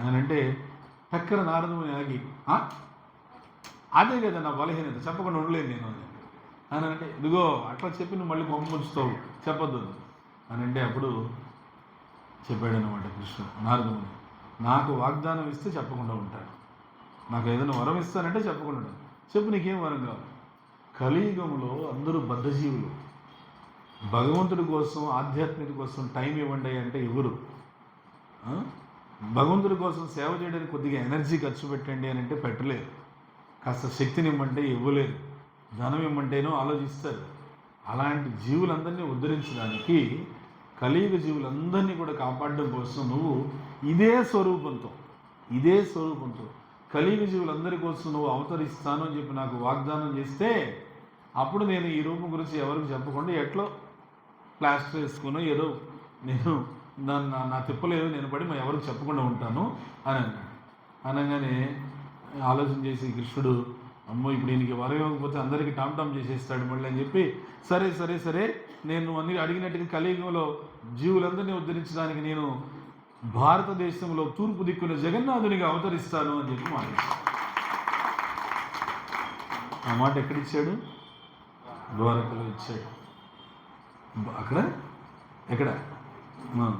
అని అంటే టక్కన నారదముని ఆగి అదే కదా నా బలహీనత, చెప్పకుండా ఉండలేదు నేను అని అంటే, ఇదిగో అట్లా చెప్పి నువ్వు మళ్ళీ బొమ్మ ఉంచుతావు, చెప్పొద్దు అని అంటే అప్పుడు చెప్పాడనమాట కృష్ణుడు నారదముని, నాకు వాగ్దానం ఇస్తే చెప్పకుండా ఉంటాడు, నాకు ఏదైనా వరం ఇస్తానంటే చెప్పకుండా ఉంటాను. చెప్పు నీకేం వరం కావాలి? కలియుగంలో అందరూ బద్ధజీవులు, భగవంతుడి కోసం, ఆధ్యాత్మిక కోసం టైం ఇవ్వండి అంటే ఎవరు? భగవంతుడి కోసం సేవ చేయడానికి కొద్దిగా ఎనర్జీ ఖర్చు పెట్టండి అని అంటే పెట్టలేదు. కాస్త శక్తిని ఇవ్వమంటే ఇవ్వలేదు. ధనం ఇవ్వమంటేనో ఆలోచిస్తారు. అలాంటి జీవులందరినీ ఉద్ధరించడానికి, కలియుగ జీవులందరినీ కూడా కాపాడడం కోసం నువ్వు ఇదే స్వరూపంతో కలియుగ జీవులందరి కోసం నువ్వు అవతరిస్తాను అని చెప్పి నాకు వాగ్దానం చేస్తే అప్పుడు నేను ఈ రూపం గురించి ఎవరికి చెప్పకుండా ఎట్లో ప్లాస్టర్ వేసుకుని ఏదో నేను నా తిప్పలేదు నేను పడి ఎవరికి చెప్పకుండా ఉంటాను అని అన్నాడు. అనగానే ఆలోచన చేసి కృష్ణుడు, అమ్మో ఇప్పుడు ఈయనకి వరం ఇవ్వకపోతే అందరికీ టామ్ చేసేస్తాడు మళ్ళీ అని చెప్పి, సరే నేను అన్ని అడిగినట్టుగా కలియుగంలో జీవులందరినీ ఉద్ధరించడానికి నేను భారతదేశంలో తూర్పు దిక్కున జగన్నాథునిగా అవతరిస్తాను అని చెప్పి మాట్లాడాడు. ఆ మాట ఎక్కడిచ్చాడు? ద్వారకలో ఇచ్చాడు. అక్కడ ఎక్కడ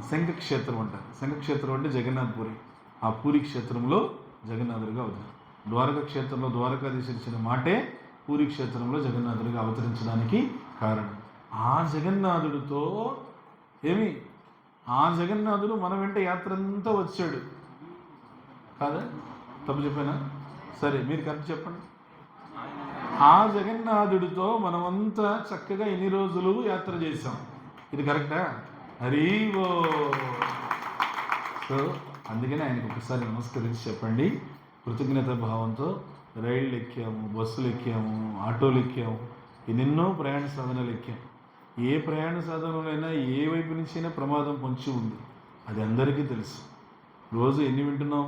శంఖక్షేత్రం అంటారు. శంఖక్షేత్రం అంటే జగన్నాథ్పురి. ఆ పూరి క్షేత్రంలో జగన్నాథుడిగా అవతరించాడు. ద్వారక క్షేత్రంలో ద్వారకాధీశుడు ఇచ్చిన మాటే పూరి క్షేత్రంలో జగన్నాథుడిగా అవతరించడానికి కారణం. ఆ జగన్నాథుడితో ఆ జగన్నాథుడు మన వెంట యాత్ర అంతా వచ్చాడు కాదా? తప్పు చెప్పానా? సరే మీరు కరెక్ట్ చెప్పండి. ఆ జగన్నాథుడితో మనమంతా చక్కగా ఎన్ని రోజులు యాత్ర చేసాం, ఇది కరెక్టా? హరివో. సో అందుకని ఆయనకు ఒకసారి నమస్కరించి చెప్పండి. కృతజ్ఞత భావంతో రైళ్ళు ఎక్కాము, బస్సులు ఎక్కాము, ఆటోలు ఎక్కాము, ఎన్నెన్నో ప్రయాణ సాధనాలు ఎక్కాము. ఏ ప్రయాణ సాధనలైనా ఏ వైపు నుంచైనా ప్రమాదం పొంచి ఉంది, అది అందరికీ తెలుసు. రోజు ఎన్ని వింటున్నాం?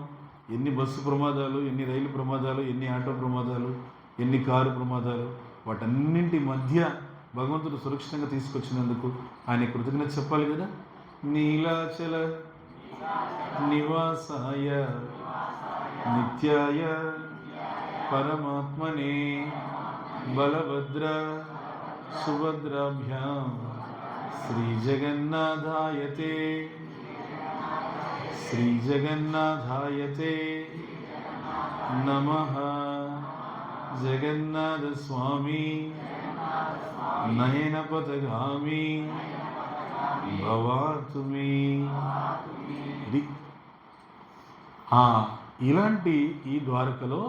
ఎన్ని బస్సు ప్రమాదాలు, ఎన్ని రైలు ప్రమాదాలు, ఎన్ని ఆటో ప్రమాదాలు, ఎన్ని కారు ప్రమాదాలు, వాటన్నింటి మధ్య భగవంతుడు సురక్షితంగా తీసుకొచ్చినందుకు ఆయన కృతజ్ఞత చెప్పాలి కదా. నీలాచల నివాసాయ నిత్యాయ పరమాత్మనే బలభద్ర సుభద్రాభ్యాం శ్రీజగన్నాథాయతే శ్రీజగన్నాథాయతే నమః. జగన్నాథ స్వామి నయనపథగామి భవాతు మే. ఇది ఇలాంటి ఈ ద్వారకలో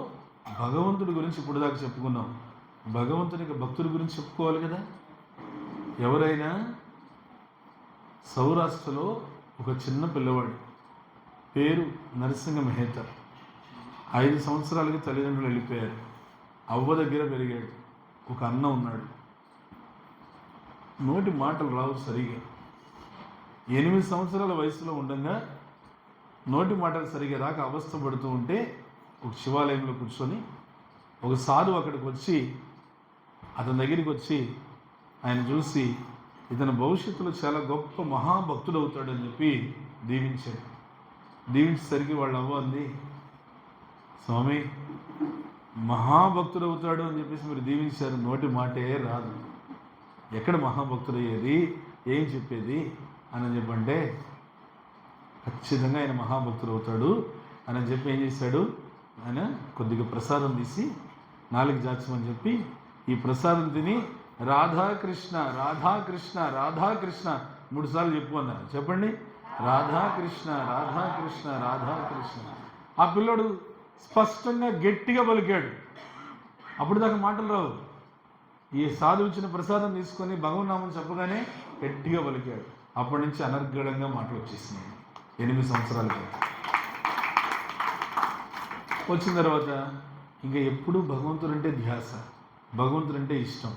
భగవంతుడి గురించి ఇప్పుడు దాకా చెప్పుకున్నాం. భగవంతునికి భక్తుడి గురించి చెప్పుకోవాలి కదా. ఎవరైనా సౌరాష్ట్రలో ఒక చిన్న పిల్లవాడు పేరు నరసింహ మెహతా, 5 సంవత్సరాలకి తల్లిదండ్రులు వెళ్ళిపోయారు. అవ్వ దగ్గర పెరిగాడు. ఒక అన్న ఉన్నాడు. నోటి మాటలు రావు సరిగా. 8 సంవత్సరాల వయసులో ఉండగా నోటి మాటలు సరిగా రాక అవస్థ పడుతూ ఉంటే ఒక శివాలయంలో కూర్చొని ఒక సాధువు అక్కడికి వచ్చి అతని దగ్గరికి వచ్చి ఆయన చూసి ఇతను భవిష్యత్తులో చాలా గొప్ప మహాభక్తుడు అవుతాడని చెప్పి దీవించాడు. దీవించేసరికి వాళ్ళ అవ్వ అంది, స్వామి మహాభక్తుడు అవుతాడు అని చెప్పేసి మీరు దీవించారు, నోటి మాటే రాదు, ఎక్కడ మహాభక్తుడు అయ్యేది, ఏం చెప్పేది అని చెప్పంటే ఖచ్చితంగా ఆయన మహాభక్తుడు అవుతాడు అని చెప్పి ఏం చేశాడు, ఆయన కొద్దిగా ప్రసాదం తీసి 4 జాచమని చెప్పి ఈ ప్రసాదం తిని రాధాకృష్ణ రాధాకృష్ణ రాధాకృష్ణ 3 సార్లు చెప్పు అన్నారు. చెప్పండి, రాధాకృష్ణ రాధాకృష్ణ రాధాకృష్ణ. ఆ పిల్లోడు స్పష్టంగా గట్టిగా పలికాడు. అప్పుడు దాకా మాటలు రావు. ఈ సాధువు ఇచ్చిన ప్రసాదం తీసుకొని భగవన్నామం చెప్పగానే గట్టిగా పలికాడు. అప్పటి నుంచి అనర్గళంగా మాటలు వచ్చేసినాయి. 8 సంవత్సరాలకి వచ్చిన తర్వాత ఇంకా ఎప్పుడూ భగవంతుడంటే ధ్యాస, భగవంతుడంటే ఇష్టం.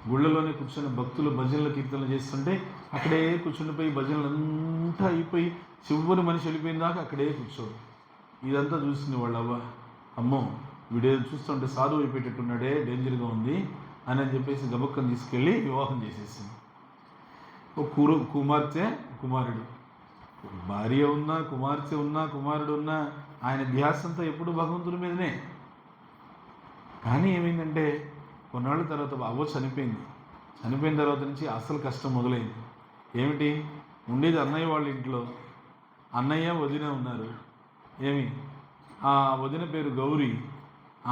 గుళ్ళలోనే కూర్చొని భక్తులు భజనలు కీర్తనలు చేస్తుంటే అక్కడే కూర్చుండిపోయి భజనలు అంతా అయిపోయి చివరి మనిషి వెళ్ళిపోయిన దాకా అక్కడే కూర్చోడు. ఇదంతా చూసింది వాళ్ళ అవ్వ, అమ్మో వీడే చూస్తుంటే సాధువు అయిపోయేటట్టున్నాడే, డేంజర్గా ఉంది అని చెప్పేసి గబక్కని తీసుకెళ్ళి వివాహం చేసేసింది. ఒక కుమార్తె కుమారుడు, భార్య ఉన్నా కుమార్తె ఉన్నా కుమారుడు ఉన్నా ఆయన ధ్యాస అంతా ఎప్పుడు భగవంతుడి మీదనే. కానీ ఏమైందంటే కొన్నాళ్ళ తర్వాత అవ్వ చనిపోయింది. చనిపోయిన తర్వాత నుంచి అసలు కష్టం మొదలైంది. ఏమిటి, ఉండేది అన్నయ్య వాళ్ళ ఇంట్లో. అన్నయ్య వదిన ఉన్నారు. ఆ వదిన పేరు గౌరీ.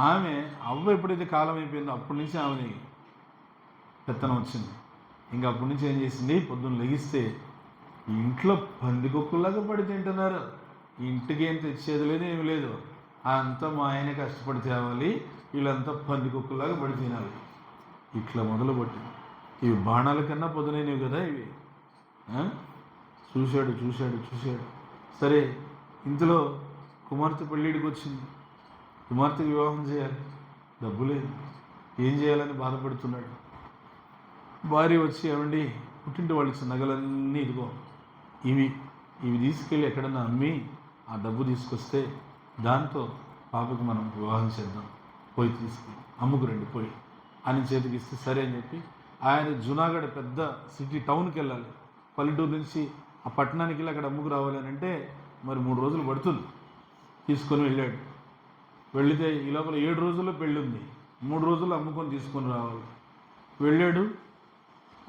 ఆమె అవ్వ ఎప్పుడైతే కాలం అయిపోయిందో అప్పటి నుంచి ఆమెని పెత్తనం వచ్చింది. ఇంకా అప్పటి నుంచి ఏం చేసింది, పొద్దున్న లెగిస్తే ఇంట్లో పందికొక్కులాగా పడి తింటున్నారు. ఇంటికి ఏం తెచ్చేది లేదు, ఏమి లేదు. అంతా మా ఆయన కష్టపడి తేవాలి, వీళ్ళంతా పందికొక్కులాగా పడి తినాలి. ఇట్లా మొదలుపెట్టి ఇవి బాణాల కన్నా పొద్దునైనవి కదా ఇవి. చూశాడు చూశాడు చూశాడు. సరే, ఇంతలో కుమార్తె పెళ్ళిడికి వచ్చింది. కుమార్తెకి వివాహం చేయాలి, డబ్బు లేదు, ఏం చేయాలని బాధపడుతున్నాడు. భార్య వచ్చి, ఏమండి పుట్టింటి వాళ్ళు ఇచ్చిన నగలన్నీ ఇదిగో, ఇవి తీసుకెళ్ళి ఎక్కడన్నా అమ్మి ఆ డబ్బు తీసుకొస్తే దాంతో పాపకి మనం వివాహం చేద్దాం, పోయి తీసుకుని అమ్ముకురండి పోయి అని చేతికి ఇస్తే సరే అని చెప్పి ఆయన జునాగఢ్ పెద్ద సిటీ టౌన్కి వెళ్ళాలి. పల్లెటూరు నుంచి ఆ పట్టణానికి వెళ్ళి అక్కడ అమ్ముకు రావాలి అని అంటే మరి 3 రోజులు పడుతుంది. తీసుకొని వెళ్ళాడు. వెళితే ఈ లోపల 7 రోజుల్లో పెళ్ళి ఉంది. 3 రోజులు అమ్ముకొని తీసుకొని రావాలి. వెళ్ళాడు.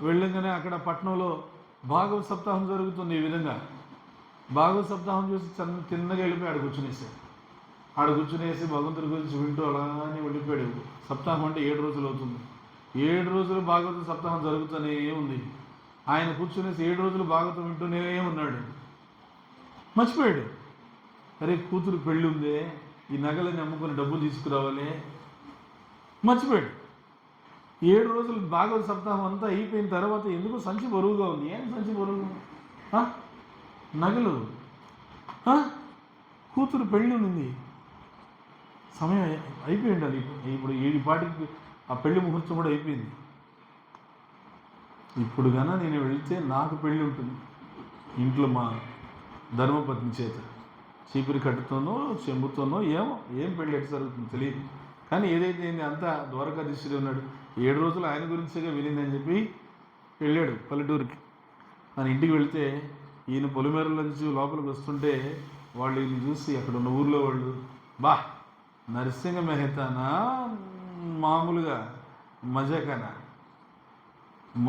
వెళ్ళగానే అక్కడ పట్టణంలో భాగవత సప్తాహం జరుగుతుంది. ఈ విధంగా భాగవత సప్తాహం చూసి తిన్నగా వెళ్ళిపోయి ఆడ కూర్చునేసి భగవంతుడి గురించి వింటూ అలానే వెళ్ళిపోయాడు. సప్తాహం అంటే 7 రోజులు అవుతుంది. 7 రోజులు భాగవత సప్తాహం జరుగుతూనే ఉంది. ఆయన కూర్చునేసి 7 రోజులు భాగవతం వింటూనే ఉన్నాడు. మర్చిపోయాడు, అరే కూతురు పెళ్ళి ఉందే, ఈ నగలని అమ్ముకొని డబ్బులు తీసుకురావాలి, మర్చిపోయాడు. 7 రోజులు భాగవత సప్తాహం అంతా అయిపోయిన తర్వాత ఎందుకు సంచి బరువుగా ఉంది. ఏం సంచి బరువు? నగలు, కూతురు పెళ్ళి ఉంది, సమయం అయిపోయి ఉండాలి. ఇప్పుడు 7 పాటికి ఆ పెళ్లి ముహూర్తం కూడా అయిపోయింది. ఇప్పుడు కన్నా నేను వెళితే నాకు పెళ్ళి ఉంటుంది ఇంట్లో మా ధర్మపత్ని చేత. చీపురి కట్టుతోనో చెంబుతోనో ఏం పెళ్ళి ఎట్టు జరుగుతుందో తెలియదు. కానీ ఏదైతే ఏంది అంతా ద్వారకాధీశుడు ఉన్నాడు. 7 రోజులు ఆయన గురించిగా వినిందని చెప్పి వెళ్ళాడు పల్లెటూరుకి. తన ఇంటికి వెళితే ఈయన పొలిమేరల నుంచి లోపలికి వస్తుంటే వాళ్ళు ఈయన చూసి అక్కడ ఉన్న ఊర్లో వాళ్ళు, బా నరసింహ మెహతానా మామూలుగా మజాకానా,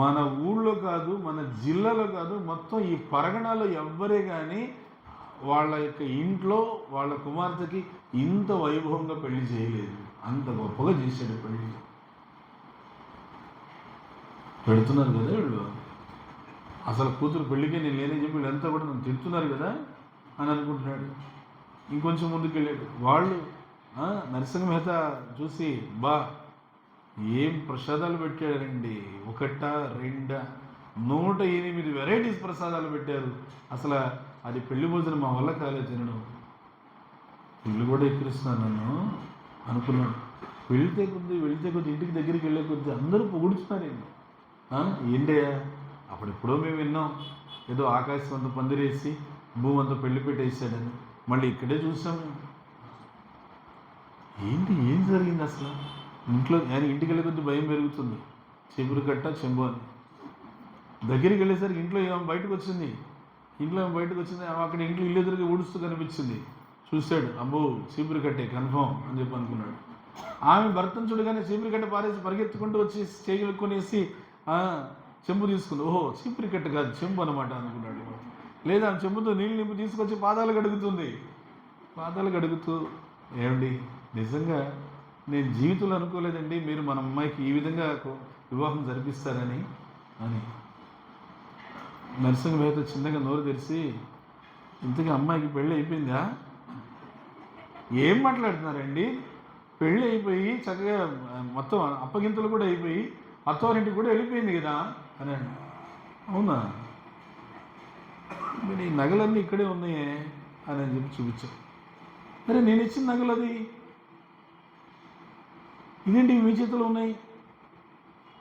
మన ఊళ్ళో కాదు మన జిల్లాలో కాదు మొత్తం ఈ పరగణాలో ఎవ్వరే కానీ వాళ్ళ యొక్క ఇంట్లో వాళ్ళ కుమార్తెకి ఇంత వైభవంగా పెళ్లి చేయలేదు. అంత గొప్పగా చేశాడు పెళ్లి. పెడుతున్నారు కదా వీళ్ళు, అసలు కూతురు పెళ్ళికే నేను లేనని చెప్పి వీళ్ళంతా కూడా నన్ను తిడుతున్నారు కదా అని అనుకుంటున్నాడు. ఇంకొంచెం ముందుకు వెళ్ళాడు. వాళ్ళు నరసింహ మెహతా చూసి, బా ఏం ప్రసాదాలు పెట్టారండి, 1 2 108 వెరైటీస్ ప్రసాదాలు పెట్టారు. అసలు అది పెళ్లి భోజనం మా వల్ల కాలేదు తినడం. పెళ్ళి కూడా ఎక్కిరిస్తున్నాను నన్ను అనుకున్నాడు. వెళితే కొద్ది ఇంటికి దగ్గరికి వెళ్ళే కొద్ది అందరూ పొగుడుతున్నారండి. ఏంటయ్యా అప్పుడెప్పుడో మేము విన్నాం, ఏదో ఆకాశం అంతా పందిరేసి భూమి అంతా పెళ్లి పెట్టేసాడని. మళ్ళీ ఇక్కడే చూసాము. ఏం జరిగింది అసలు? ఇంటికి వెళ్ళే కొద్ది భయం పెరుగుతుంది. చీపురు కట్ట చెంబు అని దగ్గరికి వెళ్ళేసరికి ఇంట్లో ఏమో బయటకు వచ్చింది. అక్కడ ఇంట్లో ఇల్లు ఎదురుగా ఊడుస్తూ కనిపించింది. చూశాడు, అబ్బో చీపురు కట్టే కన్ఫామ్ అని చెప్పి అనుకున్నాడు. ఆమె భర్తను చూడగానే చీపురు కట్ట పారేసి పరిగెత్తుకుంటూ వచ్చి చేయగలుక్కొనేసి చెంబు తీసుకుంది. ఓహో చీపురు కట్ట కాదు చెంబు అనమాట అనుకున్నాడు. లేదా చెంబుతో నీళ్ళు నింపి తీసుకొచ్చి పాదాలు కడుగుతూ, ఏమండి నిజంగా నేను జీవితంలో అనుకోలేదండి మీరు మన అమ్మాయికి ఈ విధంగా వివాహం జరిపిస్తారని అని. నరసింహ మెహతా చిన్నగా నోరు తెరిచి, ఇంతకీ అమ్మాయికి పెళ్ళి అయిపోయిందా? ఏం మాట్లాడుతున్నారండి, పెళ్ళి అయిపోయి చక్కగా మొత్తం అప్పగింతలు కూడా అయిపోయి అత్తవారింటికి కూడా వెళ్ళిపోయింది కదా అని. అవునా, మరి ఈ నగలన్నీ ఇక్కడే ఉన్నాయే అని చెప్పి చూపించాను. అరే నేను ఇచ్చిన నగలు అది ఇదేంటి మీ చేతిలో ఉన్నాయి?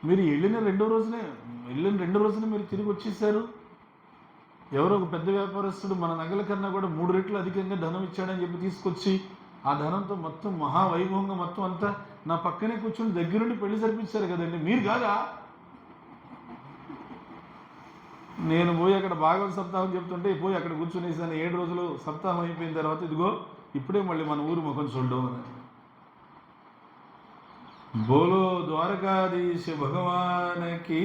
మీరు వెళ్ళిన రెండో రోజునే మీరు తిరిగి వచ్చేసారు. ఎవరో ఒక పెద్ద వ్యాపారస్తుడు మన నగల కన్నా కూడా 3 రెట్లు అధికంగా ధనం ఇచ్చాడని చెప్పి తీసుకొచ్చి ఆ ధనంతో మొత్తం మహావైభవంగా మొత్తం అంతా నా పక్కనే కూర్చొని దగ్గరుండి పెళ్లి జరిపించారు కదండి, మీరు కాదా? నేను పోయి అక్కడ భాగవత సప్తాహం చెప్తుంటే పోయి అక్కడ కూర్చునేసాను. 7 రోజులు సప్తాహం అయిపోయిన తర్వాత ఇదిగో ఇప్పుడే మళ్ళీ మన ఊరు ముఖం చూడడం అని. బోలో ద్వారకాధీశ భగవానికి.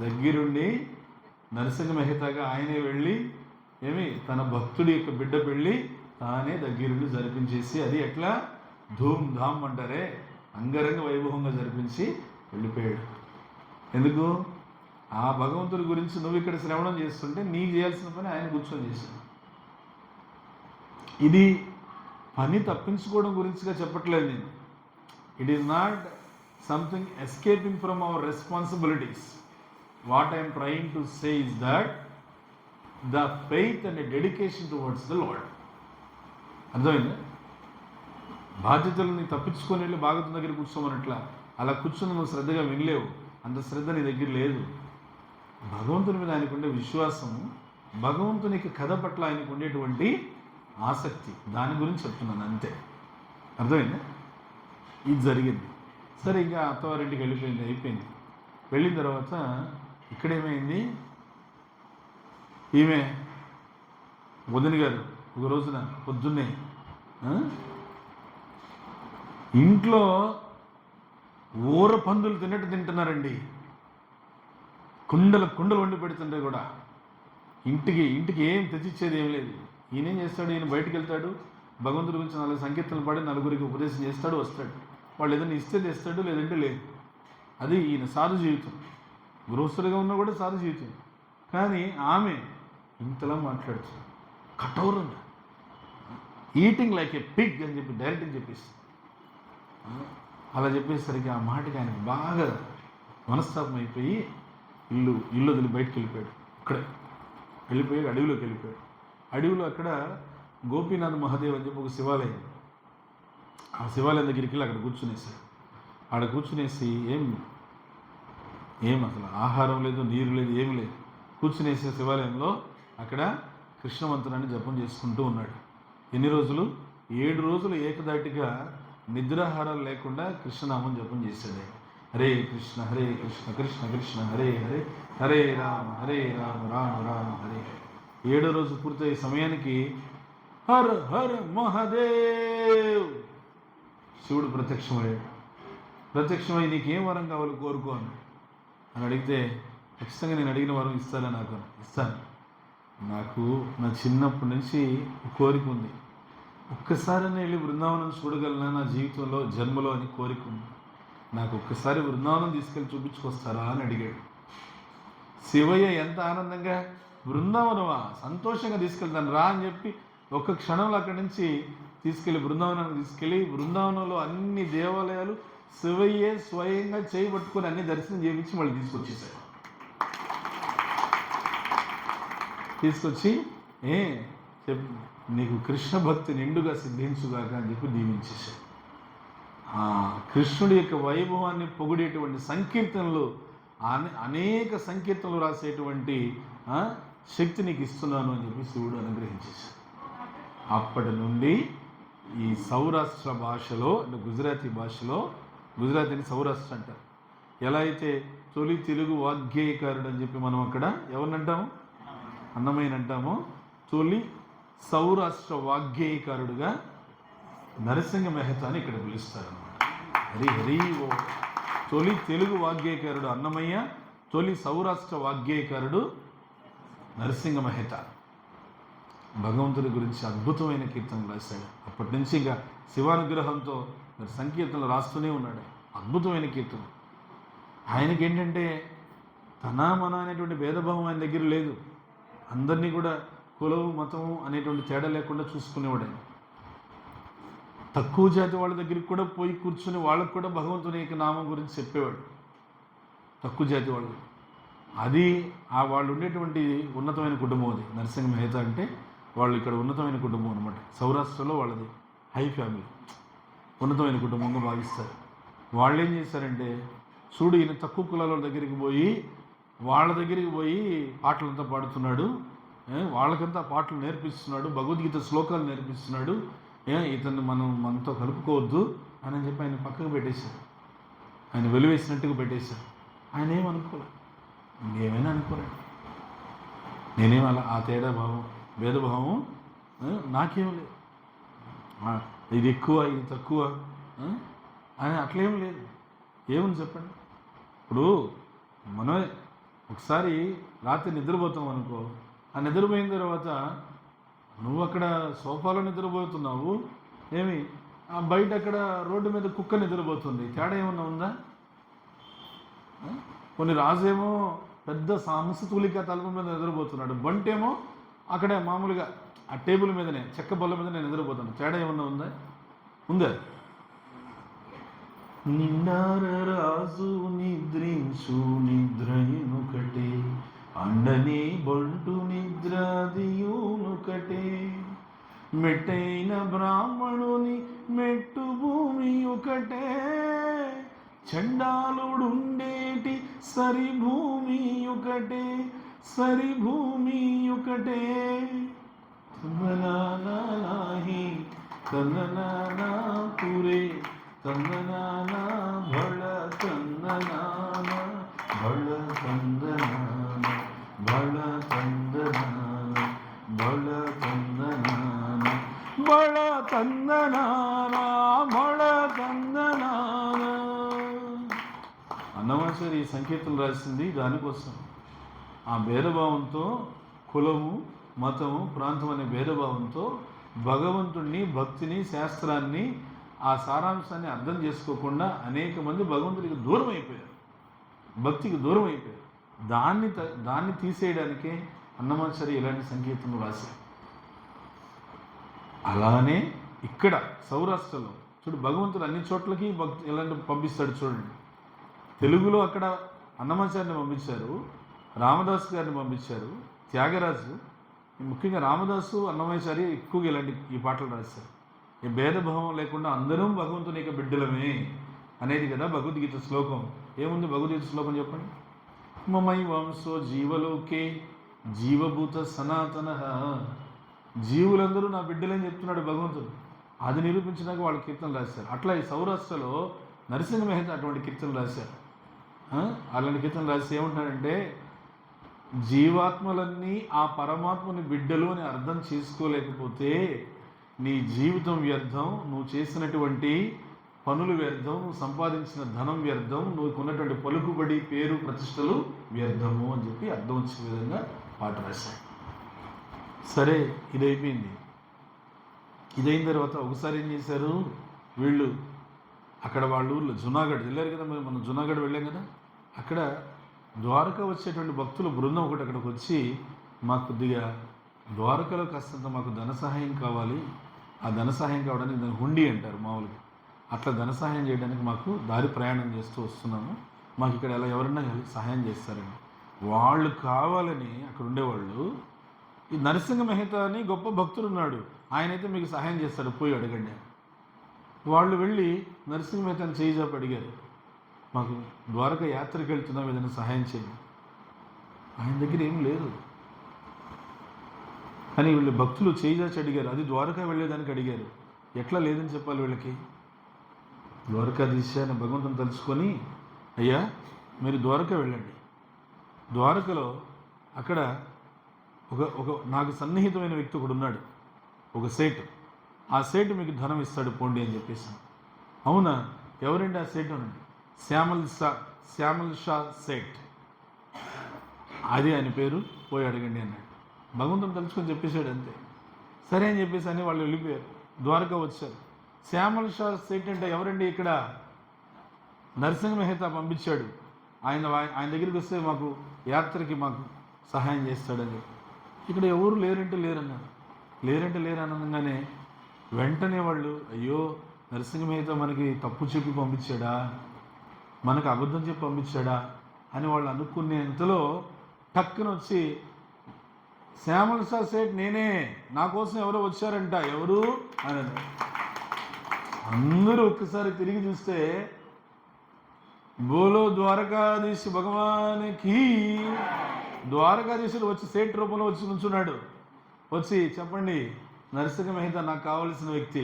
దగ్గరుండి నరసింహ మెహతాగా ఆయనే వెళ్ళి తన భక్తుడి యొక్క బిడ్డ పెళ్ళి తానే దగ్గరుండి జరిపించేసి, అది ఎట్లా ధూమ్ ధామ్ అంటారే అంగరంగ వైభవంగా జరిపించి వెళ్ళిపోయాడు. ఎందుకు? ఆ భగవంతుడి గురించి నువ్వు ఇక్కడ శ్రవణం చేస్తుంటే నీకు చేయాల్సిన పని ఆయన కూర్చొని చేశాడు. ఇది పని తప్పించుకోవడం గురించిగా చెప్పట్లేదు నేను. It is not something escaping from our responsibilities. What I am trying to say is that the faith and the dedication towards the Lord. అర్థమైందా? బాధ్యతలని తప్పించుకొని వెళ్ళి భాగవతం దగ్గర కూర్చోమన్నట్లా అలా కూర్చొని నువ్వు శ్రద్ధగా వినలేవు. అంత శ్రద్ధ నీ దగ్గర లేదు. భగవంతుని మీద ఆయనకు ఉండే విశ్వాసం, భగవంతునికి కథ పట్ల ఆయనకు ఉండేటువంటి ఆసక్తి, దాని గురించి చెప్తున్నాను అంతే. అర్థమైందా? ఇది జరిగింది. సరే, ఇంకా అత్తవారింటికి అయిపోయింది. వెళ్ళిన తర్వాత ఇక్కడేమైంది, ఈమె వదిన గారు ఒక రోజున పొద్దున్నే ఇంట్లో ఊర పందులు తింటున్నారండి. కుండలు వండి పెడుతుంటే కూడా ఇంటికి ఏం తెచ్చిచ్చేది ఏం లేదు. ఈయనేం చేస్తాడు, ఈయన బయటకు వెళ్తాడు, భగవంతుడి గురించి 4 సంకీర్తనలు పాడి నలుగురికి ఉపదేశం చేస్తాడు, వస్తాడు. వాళ్ళు ఏదైనా ఇస్తే తెస్తాడు, లేదంటే లేదు. అది ఈయన సాధు జీవితం. గృహస్థుడిగా ఉన్నా కూడా సాధు జీవితం. కానీ ఆమె ఇంతలా మాట్లాడుతుంది, కఠోరంగా ఈటింగ్ లైక్ ఏ పిగ్ అని చెప్పి డైరెక్ట్గా చెప్పేసి. అలా చెప్పేసరికి ఆ మాటకి ఆయనకు బాగా మనస్తాపం అయిపోయి ఇల్లు వదిలి బయటకు వెళ్ళిపోయాడు. ఇక్కడే వెళ్ళిపోయాడు, అడవిలోకి వెళ్ళిపోయాడు. అడవిలో అక్కడ గోపీనాథ్ మహాదేవ్ అని చెప్పి ఒక శివాలయం. ఆ శివాలయం దగ్గరికి వెళ్ళి అక్కడ కూర్చునేసాడు. ఆడ కూర్చునేసి ఏం అసలు ఆహారం లేదు, నీరు లేదు, ఏమి లేదు. కూర్చునేసే శివాలయంలో అక్కడ కృష్ణ మంత్రాన్ని జపం చేసుకుంటూ ఉన్నాడు. ఎన్ని రోజులు? 7 రోజులు ఏకదాటిగా నిద్రాహారాలు లేకుండా కృష్ణనామం జపం చేశాడు. హరే కృష్ణ కృష్ణ కృష్ణ హరే హరే, హరే రామ రామ రామ హరే. 7వ రోజు పూర్తయ్యే సమయానికి హర హర మహాదేవ్ శివుడు ప్రత్యక్షమై నీకేం వరం కావాలి కోరుకో అని అడిగితే, ఖచ్చితంగా నేను అడిగిన వరం ఇస్తాను, ఇస్తాను. నాకు నా చిన్నప్పటి నుంచి కోరిక ఉంది, ఒక్కసారి వెళ్ళి బృందావనం చూడగలనా నా జీవితంలో జన్మలో అని కోరిక ఉంది. నాకు ఒక్కసారి బృందావనం తీసుకెళ్ళి చూపించుకొస్తారా అని అడిగాడు. శివయ్య ఎంత ఆనందంగా, బృందావనమా, సంతోషంగా తీసుకెళ్తాను రా అని చెప్పి ఒక్క క్షణంలో అక్కడి నుంచి తీసుకెళ్ళి బృందావనానికి తీసుకెళ్ళి, బృందావనంలో అన్ని దేవాలయాలు శివయ్యే స్వయంగా చేయబట్టుకొని అన్ని దర్శనం చేయించి మళ్ళీ తీసుకొచ్చి నీకు కృష్ణ భక్తి నిండుగా సిద్ధించుగాక అని చెప్పి దీవించేశాడు. కృష్ణుడి యొక్క వైభవాన్ని పొగిడేటువంటి సంకీర్తనలు, అనేక సంకీర్తనలు రాసేటువంటి శక్తి నీకు ఇస్తున్నాను అని చెప్పి శివుడు అనుగ్రహించేశాడు. అప్పటి నుండి ఈ సౌరాష్ట్ర భాషలో, అంటే గుజరాతీ భాషలో, గుజరాతీని సౌరాష్ట్ర అంటారు. ఎలా అయితే తొలి తెలుగు వాగ్గేయకారుడు అని చెప్పి మనం అక్కడ ఎవరిని అంటాము? అన్నమయ్యని అంటాము. తొలి సౌరాష్ట్ర వాగ్గేయకారుడుగా నరసింహ మెహతాని ఇక్కడ పిలుస్తారన్నమాట. హరి హరి ఓ. తొలి తెలుగు వాగ్గేయకారుడు అన్నమయ్య, తొలి సౌరాష్ట్ర వాగ్గేయకారుడు నరసింహ మెహతా. భగవంతుడి గురించి అద్భుతమైన కీర్తనలు రాశాడు. అప్పటి నుంచి ఇంకా శివానుగ్రహంతో సంకీర్తనలు రాస్తూనే ఉన్నాడు. అద్భుతమైన కీర్తన. ఆయనకి ఏంటంటే తన మన అనేటువంటి భేదభావం ఆయన దగ్గర లేదు. అందరినీ కూడా కులము మతము అనేటువంటి తేడా లేకుండా చూసుకునేవాడు ఆయన. తక్కువ జాతి వాళ్ళ దగ్గరికి కూడా పోయి కూర్చుని వాళ్ళకు కూడా భగవంతుని యొక్క నామం గురించి చెప్పేవాడు. తక్కువ జాతి వాళ్ళు, అది వాళ్ళు ఉండేటువంటి ఉన్నతమైన కుటుంబం అది. నరసింహ మెహతా అంటే వాళ్ళు ఇక్కడ ఉన్నతమైన కుటుంబం అనమాట. సౌరాష్ట్రలో వాళ్ళది హై ఫ్యామిలీ, ఉన్నతమైన కుటుంబంగా భావిస్తారు. వాళ్ళు ఏం చేశారంటే, చూడు ఈయన తక్కువ కులాల దగ్గరికి పోయి వాళ్ళ దగ్గరికి పోయి పాటలంతా పాడుతున్నాడు, వాళ్ళకంతా పాటలు నేర్పిస్తున్నాడు, భగవద్గీత శ్లోకాలు నేర్పిస్తున్నాడు, ఇతన్ని మనతో కలుపుకోవద్దు అని చెప్పి ఆయన పక్కకు పెట్టేశారు. ఆయన వెలువేసినట్టుగా పెట్టేశారు. ఆయన ఏమనుకోలే, ఇంకేమైనా అనుకోలేడు. నేనేం అలా ఆ తేడా భావం, భేదభావం నాకేం లేదు. ఇది ఎక్కువ ఇది తక్కువ అని అట్లేం లేదు. ఏమని చెప్పండి. ఇప్పుడు మనమే ఒకసారి రాత్రి నిద్రపోతాం అనుకో, ఆ నిద్రపోయిన తర్వాత నువ్వు అక్కడ సోఫాలో నిద్రపోతున్నావు, ఏమి బయట అక్కడ రోడ్డు మీద కుక్క నిద్రపోతుంది, తేడా ఏమన్నా ఉందా? కొన్ని రాజేమో పెద్ద సాంస్కృతిక తలుపు మీద నిద్రపోతున్నాడు, బంటేమో అక్కడ మామూలుగా ఆ టేబుల్ మీదనే చెక్క బల్ల మీద నేను నిద్రపోతాను, తేడా ఏమన్నా ఉందా? నిండార రాజు నిద్రించు నిద్రయునుకటే, అండని బంటు నిద్రాదియునుకటే, మెట్టైన బ్రాహ్మణుని మెట్టు భూమి ఒకటే, చండాలుడుండేటి సరి భూమి ఒకటే, సరి భూమి ఒకటే. తన్ననానాహి తన్ననానా పురే తన్ననానా భళ తన్ననానా భళ తందనానా భళ తందనానా భళ తందనానా భళ తందనానా భళ తందనానా. అన్నమాచారి ఈ సంకీర్తనలు రాసింది దానికోసం. ఆ భేదభావంతో, కులము మతము ప్రాంతం అనే భేదభావంతో భగవంతుడిని, భక్తిని, శాస్త్రాన్ని, ఆ సారాంశాన్ని అర్థం చేసుకోకుండా అనేక మంది భగవంతుడికి దూరం అయిపోయారు, భక్తికి దూరం అయిపోయారు. దాన్ని తీసేయడానికే అన్నమాచారి ఇలాంటి సంకీర్తనలు రాశారు. అలానే ఇక్కడ సౌరాష్ట్రలో చూడు, భగవంతుడు అన్ని చోట్లకి ఇలాంటి పంపిస్తాడు. చూడండి, తెలుగులో అక్కడ అన్నమాచారిని పంపించారు, రామదాసు గారిని పంపించారు, త్యాగరాజు, ముఖ్యంగా రామదాసు, అన్నమాచారి ఎక్కువగా ఈ పాటలు రాశారు. ఈ భేదభావం లేకుండా అందరం భగవంతుని యొక్క బిడ్డలమే అనేది కదా భగవద్గీత శ్లోకం. ఏముంది భగవద్గీత శ్లోకం చెప్పండి? మమై వంశో జీవలోకే జీవభూత సనాతన, జీవులందరూ నా బిడ్డలని చెప్తున్నాడు భగవంతుడు. అది నిరూపించినాక వాళ్ళు కీర్తనలు రాశారు. అట్లా ఈ సౌరాష్ట్రలో నరసింహ మెహతా అటువంటి కీర్తనలు రాశారు. అలాంటి కీర్తనలు రాసి ఏమంటున్నాడంటే, జీవాత్మలన్నీ ఆ పరమాత్మని బిడ్డలు అని అర్థం చేసుకోలేకపోతే నీ జీవితం వ్యర్థం, నువ్వు చేసినటువంటి పనులు వ్యర్థం, నువ్వు సంపాదించిన ధనం వ్యర్థం, నువ్వు కొన్నటువంటి పలుకుబడి, పేరు, ప్రతిష్టలు వ్యర్థము అని చెప్పి అర్థం వచ్చే విధంగా పాట రాశాడు. సరే, ఇది అయిపోయింది. ఇదైన తర్వాత ఒకసారి ఏం చేశారు వీళ్ళు, అక్కడ వాళ్ళ ఊర్లో జునాగఢ్ వెళ్ళారు కదా, మనం జునాగఢ్ వెళ్ళాం కదా, అక్కడ ద్వారకా వచ్చేటువంటి భక్తుల బృందం ఒకటి అక్కడికి వచ్చి, మాకు కొద్దిగా ద్వారకలో కాస్తంత మాకు ధన సహాయం కావాలి, ఆ ధన సహాయం కావడానికి దాన్ని హుండీ అంటారు మామూలుగా, అట్లా ధన సహాయం చేయడానికి మాకు దారి ప్రయాణం చేస్తూ వస్తున్నాము, మాకు ఇక్కడ ఎలా ఎవరన్నా సహాయం చేస్తారండి. వాళ్ళు కావాలని అక్కడ ఉండేవాళ్ళు, ఈ నరసింహ మెహతా అని గొప్ప భక్తుడు ఉన్నాడు, ఆయనైతే మీకు సహాయం చేస్తాడు, పోయి అడగండి. వాళ్ళు వెళ్ళి నరసింహ మెహతాని చేయి చాపి అడిగారు, మాకు ద్వారకా యాత్రకు వెళ్తున్నాం, ఏదైనా సహాయం చేయండి. ఆయన దగ్గర ఏం లేదు, కానీ వీళ్ళు భక్తులు చేయి చాచి అడిగారు, అది ద్వారకా వెళ్ళేదానికి అడిగారు. ఎట్లా లేదని చెప్పాలి వీళ్ళకి? ద్వారకాధీశ అని భగవంతుని తలుచుకొని, అయ్యా మీరు ద్వారకా వెళ్ళండి, ద్వారకలో అక్కడ ఒక నాకు సన్నిహితమైన వ్యక్తి ఒకడు ఉన్నాడు, ఒక సేటు, ఆ సేటు మీకు ధనం ఇస్తాడు పోండి అని చెప్పేసి. అవునా, ఎవరండి ఆ సేటు అనండి? శ్యామల్ షా సేట్, అది ఆయన పేరు, పోయి అడగండి అన్నాడు. భగవంతుని తలుచుకొని చెప్పేశాడు అంతే. సరే అని చెప్పేసి అని వాళ్ళు వెళ్ళిపోయారు, ద్వారకా వచ్చారు. శ్యామల్ షా సేట్ అంటే ఎవరండి? ఇక్కడ నరసింహ మెహతా పంపించాడు, ఆయన దగ్గరికి వస్తే మాకు యాత్రకి మాకు సహాయం చేస్తాడని. ఇక్కడ ఎవరు లేరంటే లేరన్నారు. లేరంటే లేరు అనగానే వెంటనే వాళ్ళు, అయ్యో నరసింహ మెహతా మనకి తప్పు చెప్పి పంపించాడా, మనకు అబద్ధం చెప్పి పంపించాడా అని వాళ్ళు అనుకునేంతలో టక్కున వచ్చి, శ్యామల్ షా సేట్ నేనే, నా కోసం ఎవరో వచ్చారంట, ఎవరు అని అందరూ ఒక్కసారి తిరిగి చూస్తే, బోలో ద్వారకాధీశ్ భగవానికి, ద్వారకాధీశుడు వచ్చి సేట్ రూపంలో వచ్చి నుంచున్నాడు. వచ్చి, చెప్పండి నరసింహ మెహతా నాకు కావలసిన వ్యక్తి,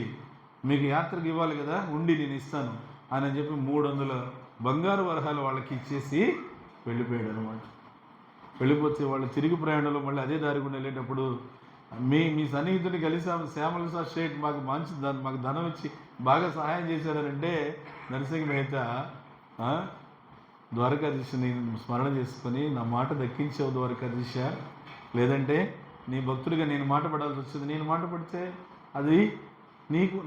మీకు యాత్రకు ఇవ్వాలి కదా, ఉండి నేను ఇస్తాను అని చెప్పి 300 బంగారు వరహాలు వాళ్ళకి ఇచ్చేసి వెళ్ళిపోయాడు అనమాట. వెళ్ళిపోతే వాళ్ళు తిరిగి ప్రయాణంలో మళ్ళీ అదే దారి గుండా వెళ్ళేటప్పుడు, మీ సన్నిహితుడిని కలిసాము, శ్యామల్ షా సేట్ మాకు మాకు ధనం ఇచ్చి బాగా సహాయం చేశాడనంటే, నరసింహ మెహతా ద్వారకాధీశని స్మరణ చేసుకొని, నా మాట దక్కించావు ద్వారకాధీశ, లేదంటే నీ భక్తుడిగా నేను మాట పడాల్సి వచ్చింది, నేను మాట పడితే అది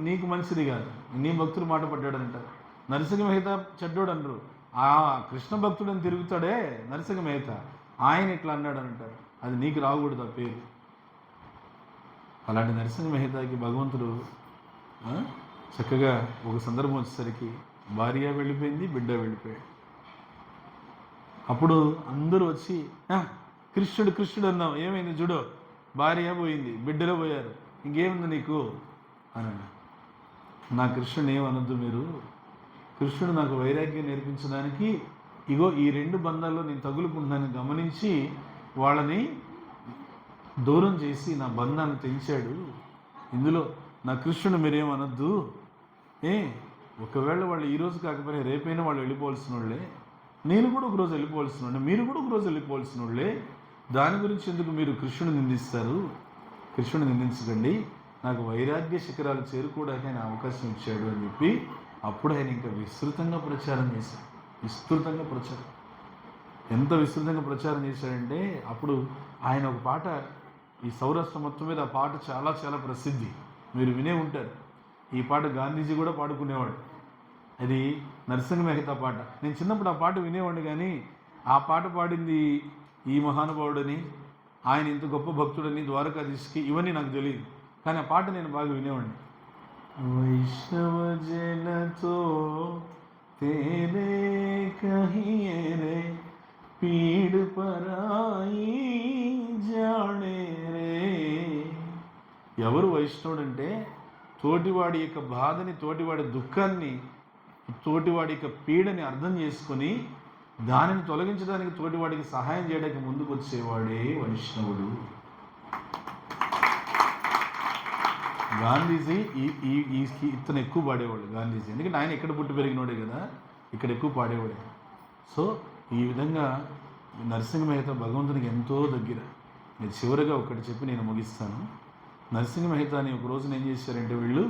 నీకు మంచిది కాదు, నీ భక్తుడు మాట పడ్డాడంటారు. నరసింహ మెహతా చెడ్డోడు అనరు, ఆ కృష్ణ భక్తుడని తిరుగుతాడే నరసింహ మెహతా, ఆయన ఇట్లా అన్నాడు అని అంటారు, అది నీకు రాకూడదు ఆ పేరు. అలాంటి నరసింహ మెహతాకి భగవంతుడు చక్కగా ఒక సందర్భం వచ్చేసరికి భార్య వెళ్ళిపోయింది, బిడ్డ వెళ్ళిపోయాడు. అప్పుడు అందరూ వచ్చి, కృష్ణుడు కృష్ణుడు అన్నాం, ఏమైంది చూడు, భార్య పోయింది, బిడ్డలో పోయారు, ఇంకేముంది నీకు అని అన్నా. నా కృష్ణుని ఏమనొద్దు మీరు, కృష్ణుడు నాకు వైరాగ్యం నేర్పించడానికి ఇగో ఈ 2 బంధాల్లో నేను తగులుకుంటున్నాను గమనించి వాళ్ళని దూరం చేసి నా బంధాన్ని తెంచాడు. ఇందులో నా కృష్ణుడు మీరేమనొద్దు. ఒకవేళ వాళ్ళు ఈరోజు కాకపోయినా రేపైనా వాళ్ళు వెళ్ళిపోవాల్సిన వాళ్ళే, నేను కూడా ఒకరోజు వెళ్ళిపోవాల్సిన వాళ్ళే, మీరు కూడా ఒకరోజు వెళ్ళిపోవాల్సిన వాళ్ళే, దాని గురించి ఎందుకు మీరు కృష్ణుని నిందిస్తారు? కృష్ణుని నిందించకండి, నాకు వైరాగ్య శిఖరాలు చేరుకోవడానికి ఆయన అవకాశం ఇచ్చాడు అని చెప్పి అప్పుడు ఆయన ఇంకా విస్తృతంగా ప్రచారం చేశాడు. విస్తృతంగా ప్రచారం, ఎంత విస్తృతంగా ప్రచారం చేశాడంటే, అప్పుడు ఆయన ఒక పాట, ఈ సౌరాష్ట్ర మొత్తం మీద ఆ పాట చాలా చాలా ప్రసిద్ధి, మీరు వినే ఉంటారు. ఈ పాట గాంధీజీ కూడా పాడుకునేవాడు, అది నరసింహ మెహతా పాట. నేను చిన్నప్పుడు ఆ పాట వినేవాడిని, కానీ ఆ పాట పాడింది ఈ మహానుభావుడని, ఆయన ఇంత గొప్ప భక్తుడని, ద్వారకాధీశ్కి, ఇవన్నీ నాకు తెలియదు, కానీ ఆ పాట నేను బాగా వినేవాడిని. వైష్ణవ జనతో తేరే కహియే రే, పీడు పరాయి జాడే రే. ఎవరు వైష్ణవుడు అంటే, తోటివాడి యొక్క బాధని, తోటివాడి దుఃఖాన్ని, తోటివాడి యొక్క పీడని అర్థం చేసుకొని దానిని తొలగించడానికి తోటివాడికి సహాయం చేయడానికి ముందుకు వచ్చేవాడే వైష్ణవుడు. గాంధీజీ ఇతను ఎక్కువ పాడేవాడు గాంధీజీ, ఎందుకంటే ఆయన ఇక్కడ పుట్టి పెరిగినోడే కదా, ఇక్కడ ఎక్కువ పాడేవాడే. సో ఈ విధంగా నరసింహ మెహతా భగవంతునికి ఎంతో దగ్గర. నేను చివరిగా ఒకటి చెప్పి నేను ముగిస్తాను. నరసింహ మెహతాని ఒక రోజున ఏం చేశారంటే వీళ్ళు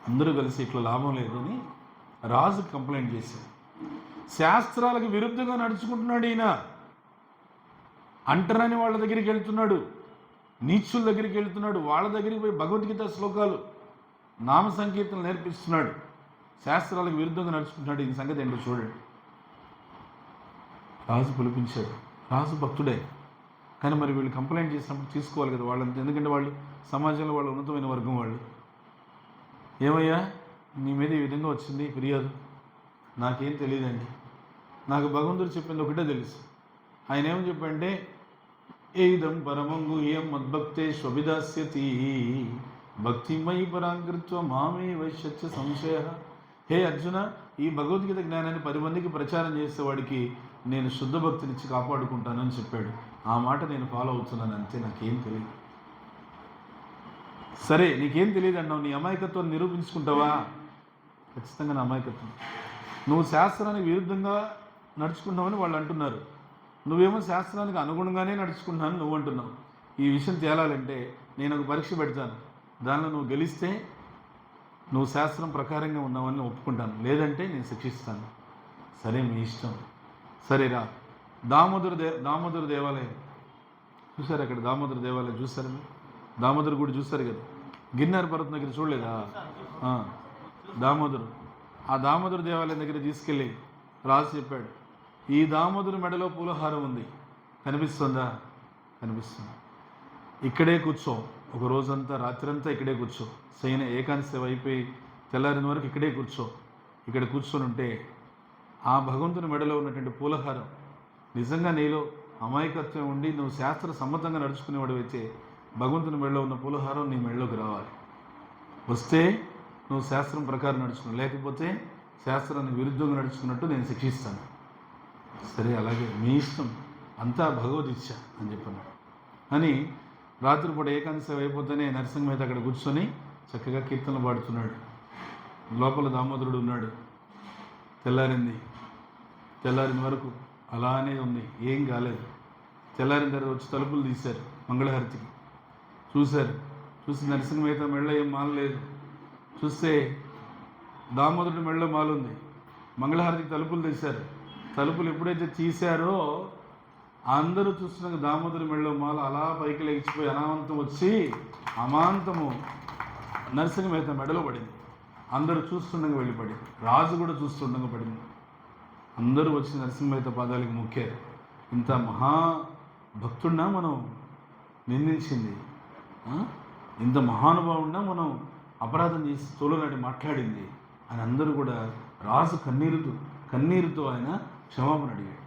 అందరూ కలిసి ఇట్లా లాభం లేదని రాజుకు కంప్లైంట్ చేశారు. శాస్త్రాలకు విరుద్ధంగా నడుచుకుంటున్నాడు ఈయన, అంటరాని వాళ్ళ దగ్గరికి వెళ్తున్నాడు, నీచుల దగ్గరికి వెళ్తున్నాడు, వాళ్ళ దగ్గరికి పోయి భగవద్గీత శ్లోకాలు నామ సంకీర్తనలు నేర్పిస్తున్నాడు, శాస్త్రాలకు విరుద్ధంగా నడుచుకుంటున్నాడు. ఈ సంగతి ఏంటో చూడండి. రాజు పిలిపించాడు. రాజు భక్తుడే, కానీ మరి వీళ్ళు కంప్లైంట్ చేసినప్పుడు తీసుకోవాలి కదా వాళ్ళంతా, ఎందుకంటే వాళ్ళు సమాజంలో వాళ్ళు ఉన్నతమైన వర్గం వాళ్ళు. ఏమయ్యా నీ మీద ఈ విధంగా వచ్చింది ఫిర్యాదు, నాకేం తెలియదండి, నాకు భగవంతుడు చెప్పింది ఒకటే తెలుసు. ఆయన ఏమని చెప్పంటే ఏదం పరమం గుహ్యం మద్భక్తే స్వభిదాస్యతి భక్తిమయి పరాంకృత్వ మామే వైశ్యత్య సంశయ. హే అర్జున, ఈ భగవద్గీత జ్ఞానాన్ని 10 మందికి ప్రచారం చేసేవాడికి నేను శుద్ధ భక్తినిచ్చి కాపాడుకుంటానని చెప్పాడు. ఆ మాట నేను ఫాలో అవుతున్నాను అంతే, నాకేం తెలియదు. సరే నీకేం తెలియదు అన్నావు, నీ అమాయకత్వాన్ని నిరూపించుకుంటావా? ఖచ్చితంగా నా అమాయకత్వం. నువ్వు శాస్త్రానికి విరుద్ధంగా నడుచుకుంటావని వాళ్ళు అంటున్నారు, నువ్వేమో శాస్త్రానికి అనుగుణంగానే నడుచుకుంటున్నాను నువ్వు అంటున్నావు. ఈ విషయం తేలాలంటే నేను ఒక పరీక్ష పెడతాను, దానిలో నువ్వు గెలిస్తే నువ్వు శాస్త్రం ప్రకారంగా ఉన్నావని ఒప్పుకుంటాను, లేదంటే నేను శిక్షిస్తాను. సరే మీ ఇష్టం. సరేరా, దామోదర దేవాలయం చూసారు, అక్కడ దామోదర దేవాలయం చూసారు, దామోదర గుడి చూస్తారు కదా, గిన్నెర పర్వతం దగ్గర చూడలేదా? దామోదరు, ఆ దామోదర దేవాలయం దగ్గర తీసుకెళ్ళి రాజు చెప్పాడు, ఈ దామోదరు మెడలో పూలహారం ఉంది, కనిపిస్తుందా? కనిపిస్తుంది. ఇక్కడే కూర్చో, ఒక రోజంతా రాత్రంతా ఇక్కడే కూర్చో, ఏకాంత సేవ అయిపోయి తెల్లారిన వరకు ఇక్కడే కూర్చో. ఇక్కడ కూర్చొని ఉంటే ఆ భగవంతుని మెడలో ఉన్నటువంటి పూలహారం నిజంగా నీలో అమాయకత్వం ఉండి నువ్వు శాస్త్ర సమ్మతంగా నడుచుకునేవాడు అయితే భగవంతుని మెడలో ఉన్న పూలహారం నీ మెడలోకి రావాలి. వస్తే నువ్వు శాస్త్రం ప్రకారం నడుచుకున్నావు, లేకపోతే శాస్త్రానికి విరుద్ధంగా నడుచుకున్నట్టు నేను శిక్షిస్తాను. సరే అలాగే మీ ఇష్టం, అంతా భగవద్-ఇచ్ఛ అని చెప్పాను అని రాత్రిపూట ఏకాంత సేవ అయిపోతేనే నరసింహ మెహతా అక్కడ కూర్చొని చక్కగా కీర్తనలు పాడుతున్నాడు. లోపల దామోదరుడు ఉన్నాడు. తెల్లారిన వరకు అలానే ఉంది, ఏం కాలేదు. తెల్లారిన తర్వాత వచ్చి తలుపులు తీశారు మంగళహారతికి. చూసి నరసింహ మెహతా మెడలో ఏం మాలలేదు. చూస్తే దామోదరుడి మెడలో మాలుంది. మంగళహారతికి తలుపులు తీశారు. తలుపులు ఎప్పుడైతే తీశారో అందరూ చూస్తున్నాక దామోదరి మెడలో మాల అలా పైకి లేచిపోయి అనామంతం వచ్చి అమాంతము నరసింహ మెహతా మెడలో పడింది. అందరూ చూస్తుండగా వెళ్ళిపడింది. రాజు కూడా చూస్తుండగా పడింది. అందరూ వచ్చి నరసింహ మెహతా పాదాలకి మొక్కారు. ఇంత మహాభక్తుడినా మనం నిందించింది, ఇంత మహానుభావుడినా మనం అపరాధం చేసి తోలునాటి మాట్లాడింది అని అందరూ కూడా రాజు కన్నీరుతో ఆయన క్షమాపణ అడిగాడు.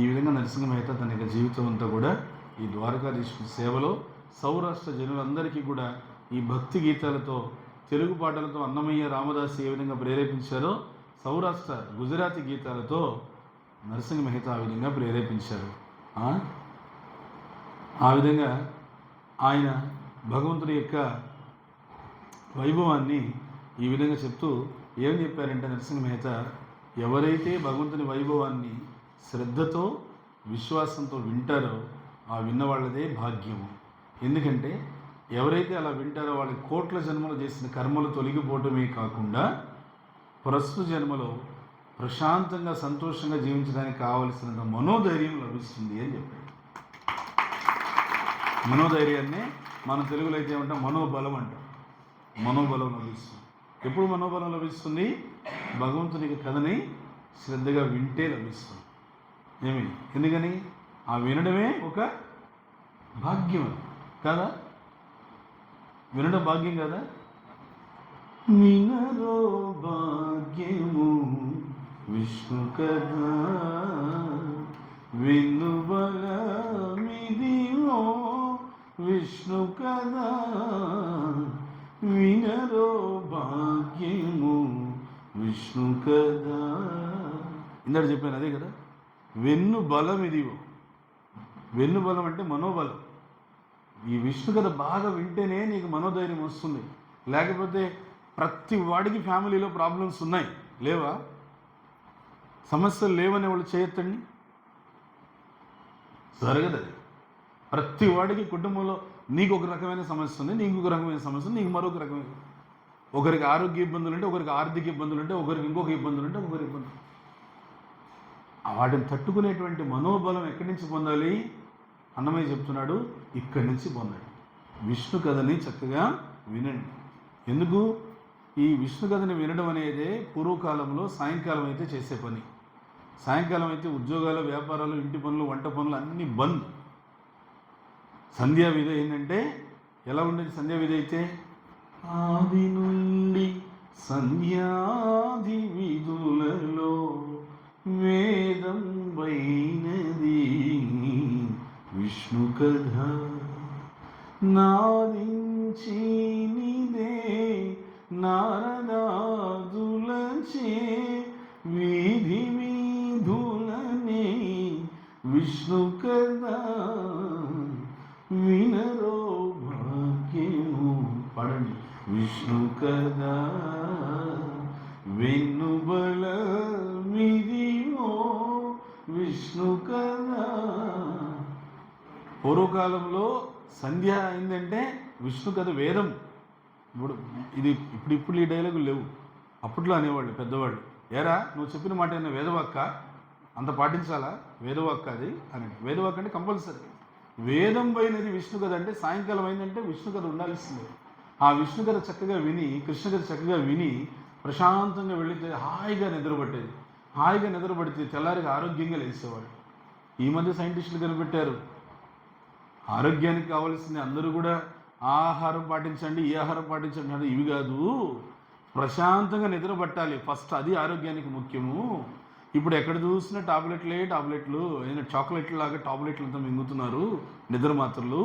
ఈ విధంగా నరసింహ మెహతా తన యొక్క జీవితం అంతా కూడా ఈ ద్వారకాధీశుడి సేవలో సౌరాష్ట్ర జనులందరికీ కూడా ఈ భక్తి గీతాలతో, తెలుగు పాటలతో అన్నమయ్య రామదాసు ఏ విధంగా ప్రేరేపించారో సౌరాష్ట్ర గుజరాతీ గీతాలతో నరసింహ మెహతా ఆ విధంగా ప్రేరేపించారు. ఆ విధంగా ఆయన భగవంతుడి యొక్క వైభవాన్ని ఈ విధంగా చెప్తూ ఏం చెప్పారంటే నరసింహ మెహతా, ఎవరైతే భగవంతుని వైభవాన్ని శ్రద్ధతో విశ్వాసంతో వింటారో ఆ విన్నవాళ్ళదే భాగ్యము. ఎందుకంటే ఎవరైతే అలా వింటారో వాళ్ళకి కోట్ల జన్మలు చేసిన కర్మలు తొలగిపోవటమే కాకుండా ప్రస్తుత జన్మలో ప్రశాంతంగా సంతోషంగా జీవించడానికి కావలసినంత మనోధైర్యం లభిస్తుంది అని చెప్పాడు. మనోధైర్యాన్ని మన తెలుగులో అయితే ఏమంటాం, మనోబలం అంటాం. మనోబలం లభిస్తుంది. ఎప్పుడు మనోబలం లభిస్తుంది? భగవంతుని కథని శ్రద్ధగా వింటే లభిస్తుంది. ఎందుకని? ఆ వినడమే ఒక భాగ్యం కదా, వినడం భాగ్యం కదా. వినరో భాగ్యము విష్ణు కథ వినుబలమిదివో విష్ణు కథ వినరో భాగ్యము విష్ణు కథ ఇందాక చెప్పాను అదే కదా. వెన్ను బలం ఇదివో. వెన్ను బలం అంటే మనోబలం. ఈ విష్ణు కథ బాగా వింటేనే నీకు మనోధైర్యం వస్తుంది. లేకపోతే ప్రతి వాడికి ఫ్యామిలీలో ప్రాబ్లమ్స్ ఉన్నాయి, లేవా? సమస్యలు లేవనే వాళ్ళు చేయొద్దండి, జరగదు. ప్రతి వాడికి కుటుంబంలో నీకు ఒక రకమైన సమస్య ఉంది, నీకు ఒక రకమైన సమస్య ఉంది, నీకు మరొక రకమైన, ఒకరికి ఆరోగ్య ఇబ్బందులు ఉంటే, ఒకరికి ఆర్థిక ఇబ్బందులు ఉంటే, ఒకరికి ఇంకొక ఇబ్బందులు ఉంటే, ఒకరి ఇబ్బందులు. వాటిని తట్టుకునేటువంటి మనోబలం ఎక్కడి నుంచి పొందాలి? అన్నమయ్య చెప్తున్నాడు, ఇక్కడి నుంచి పొందండి. విష్ణు కథని చక్కగా వినండి. ఎందుకు? ఈ విష్ణు కథని వినడం అనేది పూర్వకాలంలో సాయంకాలం అయితే చేసే పని. సాయంకాలం అయితే ఉద్యోగాలు, వ్యాపారాలు, ఇంటి పనులు, వంట పనులు అన్నీ బంద్. సంధ్యా విధి ఏంటంటే ఎలా ఉండేది? సంధ్యా విధి అయితే ఆది నుండి సంధ్యాది విధులలో వేదం వైనది విష్ణు కథ నాదించి నిదే నారదాదులచే వీధి వీధులనే విష్ణు కథ వినరో భాగ్యము. పడండి. విష్ణు కథ వెన్నుబలమిదివో విష్ణు కథ. పూర్వకాలంలో సంధ్య అయిందంటే విష్ణు కథ వేదం. ఇప్పుడు ఈ డైలాగులు లేవు. అప్పట్లో అనేవాళ్ళు పెద్దవాళ్ళు, ఏరా నువ్వు చెప్పిన మాట అయినా వేదవాక్క, అంత పాటించాలా? వేదవాక్క అది అని. వేదవాక్క అంటే కంపల్సరీ. వేదం పోయినది విష్ణు కథ అంటే సాయంకాలం అయిందంటే విష్ణు కథ ఉండాల్సిందే. ఆ విష్ణు కథ చక్కగా విని, కృష్ణ కథ చక్కగా విని ప్రశాంతంగా వెళితే హాయిగా నిద్రపట్టేది. హాయిగా నిద్రపడితే తెల్లారిగా ఆరోగ్యంగా లేచేవాడు. ఈ మధ్య సైంటిస్టులు కనిపెట్టారు, ఆరోగ్యానికి కావాల్సింది అందరూ కూడా ఆహారం పాటించండి, ఈ ఆహారం పాటించండి అంటే ఇవి కాదు, ప్రశాంతంగా నిద్ర పట్టాలి ఫస్ట్, అది ఆరోగ్యానికి ముఖ్యము. ఇప్పుడు ఎక్కడ చూసినా టాబ్లెట్లు, అయినా చాక్లెట్లు లాగా టాబ్లెట్లు అంతా మింగుతున్నారు, నిద్ర మాత్రలు.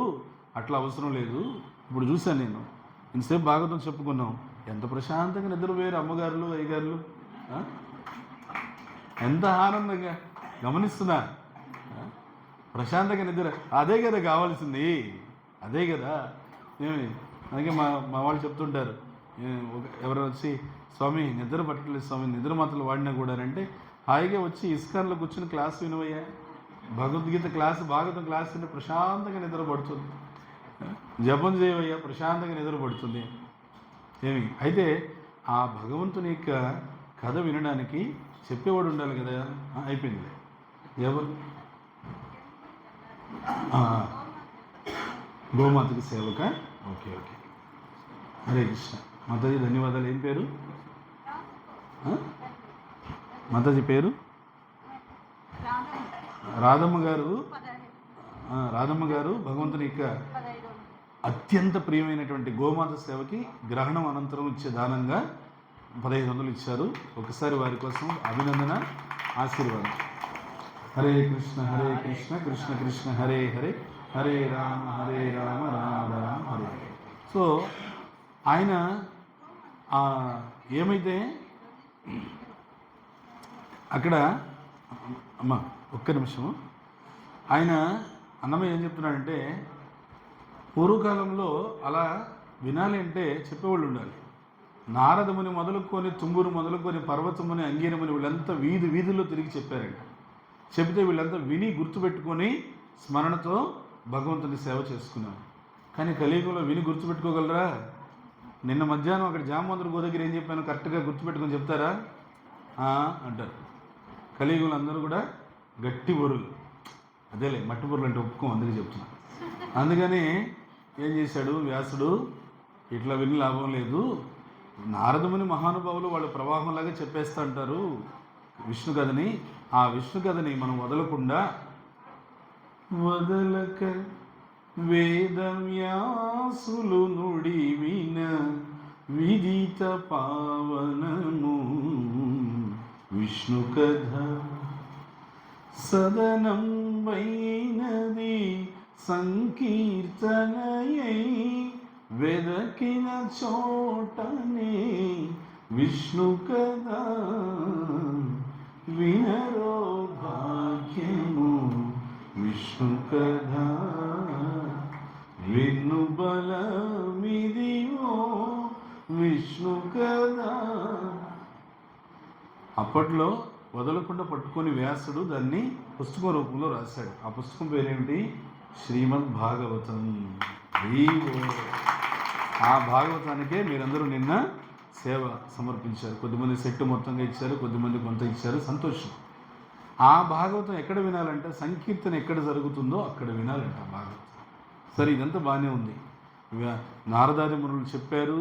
అట్లా అవసరం లేదు. ఇప్పుడు చూశాను నేను, ఇంతసేపు భాగవతం చెప్పుకున్నాం, ఎంత ప్రశాంతంగా నిద్రపోయారు అమ్మగారులు, అయ్యగారులు, ఎంత ఆనందంగా. గమనిస్తున్నా? ప్రశాంతంగా నిద్ర, అదే కదా కావాల్సింది, అదే కదా. ఏమి అందుకే మా వాళ్ళు చెప్తుంటారు, ఎవరు వచ్చి స్వామి నిద్ర పట్టట్లేదు స్వామి, నిద్ర మాత్రలు వాడినా కూడా అంటే, హాయిగా వచ్చి ఇస్కాన్లో కూర్చుని క్లాస్ వినవయ్యా, భగవద్గీత క్లాసు, భాగవతం క్లాస్ విని ప్రశాంతంగా నిద్ర పడుతుంది. జపం చేయవయ్యా, ప్రశాంతంగా నిద్ర పడుతుంది. ఏమి అయితే ఆ భగవంతుని యొక్క కథ వినడానికి చెప్పేవాడు ఉండాలి కదా. అయిపోయింది. ఎవరు? గోమాతకి సేవక. ఓకే. హరే కృష్ణ. మాతాజీ ధన్యవాదాలు. ఏం పేరు మాతాజీ? పేరు రాధమ్మ గారు. రాధమ్మ గారు భగవంతుని యొక్క అత్యంత ప్రియమైనటువంటి గోమాత సేవకి గ్రహణం అనంతరం ఇచ్చే దానంగా 1500 ఇచ్చారు. ఒకసారి వారి కోసం అభినందన, ఆశీర్వాదం. హరే కృష్ణ కృష్ణ కృష్ణ హరే హరే, హరే రామ రామ రామ హరే. సో ఆయన ఏమైతే అక్కడ అమ్మ ఒక్క నిమిషము, ఆయన అన్నమయ్య ఏం చెప్తున్నాడంటే, పూర్వకాలంలో అలా వినాలి అంటే చెప్పేవాళ్ళు ఉండాలి. నారదముని మొదలుకొని, తుంబురు మొదలుకొని, పర్వతముని, అంగీరముని వీళ్ళంతా వీధుల్లో తిరిగి చెప్పారంట. చెబితే వీళ్ళంతా విని గుర్తుపెట్టుకొని స్మరణతో భగవంతుని సేవ చేసుకున్నాను. కానీ కలియుగంలో విని గుర్తుపెట్టుకోగలరా? నిన్న మధ్యాహ్నం అక్కడ జామవంతుడు గో దగ్గర ఏం చెప్పాను కరెక్ట్గా గుర్తుపెట్టుకొని చెప్తారా అంటారు. కలియుగంలో అందరూ కూడా గట్టి బొరులు, అదేలే మట్టి బొరులు అంటే ఒప్పుకోం, అందుకే చెప్తున్నా. అందుకని ఏం చేశాడు వ్యాసుడు, ఇట్లా విని లాభం లేదు, నారదముని మహానుభావులు వాళ్ళు ప్రవాహంలాగా చెప్పేస్తూ అంటారు విష్ణు కథని. ఆ విష్ణు కథని మనం వదలకుండా, వదలక వేదవ్యాసులు నుడి విన విదిత పావనము విష్ణు కథ సదనం వైనది సంకీర్తనయై వెదకిన చోటనే విష్ణు కథ వినరో భాగ్యము విష్ణు కథ విను బలమిదివో విష్ణు కదా. అప్పట్లో వదలకుండా పట్టుకొని వ్యాసుడు దాన్ని పుస్తకం రూపంలో రాశాడు. ఆ పుస్తకం పేరేమిటి? శ్రీమద్ భాగవతం. ఆ భాగవతానికే మీరందరూ నిన్న సేవ సమర్పించారు. కొద్దిమంది సెట్ మొత్తంగా ఇచ్చారు, కొద్దిమంది కొంత ఇచ్చారు, సంతోషం. ఆ భాగవతం ఎక్కడ వినాలంటే సంకీర్తన ఎక్కడ జరుగుతుందో అక్కడ వినాలంట ఆ భాగవతం. సరే, ఇదంతా బాగానే ఉంది. నారదాది మునులు చెప్పారు,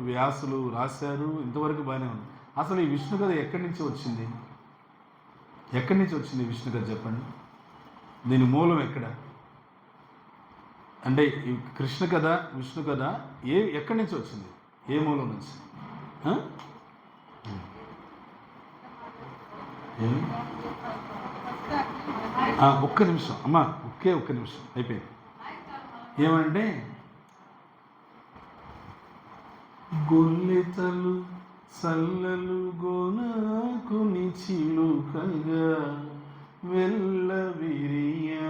వ్యాసులు రాశారు, ఇంతవరకు బాగానే ఉంది. అసలు ఈ విష్ణు కథ ఎక్కడి నుంచి వచ్చింది? ఎక్కడి నుంచి వచ్చింది విష్ణు కథ చెప్పండి. దీని మూలం ఎక్కడ? అంటే ఈ కృష్ణ కథ, విష్ణు కథ ఎక్కడి నుంచి వచ్చింది? ఏ మూలం నుంచి? ఒక్క నిమిషం అమ్మా, ఒక్క నిమిషం అయిపోయింది. ఏమంటే గొల్లెతలు సల్లలు గోనకుని చిలుకగా వెళ్ళవిరియాయే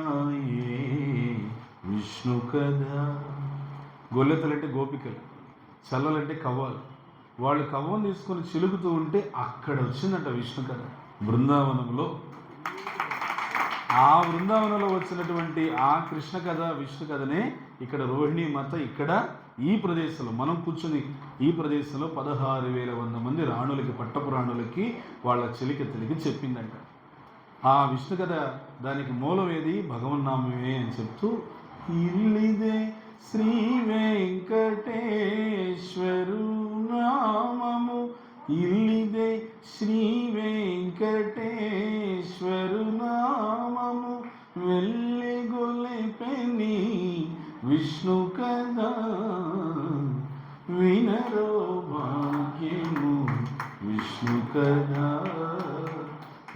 విష్ణు కథ. గొల్లెతలంటే గోపికలు, చల్లలంటే కవ్వాలు. వాళ్ళు కవ్వం తీసుకొని చిలుకుతూ ఉంటే అక్కడ వచ్చిందంట విష్ణు కథ బృందావనంలో. ఆ బృందావనంలో వచ్చినటువంటి ఆ కృష్ణ కథ, విష్ణు కథనే ఇక్కడ రోహిణీ మాత ఇక్కడ ఈ ప్రదేశంలో మనం కూర్చుని ఈ ప్రదేశంలో 16,100 మంది రాణులకి, పట్టపు రాణులకి, వాళ్ళ చెలికత్తెలకి చెప్పిందంట. ఆ విష్ణు కథ దానికి మూలం ఏది? భగవన్నామమే అని చెప్తూ ఇల్లిదే శ్రీ వెంకటేశ్వరు నామము, ఇల్లిదే శ్రీ వెంకటేశ్వరు నామము, వెళ్ళి గొలెపెని విష్ణు కదా వినరో భాగ్యము విష్ణు కదా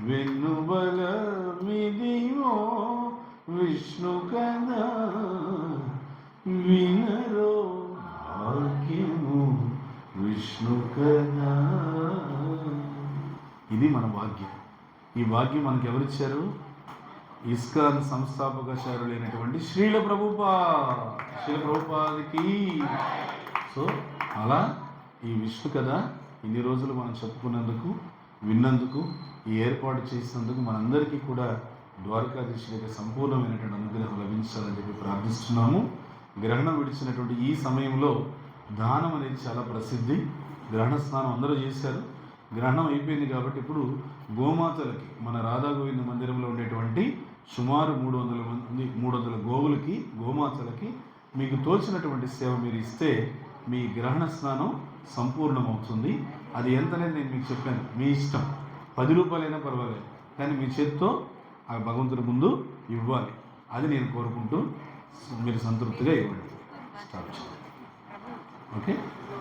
వెన్నుబలమిదివో విష్ణు కదా వినరో భాగ్యము విష్ణు కదా. ఇది మన భాగ్యం. ఈ భాగ్యం మనకి ఎవరిచ్చారు? ఇస్కాన్ సంస్థాపకాచార్యులైనటువంటి శ్రీల ప్రభుపాదికి. సో అలా ఈ విష్ణు కథ ఇన్ని రోజులు మనం చెప్పుకున్నందుకు, విన్నందుకు, ఈ ఏర్పాటు చేసినందుకు మనందరికీ కూడా ద్వారకాధీశుడి యొక్క సంపూర్ణమైనటువంటి అనుగ్రహం లభించాలని చెప్పి ప్రార్థిస్తున్నాము. గ్రహణం విడిచినటువంటి ఈ సమయంలో దానం అనేది చాలా ప్రసిద్ధి. గ్రహణ స్నానం అందరూ చేశారు. గ్రహణం అయిపోయింది కాబట్టి ఇప్పుడు గోమాతలకి, మన రాధాగోవింద మందిరంలో ఉండేటువంటి సుమారు 300 గోవులకి, గోమాతలకి మీకు తోచినటువంటి సేవ మీరు ఇస్తే మీ గ్రహణ స్నానం సంపూర్ణమవుతుంది. అది ఎంతనేది నేను మీకు చెప్పాను, మీ ఇష్టం. 10 రూపాయలైనా పర్వాలేదు, కానీ మీ చేత్తో ఆ భగవంతుడి ముందు ఇవ్వాలి. అది నేను కోరుకుంటూ మీరు సంతృప్తిగా ఇవ్వండి. స్టార్ట్ చేయండి. ఓకే.